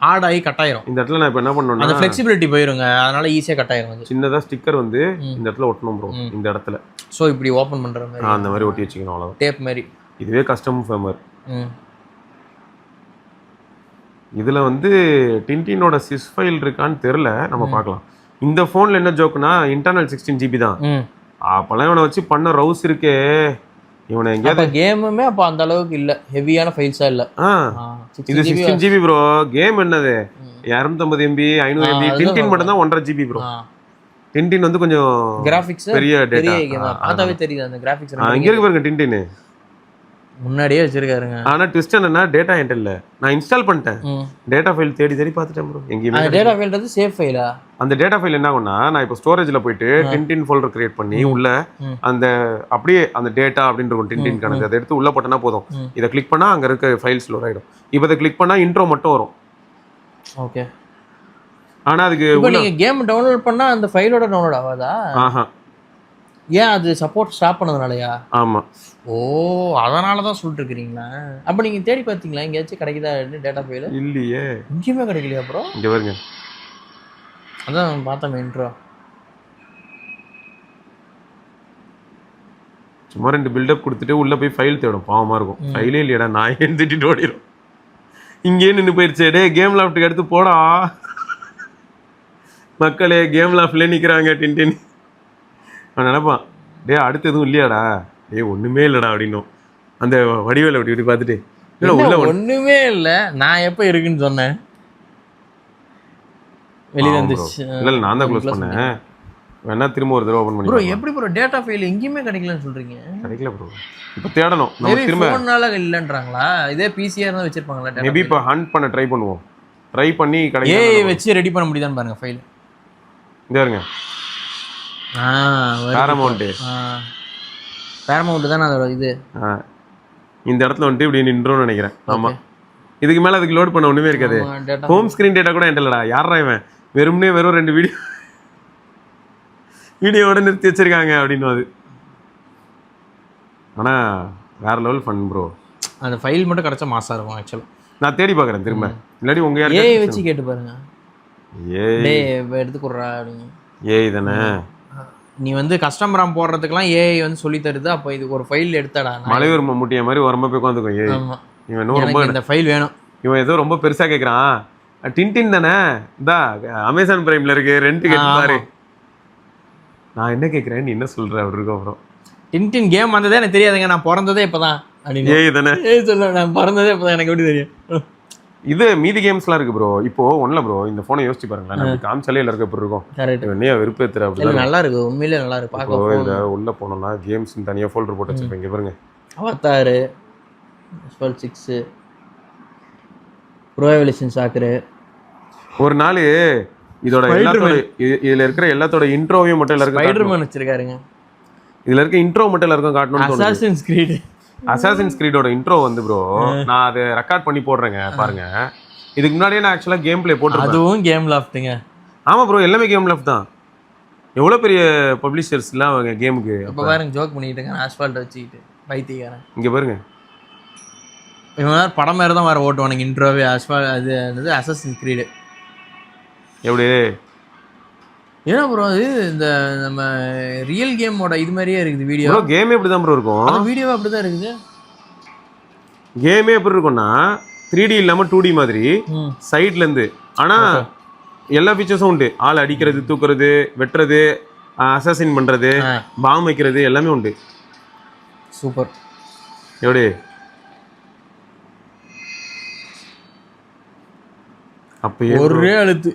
ஹார்ட் ஆகி கட் ஆயிரும். இந்த இடத்துல நான் இப்போ என்ன பண்ணணும்னா அந்த ஃப்ளெக்சிபிலிட்டி போயிருங்க, அதனால ஈஸியாக கட் ஆயிரும். அது சின்னதாக ஸ்டிக்கர் வந்து இந்த இடத்துல ஒட்டணும் ப்ரோ, இந்த இடத்துல. ஸோ இப்படி ஓப்பன் பண்ணுற மாதிரி அந்த மாதிரி ஒட்டி வச்சுக்கணும், அவ்வளோதான். டேப் மாதிரி. இதுவே கஸ்டம் ஃபேமர். இதில் வந்து டின்டினோட சிஸ் ஃபைல் இருக்கான்னு தெரில, நம்ம பார்க்கலாம். இந்த ஃபோனில் என்ன ஜோக்குனா இன்டர்னல் 16 GB தான். அப்போல்லாம் இவனை வச்சு பண்ண ரவுஸ் இருக்கே, இவனை எங்கேயாவது கேமுமே அப்போ அந்த அளவுக்கு இல்லை, ஹெவியான ஃபைல்ஸாக இல்லை. இது 16 GB ப்ரோ. கேம் என்னது 250 MB 500 MB. டின்டின் மட்டும் தான் 1.5 GB ப்ரோ. டின்டின் வந்து கொஞ்சம் கிராஃபிக்ஸ் பெரிய டேட்டா, பார்த்தாவே தெரியுது அந்த கிராஃபிக்ஸ். இங்கே இருக்கு பாருங்க டின்டின் முன்னாடியே வச்சிருக்காருங்க. ஆனா ட்விஸ்ட் என்னன்னா டேட்டா என்கிட்ட இல்ல, நான் இன்ஸ்டால் பண்ணிட்டேன். டேட்டா ஃபைல் தேடி தேடி பார்த்துட்டேன் ப்ரோ, எங்கேயுமே. டேட்டா ஃபைல்ன்றது சேவ் ஃபைலா? அந்த டேட்டா ஃபைல் என்ன ஆகும்னா, நான் இப்போ ஸ்டோரேஜ்ல போயிட்டு டின்டின் ஃபோல்டர் கிரியேட் பண்ணி உள்ள அந்த அப்படியே அந்த டேட்டா அப்படின்னு இருக்கும் டின்டின் கணக்கு, அதை எடுத்து உள்ள போட்டனா போதும். இதை கிளிக் பண்ணா அங்க இருக்க ஃபைல்ஸ் லோட் ஆயிடும். இப்போ இதை கிளிக் பண்ணா இன்ட்ரோ மட்டும் வரும். ஓகே. ஆனா அதுக்கு நீங்க கேம் டவுன்லோட் பண்ணா அந்த ஃபைலோட டவுன்லோட் ஆகாதா? ஆஹா. ஏன் அது சப்போர்ட் ஸ்டாப் பண்ணதுனாலயா? ஆமா. ஓ, அதனால தான் சொல்லிட்டு இருக்கீங்களா? அப்ப நீங்க தேடி பார்த்தீங்களா எங்கேயாச்சும் கிடைக்குதா டேட்டா ஃபைல்? இல்லையே, எங்கேயுமே கிடைக்கலையா ப்ரோ? இங்க பாருங்க, அதான் பார்த்தோம் இன்ட்ரோ. சும்மா 2 பில்டப் கொடுத்துட்டு உள்ள போய் ஃபைல் தேடும், பாவமா இருக்கும். ஃபைலே இல்லையடா, நான் ஏன் திட்டிட்டு ஓடிடும். இங்கே நின்று போயிடுச்சு. டே கேம் லாஃப்ட்டுக்கு எடுத்து போடா மக்களே, கேம் லாஃப்ட்ல நிற்கிறாங்க டின்டின். அவன் நினைப்பான், டே அடுத்து எதுவும் இல்லையாடா, டே ஒண்ணுமே இல்லடா அப்படின்னும். அந்த வடிவேல அப்படி இப்படி பார்த்துட்டு ஒண்ணுமே இல்லை, நான் எப்போ இருக்குன்னு சொன்னேன், வெளியே வந்துச்சு. இல்லை நான் தான் க்ளோஸ் பண்ணேன், வேணா திரும்ப ஒரு தடவை ஓபன் பண்ணி. ப்ரோ எப்படி ப்ரோ டேட்டா ஃபைல் எங்கேயுமே கிடைக்கலன்னு சொல்றீங்க? கிடைக்கல ப்ரோ, இப்போ தேடணும். நம்ம திரும்ப ஃபோன்னால இல்லன்றாங்களா? இதே பிசிஆர் தான் வச்சிருப்பாங்களா? மேபி இப்போ ஹண்ட் பண்ண ட்ரை பண்ணுவோம். ட்ரை பண்ணி கிடைக்கும். ஏஐ வச்சு ரெடி பண்ண முடியுதான்னு பாருங்க ஃபைல். இந்த பாருங்க, பேரமௌண்ட் தானே அதோட இது. இந்த இடத்துல வந்துட்டு இப்படி நின்றோம்னு நினைக்கிறேன். ஆமா, இதுக்கு மேல அதுக்கு லோட் பண்ண ஒண்ணுமே இருக்காது. ஹோம் ஸ்கிரீன் டேட்டா கூட என்கிட்ட இல்லடா. யாரா இவன் வெறும் 2 வீடியோவோட நிறுத்தி வச்சிருக்காங்க அப்படின்னு. அது ஆனா வேற லெவல் ஃபன் ப்ரோ. அந்த ஃபைல் மட்டும் கிடைச்சா மாசா இருக்கும் ஆக்சுவலா. நான் தேடி பார்க்குறேன் திரும்ப. இல்லாட்டி உங்க யாரும் ஏஐ வச்சு கேட்டு பாருங்க. ஏஐ எடுத்துக்குறா அப்படிங்க. ஏஐ தானே. நீ வந்து கஸ்டம் ராம் போடுறதுக்குலாம் ஏஐ வந்து சொல்லி தருது. அப்போ இதுக்கு ஒரு ஃபைல் எடுத்தாடா. மலையூர் மம்முட்டிய மாதிரி உரமா போய் உட்காந்துக்கும் ஏஐ. இவன் ரொம்ப இந்த ஃபைல் வேணும். இவன் ஏதோ ரொம்ப பெருசா கேட்குறான். டின்டின் தானே, இதா அமேசான் பிரைம்ல இருக்கு, ரெண்ட் கேட்டு பாரு. நான் என்ன கேட்குறேன், நீ என்ன சொல்ற அப்படி இருக்கும். அப்புறம் டின்டின் கேம் வந்ததே எனக்கு தெரியாதுங்க, நான் பிறந்ததே இப்போதான் அப்படின்னு. ஏஐ தானே. சொல்ல நான் பிறந்ததே இப்போதான், எனக்கு எப்படி தெரியும். இது மீதி கேம்ஸ்லாம் இருக்கு ப்ரோ. இப்போ ஒன்ல ப்ரோ இந்த போனை யோசிச்சு பாருங்களேன், நம்ம காமிச்சாலே எல்லாருக்கும் எப்படி இருக்கும். என்னையா வெறுப்பேத்துற அப்படி. நல்லா இருக்கு, உண்மையிலே நல்லா இருக்கு பார்க்க. இதை உள்ள போனோம்னா கேம்ஸ் தனியாக ஃபோல்டர் போட்டு வச்சிருப்பேன். இங்க பாருங்க, Avatar, asphalt 6, bro evolution soccer. ஒரு நாள் இதோட எல்லாத்தோட இதுல இருக்கிற எல்லாத்தோட இன்ட்ரோவையும் மட்டும் எல்லாருக்கும் ஸ்பைடர்மேன் வச்சிருக்காருங்க. இதுல இருக்க இன்ட்ரோ மட்டும் எல்லாருக்கும் காட்டணும்னு தோணுது. அசாசின்ஸ் கிரீட், அசாசின்ஸ் கிரீடோட இன்ட்ரோ வந்து ப்ரோ நான் அதை ரெக்கார்ட் பண்ணி போடுறேங்க பாருங்க. இதுக்கு முன்னாடியே நான் ஆக்சுவலா கேம் பிளே போட்டுருக்கேன். அதுவும் கேம் லாஃப்ட்டுங்க. ஆமா ப்ரோ, எல்லாமே கேம் லாஃப்ட் தான். எவ்வளவு பெரிய பப்ளிஷர்ஸ்லாம் அவங்க கேமுக்கு. இப்போ பாருங்க ஜோக் பண்ணிட்டு இருக்காங்க, அஸ்பால்ட் வச்சுக்கிட்டு பைத்தியக்காரன். இங்க பாருங்க, இவன் படம் மாதிரி தான் வர ஓட்டுவானுங்க இன்ட்ரோவே. அஸ்பால்ட் அது என்னது அசாசின்ஸ் கிரீடு. எப்படி ஏன்னா ப்ரோ அது இந்த நம்ம ரியல் கேமோட இது மாதிரியே இருக்குது வீடியோ. ப்ரோ கேமே இப்படி தான் ப்ரோ இருக்கும். வீடியோவே அப்படி தான் இருக்குது. கேமே எப்படி இருக்கும்னா 3D இல்லாமல் 2D மாதிரி சைட்ல இருந்து. ஆனா எல்லா ஃபீச்சர்ஸும் உண்டு. ஆள் அடிக்கிறது, தூக்குறது, வெட்டுறது, அசாசின் பண்றது, பாம் வைக்கிறது எல்லாமே உண்டு. சூப்பர். எப்படி அப்பயே ஒரே அழுத்து.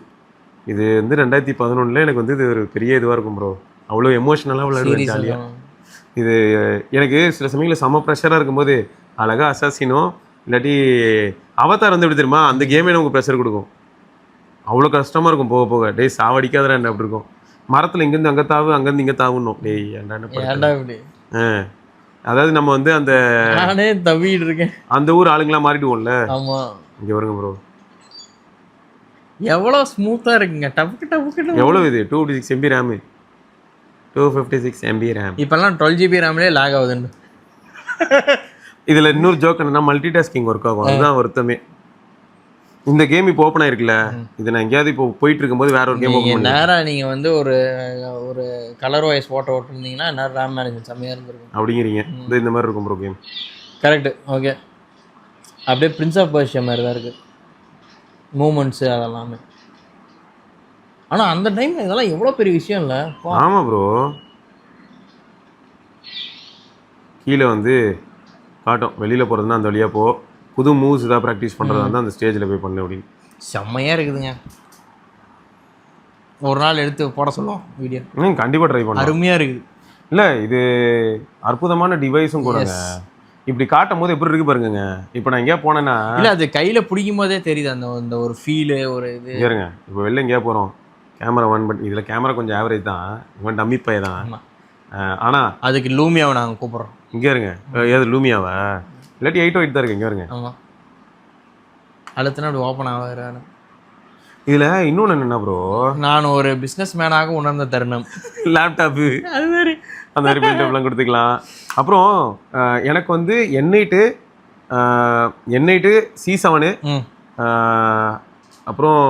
இது வந்து 2011 எனக்கு வந்து இது ஒரு பெரிய இதுவாக இருக்கும் ப்ரோ. அவ்வளோ எமோஷனலாக விளையாடுவேன் ஜாலியாக. இது எனக்கு சில சமயங்களில் செம்ம ப்ரெஷராக இருக்கும்போது அழகாக அசாசினோ இல்லாட்டி அவதார் வந்து எப்படி தெரியுமா, அந்த கேமே நமக்கு ப்ரெஷர் கொடுக்கும். அவ்வளோ கஷ்டமாக இருக்கும் போக போக. டேய் சாவடிக்காதரா என்ன அப்படி இருக்கும். மரத்தில் இங்கேருந்து அங்கே தாவு, அங்கேருந்து இங்கே தாவுன்னும். டேய் என்ன அதாவது நம்ம வந்து அந்த நானே தவிட்டு இருக்கேன் அந்த ஊர் ஆளுங்களாம் மாறிடுவோம்ல. ஆமாம். இங்கே வருங்க ப்ரோ, எவ்வளோ ஸ்மூத்தாக இருக்குங்க. டப்புக்கு டப்புக்கு. எவ்வளோ இது 256 MB ரேமு, 256 MB ரேம். இப்போல்லாம் 12 GB ரேம்லேயே லாக் ஆகுதுன்னு. இதுல இன்னொரு ஜோக் என்னன்னா மல்டி டாஸ்கிங் ஒர்க் ஆகும், அதுதான் வருத்தமே. இந்த கேம் இப்போ ஓப்பன் ஆயிருக்குல்ல, இது நான் எங்கேயாவது இப்போ போயிட்டு இருக்கும்போது வேற ஒரு கேம் ஓப்பன் பண்ணி நேரம் நீங்க வந்து ஒரு கலர் வாய்ஸ் போட்டோ விட்டுருந்தீங்கன்னா நேரம் ரேம் மேனேஜ்மெண்ட் செம்மையா இருந்திருக்கும் அப்படிங்கிறீங்க. இந்த மாதிரி இருக்கும் ப்ரோ கேம். கரெக்ட். ஓகே, அப்படியே பிரின்ஸ் ஆஃப் பர்ஷியா மாதிரி தான் இருக்கு மூமெண்ட்ஸு அதெல்லாமே. ஆனா அந்த டைம்ல இதெல்லாம் எவ்வளவு பெரிய விஷயம் இல்லை. ஆமா ப்ரோ, கீழே வந்து காட்டும் வெளியில போறதுன்னா அந்த வழியா போ, புது மூவ்ஸ் ஏதாவது ப்ராக்டிஸ் பண்ணுறதா இருந்தால் அந்த ஸ்டேஜில் போய் பண்ணு அப்படின்னு. செம்மையாக இருக்குதுங்க. ஒரு நாள் எடுத்து போட சொல்லுவோம் வீடியோ. கண்டிப்பாக ட்ரை பண்ணலாம், அருமையாக இருக்குது. இல்லை இது அற்புதமான டிவைஸும் கூடங்க. இப்படி காட்டும் போது எப்படி இருக்கு பாருங்க. இப்போ நான் எங்கேயா போனேன்னா இல்லை அது கையில் பிடிக்கும் போதே தெரியுது அந்த ஒரு ஃபீலு ஒரு இது. இருங்க, இப்போ வெளில எங்கேயா போகிறோம், கேமரா ஒன் பட் இதில் கேமரா கொஞ்சம் ஆவரேஜ் தான், இவன் டம்மி பைய தான். ஆனால் அதுக்கு லூமியாவை நாங்கள் கூப்பிட்றோம். இங்கே இருங்க, ஏது லூமியாவா இல்லாட்டி 808 தான் இருக்கு. இங்கே வருங்க. ஆமாம், அழுத்தினா அப்படி ஓப்பன் ஆகாது. இதில் இன்னொன்று என்னென்ன ப்ரோ, நான் ஒரு பிஸ்னஸ் மேனாக உணர்ந்த தருணம். லேப்டாப்பு அது மாதிரி அந்த மாதிரி பில்டப்லாம் கொடுத்துக்கலாம். அப்புறம் எனக்கு வந்து N8 C7 அப்புறம்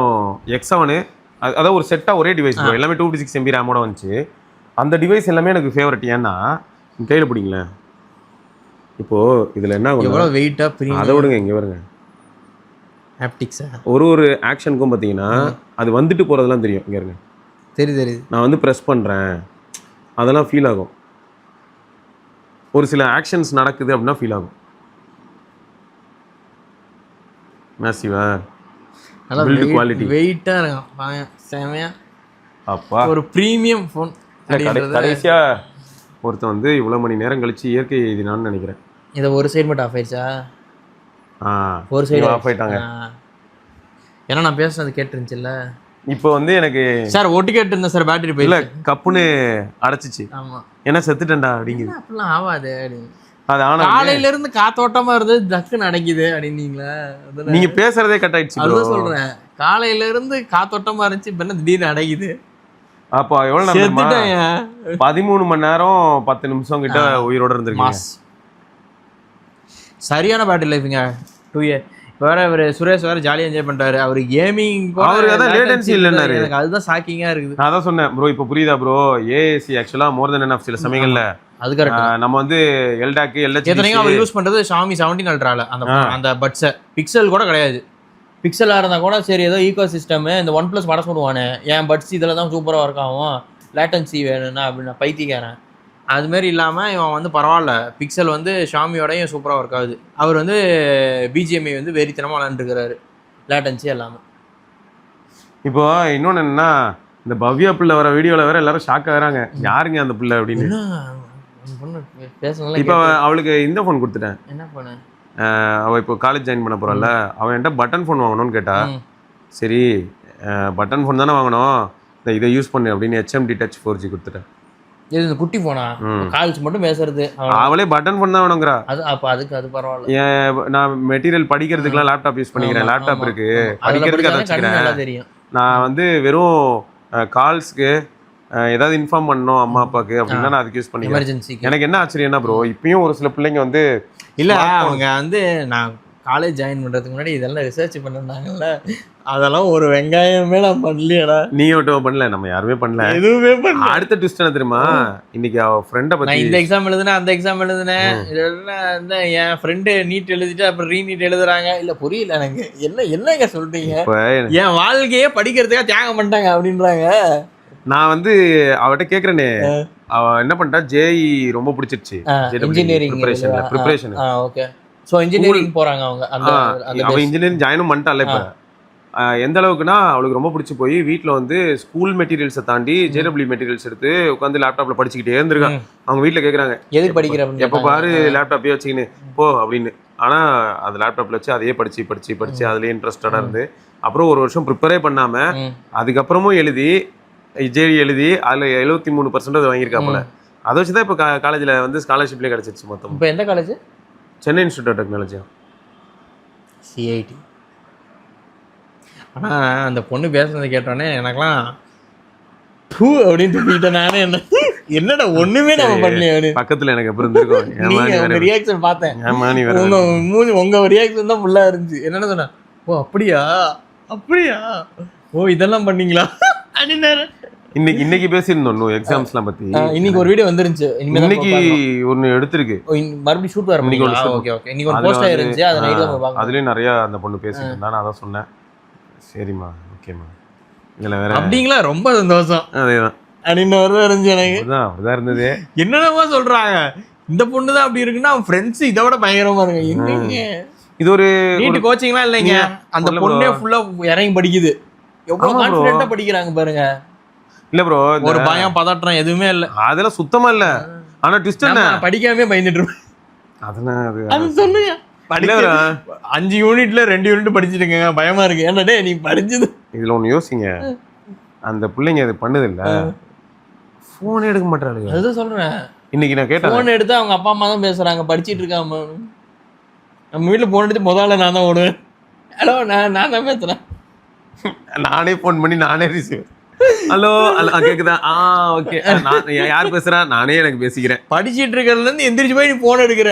X7 அதாவது ஒரு செட்டாக ஒரே டிவைஸ் ப்ரோ, எல்லாமே 256 MB ரேமோட வந்துச்சு. அந்த டிவைஸ் எல்லாமே எனக்கு ஃபேவரட். ஏன்னா கையில் பிடிங்களேன். இப்போ இதில் என்ன எவ்வளோ வெயிட்டாக அதை விடுங்க, இங்கே வருங்க ஹாப்டிக்ஸா ஒரு ஆக்ஷனுக்கும் பார்த்தீங்கன்னா அது வந்துட்டு போகிறதெல்லாம் தெரியும். இங்கே இருங்க, தெரியுது. நான் வந்து ப்ரெஸ் பண்ணுறேன், அதெல்லாம் ஃபீல் ஆகும். ஒரு சில ஆக்ஷன்ஸ் நடக்குது அப்படின்னா ஃபீல் ஆகும். மேசிவா பில்ட் குவாலிட்டி வெயிட்டாக இருக்கும் செமையா. அப்பா ஒரு ப்ரீமியம் ஃபோன். கடைசியாக ஒருத்தன் வந்து இவ்வளோ மணி நேரம் கழிச்சு இயற்கை எழுதினான்னு நினைக்கிறேன். இதை ஒரு சைடு மட்டும் ஆஃப் ஆயிடுச்சா? ஒரு சைடு ஆஃப் ஆயிட்டாங்க. ஏன்னா நான் பேசுனது கேட்டுருந்துச்சுல்ல. இப்போ வந்து எனக்கு சார் ஒட்டு கேட்டு இருந்தேன் சார், பேட்டரி போயில கப்புன்னு அடைச்சிச்சு. ஆமாம், ஏன்னா செத்துட்டேன்டா அப்படிங்குது. அப்படிலாம் ஆகாது அப்படின்னு. அது ஆனா காலையில இருந்து காத்தோட்டமா இருந்தது டக்குன்னு அடைக்குது அப்படின்னீங்களா? நீங்க பேசுறதே கட் ஆயிடுச்சு. அதுதான் சொல்றேன், காலையில இருந்து காத்தோட்டமா இருந்துச்சு, இப்ப என்ன திடீர்னு அடைக்குது. அப்போ எவ்வளவு நேரம்? 13 மணி நேரம் 10 நிமிஷம் கிட்ட உயிரோட இருந்திருக்கீங்க. சரியான பேட்டரி லைஃப்ங்க 2 இயர். வேற இவர் சுரேஷ் வேற ஜாலியா என்ஜாய் பண்றாரு. அவரு கேமிங் அவருக்கு அதான் லேட்டன்சி இல்லைன்னாரு. எனக்கு அதுதான் ஷாக்கிங்கா இருக்குது. நான் அதான் சொன்னேன் ப்ரோ, இப்போ புரியுதா ப்ரோ? ஏஏசி ஆக்சுவலா மோர் தென் எனஃப் சில சமயங்கள்ல. அது கரெக்ட். நம்ம வந்து எல்டாக் எல்ஹெச்டி அவர் யூஸ் பண்றது Xiaomi 17 அல்ட்ரால அந்த பட்ஸ் பிக்சல் கூட கிடையாது. பிக்சலா இருந்தா கூட சரி, ஏதோ ஈகோ சிஸ்டம் இந்த OnePlus வட சொல்லுவானே, என் பட்ஸ் இதில் தான் சூப்பராக ஒர்க் ஆகும், லேட்டன்சி வேணும்னா அப்படின்னு பைத்தியக்காரன். அதுமாரி இல்லாமல் இவன் வந்து பரவாயில்ல, பிக்சல் வந்து ஷாமியோடையும் சூப்பராக ஒர்க் ஆகுது. அவர் வந்து பிஜிஎம்ஐ வந்து வெறித்தனமாக விளாண்டுருக்கிறாரு, லேட்டன்சி எல்லாமே. இப்போ இன்னொன்று என்னன்னா, இந்த பவ்யா பிள்ளை வர வீடியோவில் வேற எல்லாரும் ஷாக் ஆகுறாங்க, யாருங்க அந்த பிள்ளை அப்படின்னு. இப்போ அவளுக்கு இந்த ஃபோன் கொடுத்துட்டேன். என்ன ஃபோனு? அவள் இப்போ காலேஜ் ஜாயின் பண்ண போகிறாள்ல, அவன் என்கிட்ட பட்டன் ஃபோன் வாங்கணும்னு கேட்டா. சரி பட்டன் ஃபோன் தானே வாங்கணும், இதை யூஸ் பண்ணு அப்படின்னு HMD Touch 4G கொடுத்துட்டேன். இது இந்த குட்டி ஃபோனா? கால்ஸ் மட்டும் பேசுறது. அவளே பட்டன் ஃபோன் தான் வேணுங்கிறா. அது அப்போ அதுக்கு அது பரவாயில்ல. நான் மெட்டீரியல் படிக்கிறதுக்குலாம் லேப்டாப் யூஸ் பண்ணிக்கிறேன், லேப்டாப் இருக்கு, படிக்கிறதுக்கு அதை வச்சுக்கிறேன். நான் வந்து வெறும் கால்ஸ்க்கு ஏதாவது இன்ஃபார்ம் பண்ணணும் அம்மா அப்பாவுக்கு அப்படின்னா நான் அதுக்கு யூஸ் பண்ணிக்கிறேன். எனக்கு என்ன ஆச்சரியம்னா ப்ரோ, இப்பயும் ஒரு சில பிள்ளைங்க வந்து இல்லை அவங்க வந்து நான் காலேஜ் ஜாயின் பண்ணுறதுக்கு முன்னாடி இதெல்லாம் ரிசர்ச் பண்ணிருந்தாங்கல்ல, அதெல்லாம் ஒரு வெங்காயமே நான் பண்ணலையடா. நீ மட்டும் பண்ணல, நம்ம யாருமே பண்ணல, எதுவுமே பண்ணல. அடுத்த ட்விஸ்ட் என்ன தெரியுமா, இன்னைக்கு அவ ஃப்ரெண்டை பத்தி இந்த எக்ஸாம் எழுதுனேன் அந்த எக்ஸாம் எழுதுனேன், இதெல்லாம் என் ஃப்ரெண்டு நீட் எழுதிட்டு அப்புறம் ரீநீட் எழுதுறாங்க. இல்லை புரியல எனக்கு, என்னங்க சொல்றீங்க? என் வாழ்க்கையே படிக்கிறதுக்காக தியாகம் பண்ணிட்டாங்க அப்படின்றாங்க. நான் வந்து அவட்ட கேக்குறேனே, அவ என்ன பண்ணிட்டா, ஜேஇ ரொம்ப பிடிச்சிருச்சு, engineering preparation. Okay, so engineering போறாங்க அவங்க. அவ இன்ஜினியரிங் ஜாயினும் பண்ணிட்டால. இப்ப எந்த அளவுக்குன்னா அவளுக்கு ரொம்ப பிடிச்சி போய் வீட்டில் வந்து ஸ்கூல் மெட்டீரியல்ஸை தாண்டி JW மெட்டீரியல்ஸ் எடுத்து உட்காந்து லேப்டாப்ல படிச்சுக்கிட்டே இருந்திருக்காங்க. அவங்க வீட்டில் கேட்குறாங்க, எதுக்கு படிக்கிற, எப்போ பாரு லேப்டாப்பே வச்சுக்கின்னு போ அப்படின்னு. ஆனால் அது லேப்டாப்ல வச்சு அதையே படிச்சு அதுலேயே இன்ட்ரெஸ்டடாக இருந்து அப்புறம் ஒரு வருஷம் ப்ரிப்பரே பண்ணாமல் அதுக்கப்புறமும் ஜேஇ எழுதி அதில் 73% வாங்கியிருக்காப்புல. அதை வச்சு தான் இப்போ காலேஜில் வந்து ஸ்காலர்ஷிப்லேயே கிடச்சிருச்சு மொத்தம். இப்போ எந்த காலேஜ்? சென்னை இன்ஸ்டியூட் ஆஃப் டெக்னாலஜியா, CIT. ஆனால் அந்த பொண்ணு பேசுனதை கேட்டோன்னே எனக்குலாம் பூ அப்படின்னு சொல்லிட்டேன் நானே. என்ன என்னடா ஒண்ணுமே நம்ம பண்ணலையே. பக்கத்துல எனக்கு எப்படி இருந்திருக்கும். நீங்க உங்க ரியாக்ஷன் பார்த்தேன். உங்க மூஞ்சி உங்க ரியாக்ஷன் தான் ஃபுல்லா இருந்துச்சு. என்னன்னு சொன்னா, ஓ அப்படியா அப்படியா ஓ இதெல்லாம் பண்ணீங்களா அப்படின்னாரு. இன்னைக்கு பேசியிருந்தோம் எக்ஸாம்ஸ்லாம் பத்தி. இன்னைக்கு ஒரு வீடியோ வந்துருந்துச்சு. இன்னைக்கு ஒன்னு எடுத்திருக்கு. மறுபடியும் ஷூட் வர முடியும். Okay okay. இன்னைக்கு ஒரு போஸ்ட் ஆயிருந்துச்சு. அத நைட்ல போய் பார்க்கலாம். அதுலயும் நிறைய அந்த பொண்ணு பேசிட்டு இருந்தா. நான் அத சொன்னேன். சரிம்மா ஓகேம்மா. இதுல வேற அப்படிங்களா? ரொம்ப சந்தோஷம். அதேதான் அப்படின்னு வருதா இருந்துச்சு எனக்கு. அப்படிதான் இருந்தது. என்னென்னமோ சொல்றாங்க. இந்த பொண்ணு தான் அப்படி இருக்குன்னா அவன் ஃப்ரெண்ட்ஸ் இதை விட பயங்கரமா இருக்கு. என்னங்க இது ஒரு நீட் கோச்சிங்லாம் இல்லைங்க. அந்த பொண்ணே ஃபுல்லா இறங்கி படிக்குது. எவ்வளவு கான்ஃபிடென்ட்டா படிக்கிறாங்க பாருங்க. இல்ல ப்ரோ ஒரு பயம் பதற்றம் எதுவுமே இல்ல. அதெல்லாம் சுத்தமா இல்ல. ஆனா ட்விஸ்ட் என்ன, படிக்காமயே பயந்துட்டு இருப்பேன். அது சொல்லுங்க. 5 யூனிட்ல 2 யூனிட் படிச்சிருக்கேங்க. பயமா இருக்கு. ஏன்னா டேய் நீ படிச்சது இதுல ஒண்ணு யோசிங்க. அந்த பிள்ளைங்க அது பண்ணுது இல்ல, போன் எடுக்க மாட்டாளுங்க. அதுதான் சொல்றேன். இன்னைக்கு நான் கேட்டேன், போன் எடுத்து அவங்க அப்பா அம்மா தான் பேசுறாங்க. படிச்சிட்டு இருக்காம நம்ம வீட்டுல போன் எடுத்து முதல்ல நான் தான் ஓடுவேன். ஹலோ நான் தான் பேசுறேன். நானே போன் பண்ணி நானே ரிசீவ். ஹலோ கேக்குதா? ஓகே. யார் பேசுறா? நானே எனக்கு பேசிக்கிறேன். படிச்சிட்டு இருக்கிறதுல இருந்து எந்திரிச்சு போய் நீ போன் எடுக்கிற,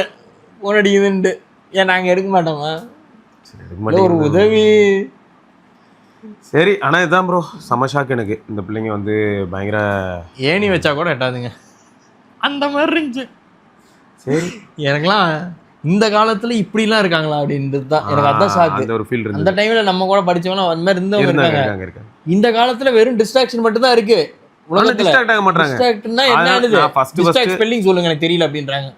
போன் அடிக்குதுன்ட்டு. ஏன் நாங்க எடுக்க மாட்டோமா? ஒரு உதவி. சரி. ஆனா இதுதான் ப்ரோ செம ஷாக் எனக்கு. இந்த பிள்ளைங்க வந்து பயங்கர ஏணி வச்சா கூட எட்டாதுங்க அந்த மாதிரி இருந்துச்சு. சரி எனக்குலாம் இந்த காலத்துல இப்படிலாம் இருக்காங்களா அப்படின்றது தான் எனக்கு அதான் ஷாக். அந்த ஒரு ஃபீல் இருக்கு. அந்த டைம்ல நம்ம கூட படிச்சவங்க அந்த மாதிரி இருந்தவங்க இருக்காங்க. இந்த காலத்துல வெறும் டிஸ்ட்ராக்ஷன் மட்டும் தான் இருக்கு உலகத்துல. டிஸ்ட்ராக்ட் ஆக மாட்டாங்க. டிஸ்ட்ராக்ட்னா என்னது? டிஸ்ட்ராக்ட் ஸ்பெல்லிங் சொல்லுங்க எனக்கு தெரியல அப்படின்றாங்க.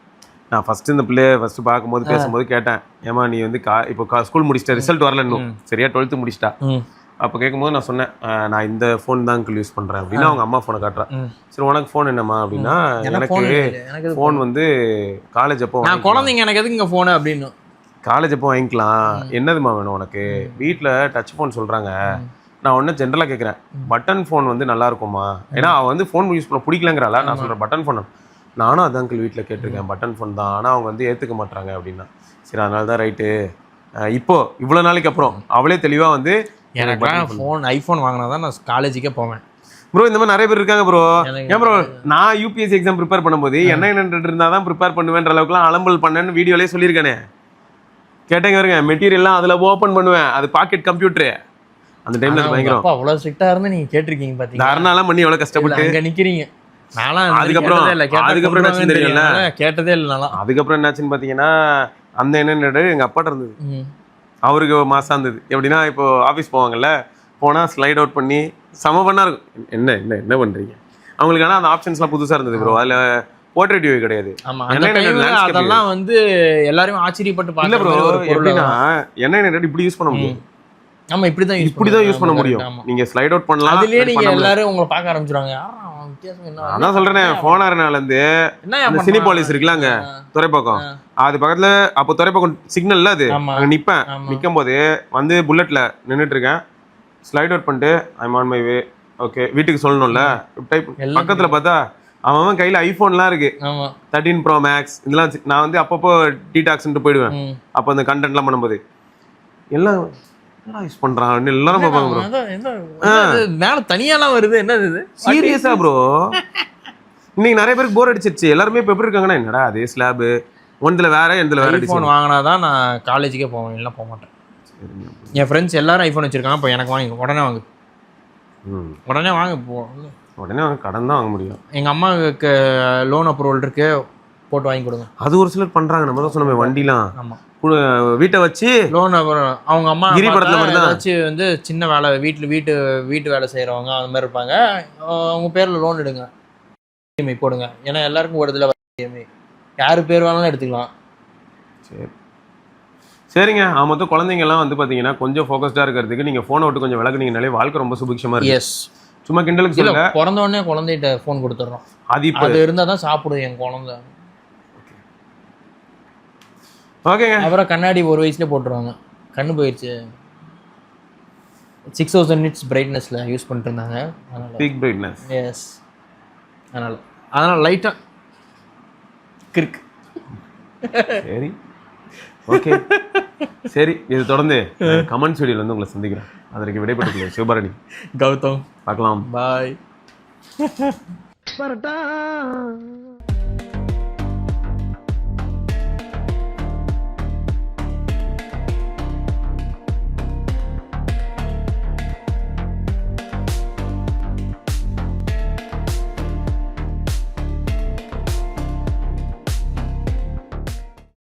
நான் ஃபர்ஸ்ட் இந்த பிள்ளைய ஃபர்ஸ்ட் பார்க்கும்போது பேசும்போது கேட்டேன், ஏமா நீ வந்து இப்போ ஸ்கூல் முடிச்சிட்ட, ரிசல்ட் வரல இன்னும், சரியா 12th முடிச்சிட்டா. அப்போ கேட்கும்போது நான் சொன்னேன், நான் இந்த ஃபோன் தான் யூஸ் பண்றேன் அப்படின்னா அவங்க அம்மா ஃபோனை காட்டுறேன். சரி உனக்கு ஃபோன் என்னம்மா அப்படின்னா, எனக்கு ஃபோன் வந்து காலேஜ் அப்போ நான் குழந்தைங்க எனக்கு எதுக்கு இங்கே ஃபோனு அப்படின்னு. காலேஜ் அப்போ வாங்கிக்கலாம். என்னதுமா வேணும் உனக்கு? வீட்டில் டச் ஃபோன் சொல்றாங்க. நான் ஒன்றும் ஜென்ரலாக கேட்குறேன், பட்டன் ஃபோன் வந்து நல்லா இருக்குமா? ஏன்னா அவன் வந்து ஃபோன் யூஸ் பண்ண பிடிக்கலங்கிறாளா? நான் சொல்கிறேன் பட்டன் ஃபோன். நானும் அதான் வீட்டில் கேட்டிருக்கேன் பட்டன் ஃபோன் தான், ஆனால் அவங்க வந்து ஏற்றுக்க மாட்டாங்க அப்படின்னா. சரி அதனால தான் ரைட்டு. இப்போ இவ்வளோ நாளைக்கு அப்புறம் அவளே தெளிவாக வந்து எனக்கு ஃபோன் ஐஃபோன் வாங்கினா தான் நான் காலேஜுக்கே போவேன் ப்ரோ. இந்த மாதிரி நிறைய பேர் இருக்காங்க ப்ரோ. ஏன் ப்ரோ நான் யூபிஎஸ்சி எக்ஸாம் ப்ரிப்பேர் பண்ணும்போது N900 இருந்தால் தான் ப்ரிப்பேர் பண்ணுவேன்ற அளவுக்குலாம் அலம்பல் பண்ணேன்னு வீடியோலேயே சொல்லியிருக்கானே. கேட்டேங்க வருங்க, மெட்டீரியல்லாம் அதில் ஓப்பன் பண்ணுவேன். அது பாக்கெட் கம்ப்யூட்டரு. அந்த டைம்ல பயங்கரம். அவ்வளோ ஸ்ட்ரிக்டாக இருந்து நீங்கள் கேட்டிருக்கீங்க பார்த்தீங்க. தாரணாலாம் பண்ணி எவ்வளோ கஷ்டப்பட்டு அங்கே நிற்கிறீங்க. அதுக்கப்புறம் என்னாச்சுன்னு தெரியல, கேட்டதே இல்லை. அதுக்கப்புறம் என்னாச்சுன்னு பார்த்தீங்கன்னா, அந்த N900 எங்கள் அப்பாட்ட இருந்தது. அவருக்கு மாசம் இருந்தது. எப்படின்னா இப்போ ஆஃபீஸ் போவாங்கல்ல, போனால் ஸ்லைட் அவுட் பண்ணி செம பண்ணா இருக்கும். என்ன பண்ணுறீங்க அவங்களுக்கு. ஆனால் அந்த ஆப்ஷன்ஸ்லாம் புதுசாக இருந்தது ப்ரோ. அதில் போர்ட்ரேட் வியூ கிடையாது. அதெல்லாம் வந்து எல்லாரும் ஆச்சரியப்பட்டு பார்க்கல ப்ரோ. எப்படின்னா N900 இப்படி யூஸ் பண்ண முடியும். ஆமா இப்படிதான் யூஸ் பண்ண முடியும். நீங்க ஸ்லைட் அவுட் பண்ணலாம். அதுலயே நீங்க எல்லாரும் உங்களை பார்க்க ஆரம்பிச்சுறாங்க. அதான் சொல்றேன், போனாருனால இருந்து இந்த சினிபாலிஸ் இருக்குல்ல அங்க துறைப்பக்கம், அது பக்கத்துல. அப்போ துறைப்பக்கம் சிக்னல்ல அது அங்க நிப்பேன். நிக்கும் போது வந்து புல்லட்ல நின்றுட்டு இருக்கேன். ஸ்லைட் அவுட் பண்ணிட்டு I'm on my way. Okay வீட்டுக்கு சொல்லணும்ல டைப். பக்கத்துல பார்த்தா அவன் கையில ஐபோன்லாம் இருக்கு. 13 Pro Max இதெல்லாம். நான் வந்து அப்பப்போ டீடாக்ஸ்ன்ட்டு போயிடுவேன். அப்போ அந்த கண்டென்ட்லாம் பண்ணும்போது எல்லாம் யூஸ் பண்றான் எல்லாரும் பாப்பாங்க ப்ரோ. மேல தனியாலாம் வருது. என்னது இது? சீரியஸா ப்ரோ? இன்னைக்கு நிறைய பேருக்கு போர் அடிச்சிருச்சு. எல்லாருமே இப்போ எப்படி இருக்காங்கன்னா, என்னடா அதே ஸ்லாப் ஒன்றுல வேற எந்தில் வேற. ஐஃபோன் வாங்கினாதான் நான் காலேஜுக்கே போவேன், இல்லை போக மாட்டேன். என் ஃப்ரெண்ட்ஸ் எல்லாரும் ஐஃபோன் வச்சிருக்காங்க. இப்போ எனக்கு வாங்கி உடனே வாங்கு. உடனே வாங்க உடனே வாங்க. கடன் தான் வாங்க முடியும். எங்கள் அம்மாவுக்கு லோன் அப்ரூவல் இருக்கு, போட்டு வாங்கி கொடுங்க. அது ஒரு சிலர் பண்றாங்க. நம்ம தான் சொன்னோமே வண்டிலாம். ஆமாம் வீட்டை வச்சு லோன். அவங்க அம்மா கிரிபடத்தில் வச்சு வந்து சின்ன வேலை வீட்டு வேலை செய்கிறவங்க அந்த மாதிரி இருப்பாங்க. அவங்க பேரில் லோன் எடுங்க, இஎம்ஐ போடுங்க. ஏன்னா எல்லாருக்கும் ஒரு இதில் இஎம்ஐ யார் பேர் வேணாலும் எடுத்துக்கலாம். சரி சரிங்க. மொத்தம் குழந்தைங்கலாம் வந்து பார்த்தீங்கன்னா கொஞ்சம் ஃபோக்கஸ்டாக இருக்கிறதுக்கு நீங்கள் ஃபோனை விட்டு கொஞ்சம் விளக்குனீங்கனாலே வாழ்க்கை ரொம்ப சுபிக்ஷமாக இருக்கு. எஸ் சும்மா கிண்டலுக்கு சொல்லுங்க. பிறந்த உடனே குழந்தைகிட்ட ஃபோன் கொடுத்துட்றோம். அது இப்போ அது இருந்தால் தான் சாப்பிடுது என் குழந்தை. ஓகேங்க. அப்புறம் கண்ணாடி ஒரு வயசுல போட்டுருவாங்க. கண்ணு போயிடுச்சு. 6000 nits பிரைட்னஸ்ல யூஸ் பண்ணிட்டு இருந்தாங்க. அதனால பிக் பிரைட்னஸ். எஸ் அதனால லைட்டா கிறுக்கு. சரி ஓகே சரி. இது தொடர்ந்து கமெண்ட்ஸ் வீடியோல வந்து உங்களை சந்திக்கிறேன். அதற்கு விடைபெற்றுக் கொள்கிறேன். சிவபாரணி, கௌதம். பார்க்கலாம். பாய். வரட்டா